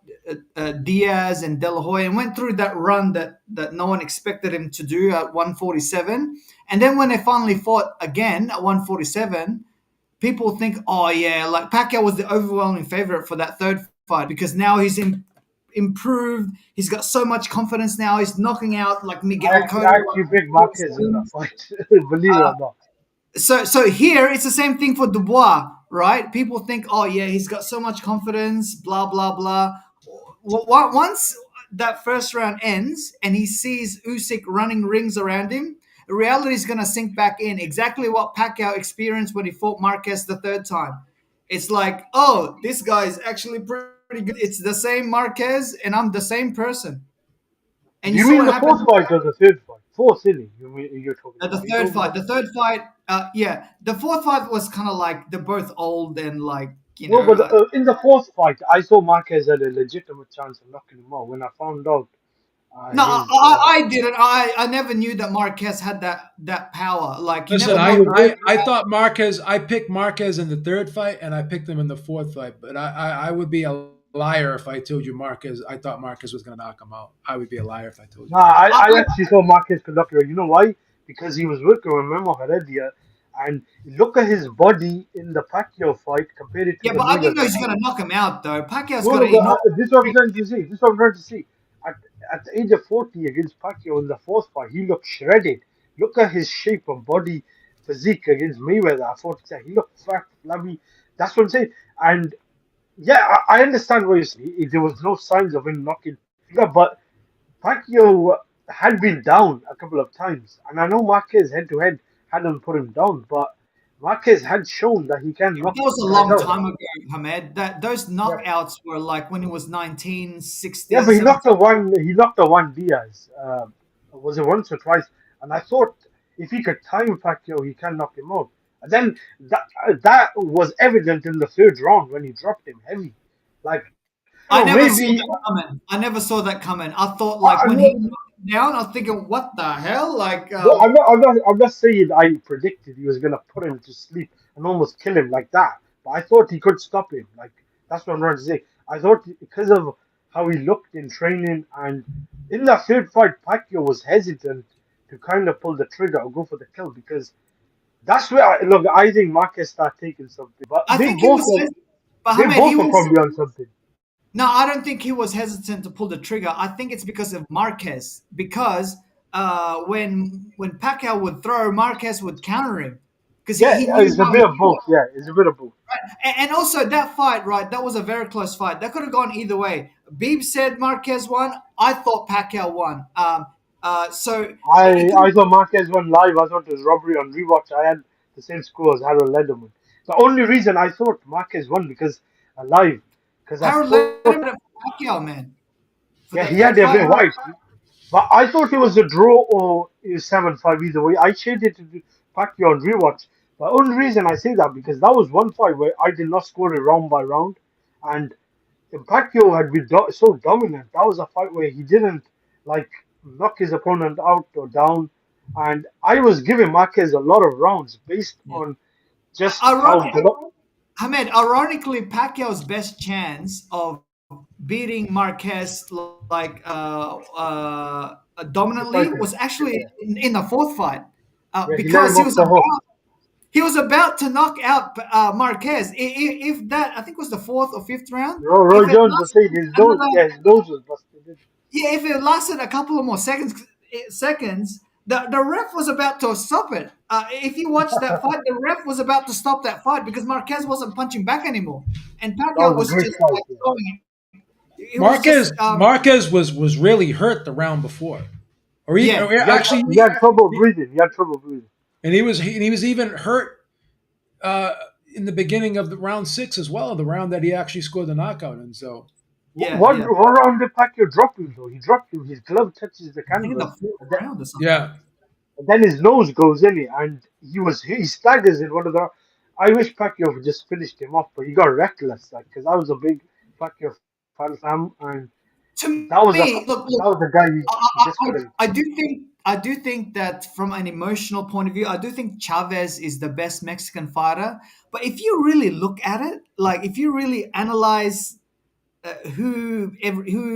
Diaz and De La Hoya and went through that run that no one expected him to do at 147. And then when they finally fought again at 147, people think, oh yeah, like Pacquiao was the overwhelming favorite for that third fight because now improved. He's got so much confidence now. He's knocking out like Miguel I Cotto. actually picked Marquez in that fight, believe it or not. So here it's the same thing for Dubois, right? People think, oh yeah, he's got so much confidence, blah blah blah. Once that first round ends and he sees Usyk running rings around him, reality is going to sink back in. Exactly what Pacquiao experienced when he fought Marquez the third time. It's like, oh, this guy is actually pretty good. It's the same Marquez, and I'm the same person. And you Do you saw mean what the happened fourth fight or the third fight? Fourth, silly. You're talking at the about. You third talking fight. about? The third fight, yeah, the fourth fight was kind of like they're both old and like No, but in the fourth fight, I saw Marquez had a legitimate chance of knocking him out. When I found out no, his I didn't. I never knew that Marquez had that power. Like you Listen, never no, know. I thought Marquez. I picked Marquez in the third fight, and I picked him in the fourth fight. But I would be a liar if I told you Marquez. I thought Marquez was going to knock him out. I would be a liar if I told you nah, that. I actually saw Marquez could knock him out. You know why? Because he was working with Memo Heredia, and look at his body in the Pacquiao fight compared it to Yeah, the but I didn't know Mayweather he's fight. gonna knock him out though. Pacquiao's No, got no, to but ignore. this is what I'm trying to see. This is what I'm trying to see. At, at the age of 40 against Pacquiao in the fourth fight, he looked shredded. Look at his shape and body physique against Mayweather at 47. He looked fat, flabby. That's what I'm saying. And yeah, I understand what you're saying. There was no signs of him knocking Figure, but Pacquiao had been down a couple of times. And I know Marquez head to head hadn't put him down, but Marquez had shown that he can knock That was a guys long out. time ago, Hamed. That those Yeah. knockouts were like when he was 19, Yeah, 16, but he knocked 17. the one. He knocked the one Diaz. Was it once or twice? And I thought if he could time Pacquiao, he can knock him out. And then that was evident in the third round when he dropped him heavy. Like I never saw maybe that coming. I never saw that coming. I thought like I'm when he not, knocked him down, I was thinking, what the hell? Like, no, I'm not saying I predicted he was gonna put him to sleep and almost kill him like that. But I thought he could stop him. Like that's what I'm trying to say. I thought because of how he looked in training and in that third fight, Pacquiao was hesitant to kind of pull the trigger or go for the kill because that's where look. I think Marquez started taking something, but I think he was, but they Hamed, he both are was. probably on something. No, I don't think he was hesitant to pull the trigger. I think it's because of Marquez. Because when Pacquiao would throw, Marquez would counter him because Yeah, he knew it's a how bit he of both. was. Yeah, it's a bit of both. And also that fight, right? That was a very close fight. That could have gone either way. Beeb said Marquez won. I thought Pacquiao won. So it could. I saw Marquez won live. I thought it was robbery on rewatch. I had the same score as Harold Lederman. The only reason I thought Marquez won because live, because I Harold thought Lederman for Pacquiao, man, for yeah the he had third fight. every right, but I thought it was a draw or it was 7-5 either way. I changed it to Pacquiao on rewatch. The only reason I say that because that was one fight where I did not score it round by round, and Pacquiao had been so dominant. That was a fight where he didn't like knock his opponent out or down, and I was giving Marquez a lot of rounds based Yeah. on just how Ironic, good. Ahmed, ironically, Pacquiao's best chance of beating Marquez like dominantly was Decided. actually Yeah, in the fourth fight yeah, he let because him off the hook. he was about to knock out Marquez. If that, I think, was the fourth or fifth round. Roy If it Jones was lasted saying another, his nose was busted. yeah, if it lasted a couple of more seconds, the ref was about to stop it. If you watch that fight, the ref was about to stop that fight because Marquez wasn't punching back anymore, and That Pacquiao was a was great just fight. like Yeah, throwing it. It was just Marquez was really hurt the round before, yeah, or actually, he had trouble breathing. He had trouble breathing. and he was even hurt uh, in the beginning of the round six as well, the round that he actually scored the knockout in. So yeah, yeah. What round did Pacquiao drop him though? He dropped him. His glove touches the I think in the canvas, fourth and round or something. yeah, then his nose goes in it, and he staggers in one of the. I wish Pacquiao just finished him off, but he got reckless, like because I was a big Pacquiao fan, and To that was a me, look, that was the guy he just I, couldn't. I do think that from an emotional point of view, I do think Chavez is the best Mexican fighter. But if you really look at it, like if you really analyze who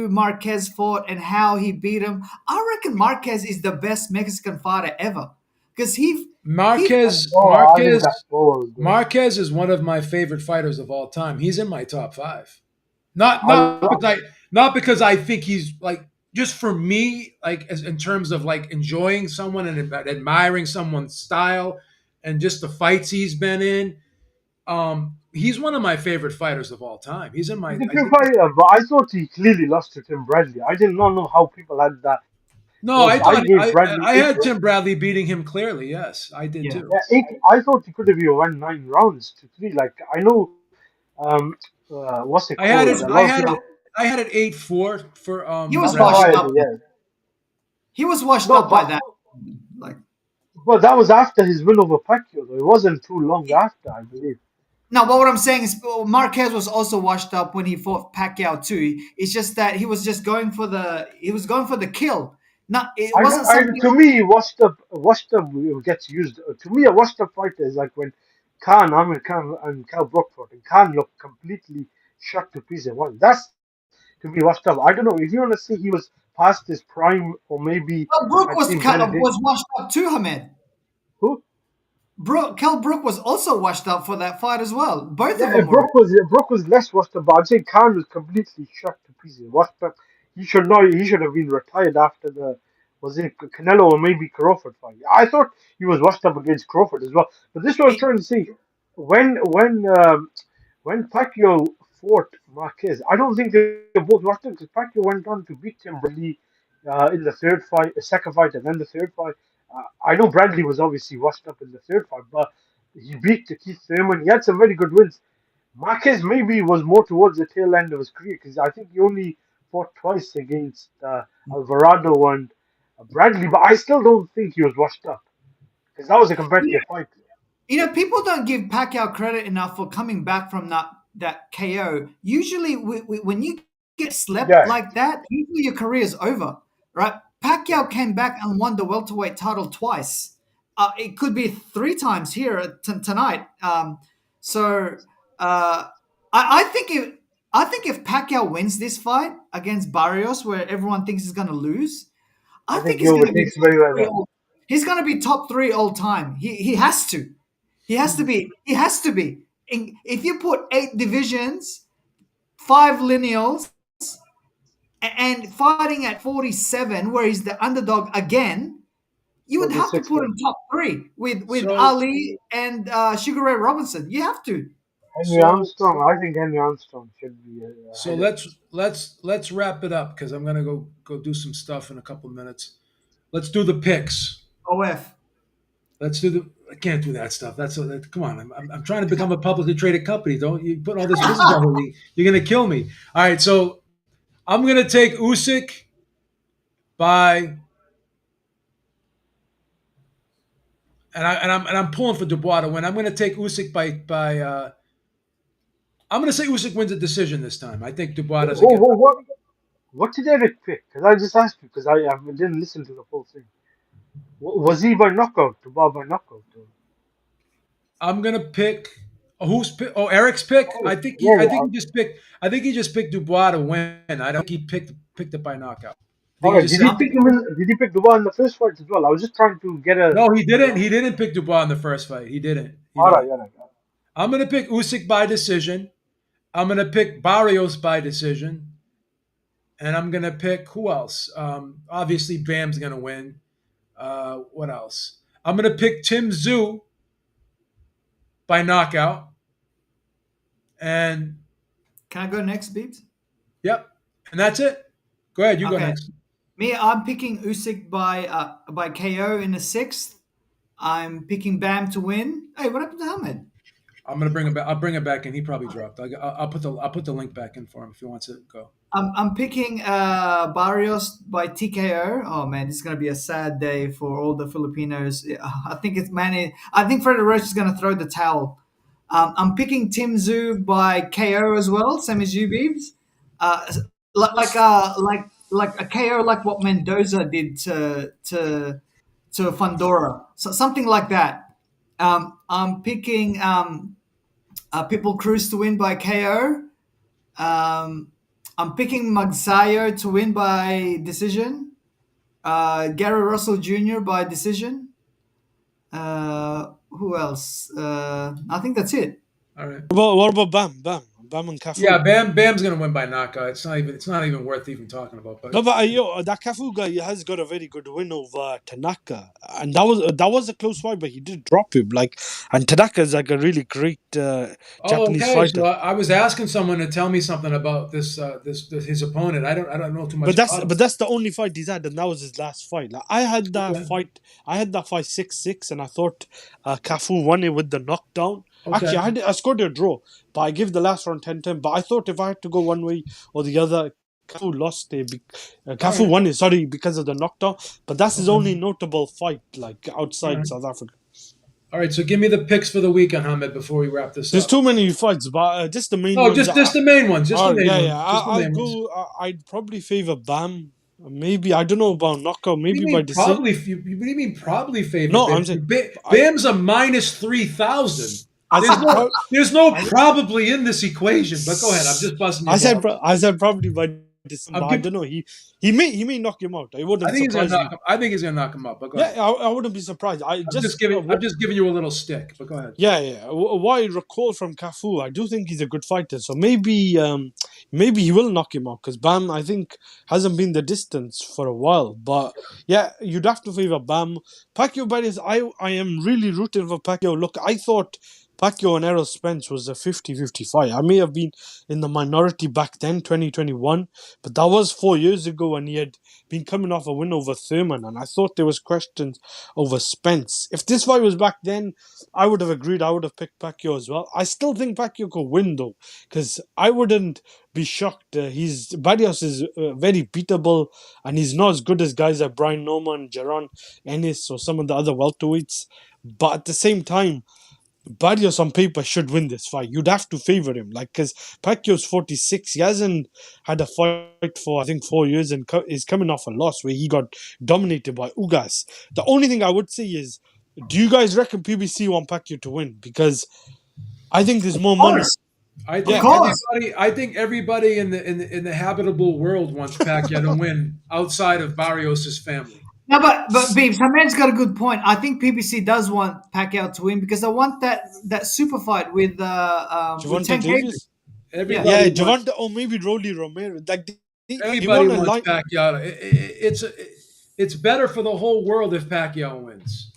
Marquez fought and how he beat him, I reckon Marquez is the best Mexican fighter ever because he I think that's bold. Marquez is one of my favorite fighters of all time. He's in my top five. I love. Not because I think he's like just for me, like as in terms of like enjoying someone and admiring someone's style and just the fights he's been in. He's one of my favorite fighters of all time. He's in my. He's a I good think. fighter, but I thought he clearly lost to Tim Bradley. I did not know how people had that No, hopes. I I thought gave Bradley I eight. had Tim Bradley beating him clearly. Yes, I did yeah. too. Yeah, eight. I thought he could have even won 9 rounds to 3. Like I know Um, what's it I had called? it. I had Losno. it. I had it 8-4 for He was That's how washed I Brazil. had up. it. Yeah. He was washed No, up by but that. Like, that was after his win over Pacquiao. Though. It wasn't too long after, I believe. no, but what I'm saying is Marquez was also washed up when he fought Pacquiao too. It's just that he was just going for the kill. Not it I, wasn't I something. to me, washed up gets used. To me, a washed up fighter is like when Amir Khan, and Cal Brook fought, and Khan looked completely shot to pieces. That's to me washed up. I don't know if you want to say he was past his prime, or maybe Well, Brook had seen better days. was washed up too, Hamed. Who? Kell Brook was also washed up for that fight as well. Both of Yeah, them were. Brook was less washed up, but I'm saying Khan was completely shot to pieces. Washed up. He should have been retired after the was it Canelo or maybe Crawford fight. I thought he was washed up against Crawford as well. But this is what I'm It, trying to say. When Pacquiao fought Marquez, I don't think they were both washed up because Pacquiao went on to beat him Bradley in the third fight, the second fight, and then the third fight. I know Bradley was obviously washed up in the third fight, but he beat Keith Thurman. He had some very good wins. Marquez maybe was more towards the tail end of his career because I think he only fought twice against Alvarado and Bradley, but I still don't think he was washed up because that was a competitive fight. people don't give Pacquiao credit enough for coming back from that KO. Usually, when you get slept Yeah, like that, usually your career is over, right? yeah. Pacquiao came back and won the welterweight title twice. It could be three times here tonight. So I think if Pacquiao wins this fight against Barrios, where everyone thinks he's going to lose, I I think think he he's going to be overtakes top very well three. there. He's going to be top three all time. He has to. He has to be. He has to be. If you put 8 divisions, 5 lineals, and fighting at 47, where he's the underdog again, you would have to 46 put then. him top three with So Ali and Sugar Ray Robinson. You have to. Henry so Armstrong, I think Henry Armstrong should be so ahead of him. let's wrap it up because I'm gonna go do some stuff in a couple minutes. Let's do the picks. OF. Let's do the. I can't do that stuff. Come on. I'm trying to become a publicly traded company. Don't you put all this business on me? You're gonna kill me. All right. So I'm gonna take Usyk by, and I'm pulling for Dubois to win. I'm gonna take Usyk by. I'm gonna say Usyk wins a decision this time. I think Dubois doesn't get. What did Eric pick? Because I just asked you because I didn't listen to the whole thing. Was he by knockout? To Bob by knockout? I'm gonna pick. Who's pick? Oh, Eric's pick. Eric. Yeah, I think yeah. he just picked. I think he just picked Dubois to win. I don't think he picked it by knockout. I think All he right. just Did said. he pick him? Did he pick Dubois in the first fight as well? I was just trying to get a. No, he didn't. Uh, He didn't pick Dubois in the first fight. He didn't. He all right, didn't. all right. I'm gonna pick Usyk by decision. I'm gonna pick Barrios by decision, and I'm gonna pick who else? Obviously, Bam's gonna win. What else? I'm gonna pick Tim Zhu by knockout, and Can I go next, Beeps? yep, and that's it. Go ahead. You go Okay. next. Me, I'm picking Usyk by KO in the sixth. I'm picking Bam to win. Hey, what happened to Hamed? I'm gonna bring him back. I'll bring him back in. He probably dropped. I'll put the link back in for him if he wants to go. I'm picking Barrios by TKO. Oh man, this is gonna be a sad day for all the Filipinos. I think it's Manny. I think Freddie Roach is gonna throw the towel. I'm picking Tim Zhu by KO as well, same as you, Beebs. Uh, like a KO, like what Mendoza did to Fundora, so something like that. I'm picking Pitbull Cruz to win by KO. Um, I'm picking Magsayo to win by decision. Gary Russell Jr. by decision. Who else? I think that's it. All right. What about Bam and Yeah, Cafu? Bam's gonna win by knockout. It's not even worth even talking about. But No, but that Cafu guy has got a very good win over Tanaka, and that was a close fight, but he did drop him. And Tanaka is like a really great oh, Japanese okay. So fighter. I was asking someone to tell me something about this his opponent. I don't know too much But that's about him. but that's the only fight he's had, and that was his last fight. Like I had that Okay. fight, 6-6, and I thought Cafu won it with the knockdown. Okay. Actually, I scored a draw, but I gave the last round 10-10. But I thought if I had to go one way or the other, Cafu lost it. All Cafu right. won it, sorry, because of the knockdown. But that's his Okay. only notable fight, like All outside right. South Africa. All right. So give me the picks for the weekend, Hamid, before we wrap this There's up. too many fights, but just the main No, ones. just the main ones. Just the main Yeah, ones. yeah. Just the I'll main ones. go. I'd probably favor Bam. Maybe I don't know about knockout. What do you Maybe by mean decision. probably? What do you mean probably favor No, Bam? I'm saying. I Bam's a minus 3,000. I There's said no pro. there's no I, probably in this equation. But go ahead. I'm just busting your balls. I said probably by December. I'm I give, don't know. He may knock him out. It I wouldn't think he's gonna surprise knock me. him. I think he's gonna knock him up. But go Yeah, ahead. I wouldn't be surprised. I just I'm just giving you a little stick. But go ahead. yeah, yeah. What I recall from Cafu, I do think he's a good fighter. So maybe he will knock him out because Bam, I think, hasn't been the distance for a while. But yeah, you'd have to favor Bam. Pacquiao Barrios, I am really rooting for Pacquiao. Look, I thought Pacquiao and Errol Spence was a 50-50 fight. I may have been in the minority back then, 2021, but that was 4 years ago, and he had been coming off a win over Thurman, and I thought there was questions over Spence. If this fight was back then, I would have agreed. I would have picked Pacquiao as well. I still think Pacquiao could win though, because I wouldn't be shocked. Barrios is very beatable, and he's not as good as guys like Brian Norman, Jaron Ennis, or some of the other welterweights. But at the same time, Barrios on paper should win this fight. You'd have to favor him, like because Pacquiao's 46. He hasn't had a fight for I think 4 years, and is coming off a loss where he got dominated by Ugas. The only thing I would say is, do you guys reckon PBC want Pacquiao to win? Because I think there's more Of money. course, of Yeah, course. I think everybody in the habitable world wants Pacquiao to win outside of Barrios' family. No, but Beeps, Haman's got a good point. I think PBC does want Pacquiao to win because they want that super fight with Javante Tank Davis. Davis. Yeah. Everybody Yeah, wants Javante or maybe Rolly Romero. Like they everybody want to wants line. Pacquiao. It's better for the whole world if Pacquiao wins.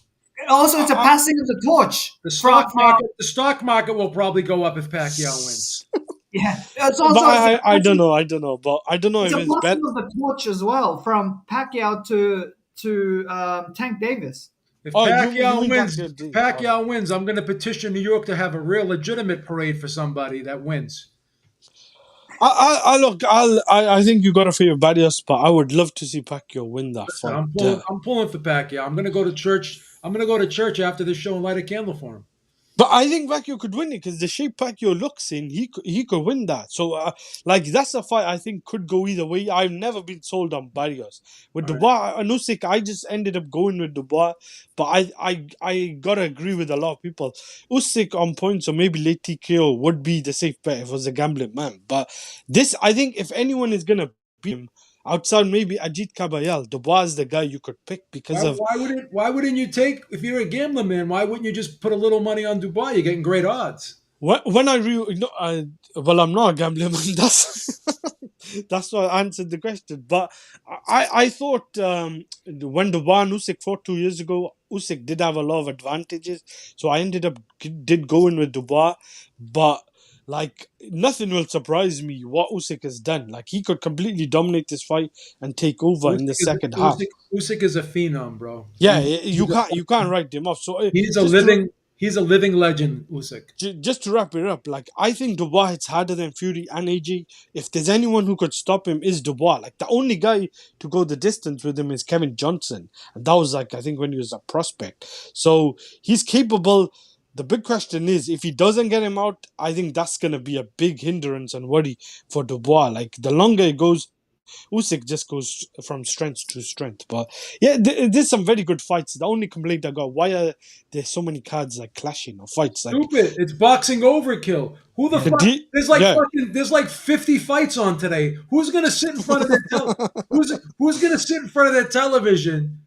Also, it's a passing of the torch. The stock market will probably go up if Pacquiao wins. Yeah, it's But also it's a I don't passing, know. I don't know. But I don't know it's if a it's better. passing of the torch as well from Pacquiao to Tank Davis. If Oh, you Pacquiao mean wins, Pacquiao? Pacquiao wins, I'm going to petition New York to have a real legitimate parade for somebody that wins. I think you got to favor Barrios, but I would love to see Pacquiao win that Listen, fight. I'm pulling for Pacquiao. I'm going to go to church. I'm going to go to church after this show and light a candle for him. But I think Pacquiao could win it because the shape Pacquiao looks in, he could win that. So, like that's a fight I think could go either way. I've never been sold on Barrios with All right. Dubois and Usyk. I just ended up going with Dubois, but I gotta agree with a lot of people. Usyk on points or maybe late TKO would be the safe bet if it was a gambling man. But this, I think, if anyone is gonna beat him outside maybe Ajit Kabayal, Dubois is the guy you could pick because of. Why wouldn't you take, if you're a gambler, man, why wouldn't you just put a little money on Dubai? You're getting great odds. When well, I'm not a gambler, man. That's why I answered the question. But I thought when Dubois and Usyk fought 2 years ago, Usyk did have a lot of advantages, so I ended up did going with Dubois. But like nothing will surprise me what Usyk has done. Like he could completely dominate this fight and take over in the second half. Usyk is a phenom, bro. Yeah, you can't write him off. So He's a just to living legend, Usyk. just to wrap it up, like I think Dubois hits harder than Fury and AJ. If there's anyone who could stop him, is Dubois. Like the only guy to go the distance with him is Kevin Johnson, and that was like I think when he was a prospect. So he's capable. The big question is if he doesn't get him out, I think that's gonna be a big hindrance and worry for Dubois. Like the longer it goes, Usyk just goes from strength to strength. But yeah, there's some very good fights. The only complaint I got, why are there so many cards like clashing or fights? Like Stupid. It's boxing overkill. Who the fuck? There's like 50 fights on today. Who's gonna sit in front of who's gonna sit in front of their television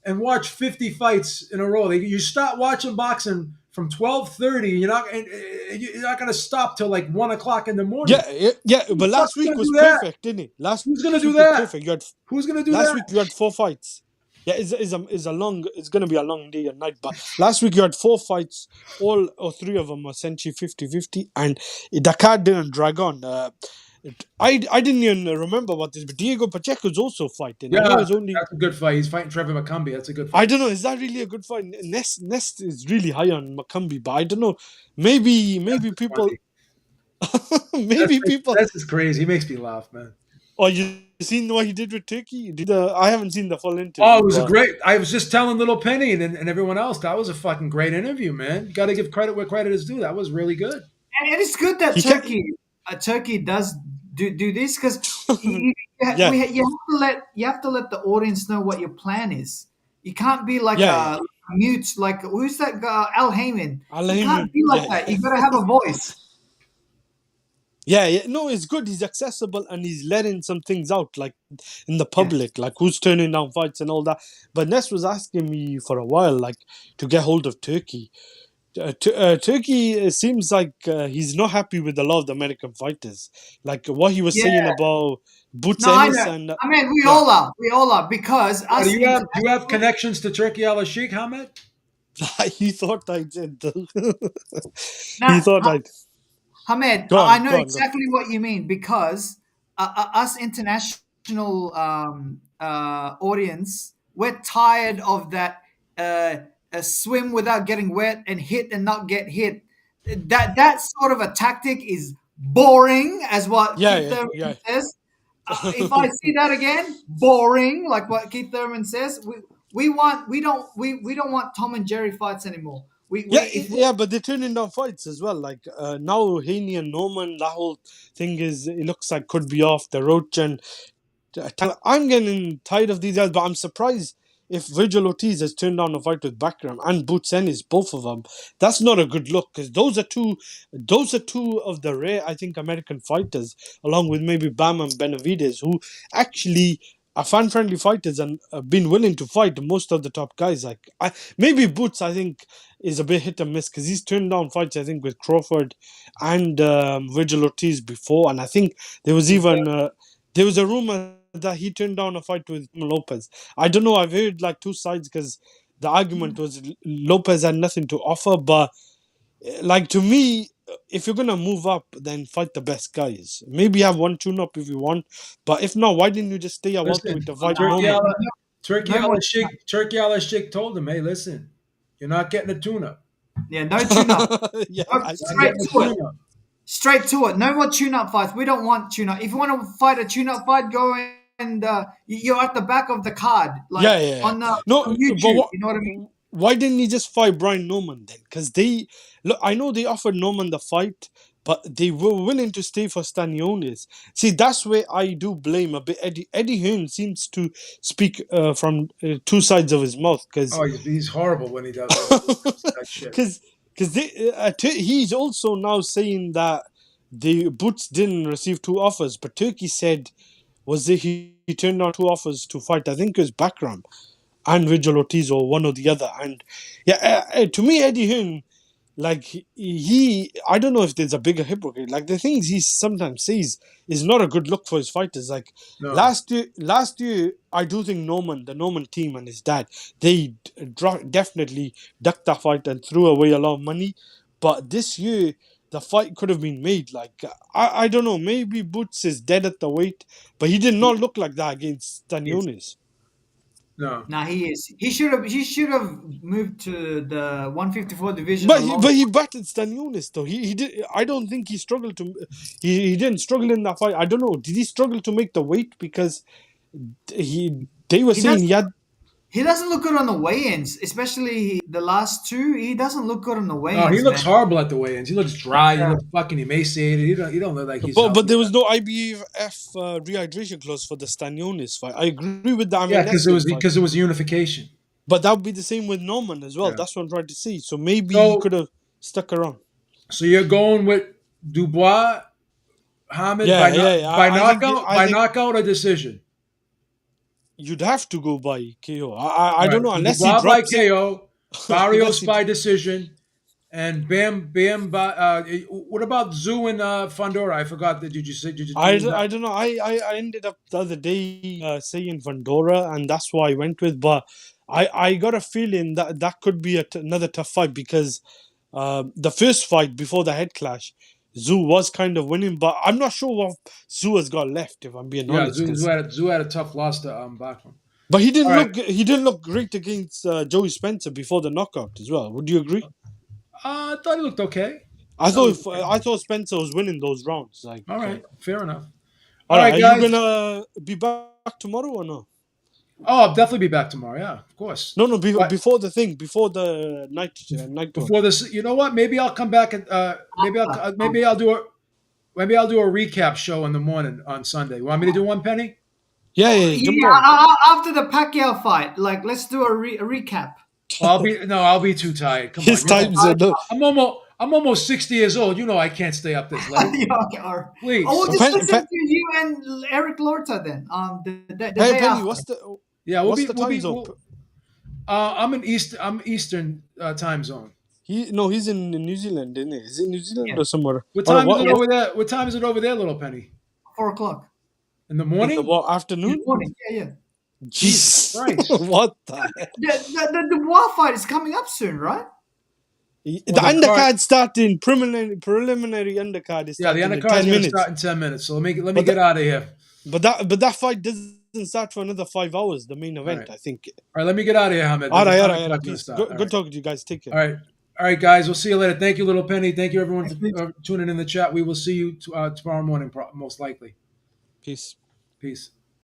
and watch 50 fights in a row? You start watching boxing from 12:30. You're not gonna stop till like 1 o'clock in the morning. Yeah. But last week was perfect, didn't it? Who's gonna do week that? was perfect. Who's gonna do last that? week you had 4 fights. Yeah, it's gonna be a long day and night. But last week you had 4 fights, all or 3 of them essentially 50-50, and the card didn't drag on. I didn't even remember about this, but Diego Pacheco's also fighting. I know Yeah, it's only. that's a good fight. He's fighting Trevor McCumbee. That's a good I fight. don't know. Is that really a good fight? Nest is really high on Makambi, but I don't know. Maybe That's people, funny. maybe people. That's just crazy. He makes me laugh, man. Or you seen what he did with Turkey? I haven't seen the full Oh, it interview, was a but great. I was just telling Little Penny and everyone else that was a fucking great interview, man. You got to give credit where credit is due. That was really good. And it's good that he can. Turkey does do this because you, Yeah, you have to let the audience know what your plan is. You can't be like yeah, yeah. a mute, like who's that guy, Al Heyman. You can't Alain, be like yeah, that. yeah. You gotta have a voice. Yeah, yeah. No, it's good. He's accessible and he's letting some things out, like in the Yeah, public, like who's turning down fights and all that. But Ness was asking me for a while, like to get hold of Turkey. Turkey seems like he's not happy with a lot of the American fighters. Like what he was saying yeah. about Boots No, I Ennis know. and I mean, we yeah, all are. We all are because What, us do you have international. connections to Turkey Al Sheikh, Hamed? he thought I did. He Now, thought I. Hamed, Go I on, know go on, go. exactly what you mean because us international audience, we're tired of that swim without getting wet and hit and not get hit. That sort of a tactic is boring, as what Yeah, Keith yeah, Thurman yeah. says. If I see that again, boring, like what Keith Thurman says. We don't want Tom and Jerry fights anymore. Yeah, yeah, but they're turning down fights as well. Like now, Haney and Norman, that whole thing is it looks like could be off the roach. And I'm getting tired of these guys, but I'm surprised if Virgil Ortiz has turned down a fight with Bakram and Boots Ennis, both of them. That's not a good look because those are two of the rare, I think, American fighters, along with maybe Bam and Benavides, who actually are fan-friendly fighters and have been willing to fight most of the top guys. Like maybe Boots, I think, is a bit hit and miss because he's turned down fights, I think, with Crawford and Virgil Ortiz before, and I think there was even there was a rumor that he turned down a fight with Lopez. I don't know. I've heard like two sides because the argument was Lopez had nothing to offer. But like to me, if you're gonna move up, then fight the best guys. Maybe have one tune-up if you want, but if not, why didn't you just stay at welterweight Listen, to fight Nah, Norman? no more. Turkey Al Sheikh told him, "Hey, listen, you're not getting a tuna. Yeah, no tune up. Yeah, I You're not see. Straight getting a to it. tuna." Straight to it. No more tune-up fights. We don't want tune-up. If you want to fight a tune-up fight, go and you're at the back of the card, like Yeah, yeah, yeah. on No, but YouTube. You know what I mean? why didn't he just fight Brian Norman then? Because they look, I know they offered Norman the fight, but they were willing to stay for Stanionis. See, that's where I do blame a bit Eddie. Eddie Hearn seems to speak from two sides of his mouth because Oh, he's horrible when he does that shit. because he's also now saying that the Boots didn't receive two offers, but Turkey said he turned down two offers to fight. I think it was Bakram and Virgil Ortiz or one or the other. And yeah, to me, Eddie Hearn, like I don't know if there's a bigger hypocrite. Like the things he sometimes says is not a good look for his fighters. Like No, last year, I do think the Norman team and his dad, they definitely ducked that fight and threw away a lot of money. But this year, the fight could have been made. Like I don't know, maybe Boots is dead at the weight, but he did not look like that against Yes. Stanionis. no. Nah, he is. He should have moved to the 154 division But along. he battered Stanionis though. He did. I don't think he struggled to. He didn't struggle in that fight. I don't know. Did he struggle to make the weight because they were He saying does. he had. He doesn't look good on the weigh-ins, especially the last two. He doesn't look good on the No, he weigh-ins, looks man. horrible at the weigh-ins. He looks dry. He Yeah. looks fucking emaciated. You don't look like he's But healthy. there was no IBF rehydration clause for the Stanionis fight. I agree with the Yeah, Amel fight, because it was unification. but that would be the same with Norman as well. Yeah. That's what I'm trying to say. So maybe he So could have stuck around. so you're going with Dubois, Hamid Yeah, yeah, yeah. by knockout or decision. You'd have to go by KO. I All don't right. know So unless he Dubois by drops it. KO, Unless Barrios he by decision, and Bam by. What about Zoo and Fondora? I forgot. Did you say? Did you do I that? don't know. I ended up the other day saying Vandora, and that's why I went with. But I got a feeling that could be another tough fight because the first fight before the head clash, Zoo was kind of winning, but I'm not sure what Zoo has got left. If I'm being Yeah, honest, Zoo had a tough loss to Bachman. but All right. he didn't look great against Joey Spencer before the knockout as well. Would you agree? I thought he looked okay. I thought Spencer was winning those rounds. Like, All right, fair enough. all All right, right, are you guys. gonna be back tomorrow or no? Oh, I'll definitely be back tomorrow. Yeah, of course. No, But before the night one. before this, you know what? Maybe I'll come back and maybe I'll do a recap show in the morning on Sunday. You want me to do one, Penny? Yeah, jump Yeah, on. after the Pacquiao fight, like let's do a recap. Well, I'll be too tired. Come His on, times are no. I'm almost 60 years old. You know I can't stay up this late. Yeah, okay, all right. Please. Oh, we'll just Pen, listen Pen, to you and Eric Lorta then. The Penny, day after. Yeah, what's the time zone? I'm Eastern time zone. He's in New Zealand, isn't he? Is it New Zealand Yeah, or somewhere? What Or time is it yes, over there? What time is it over there, little Penny? 4 o'clock In the in the morning? what, in the afternoon? morning. Yeah. Jesus Jesus, Christ. what the heck? The Dubois fight is coming up soon, right? The Well, the card, undercard starting preliminary undercard is yeah, the starting in undercard is 10 going to minutes. start in 10 minutes. So let me But get out of here. that fight doesn't start for another 5 hours. The main All event, right. I think. All right, let me get out of here, Hamid. All The right. undercard's gonna Peace. start. All Good right. talking to you guys. Take care. All right, guys. We'll see you later. Thank you, little Penny. Thank you, everyone, Thanks, for tuning in the chat. We will see you tomorrow morning, most likely. Peace. Peace.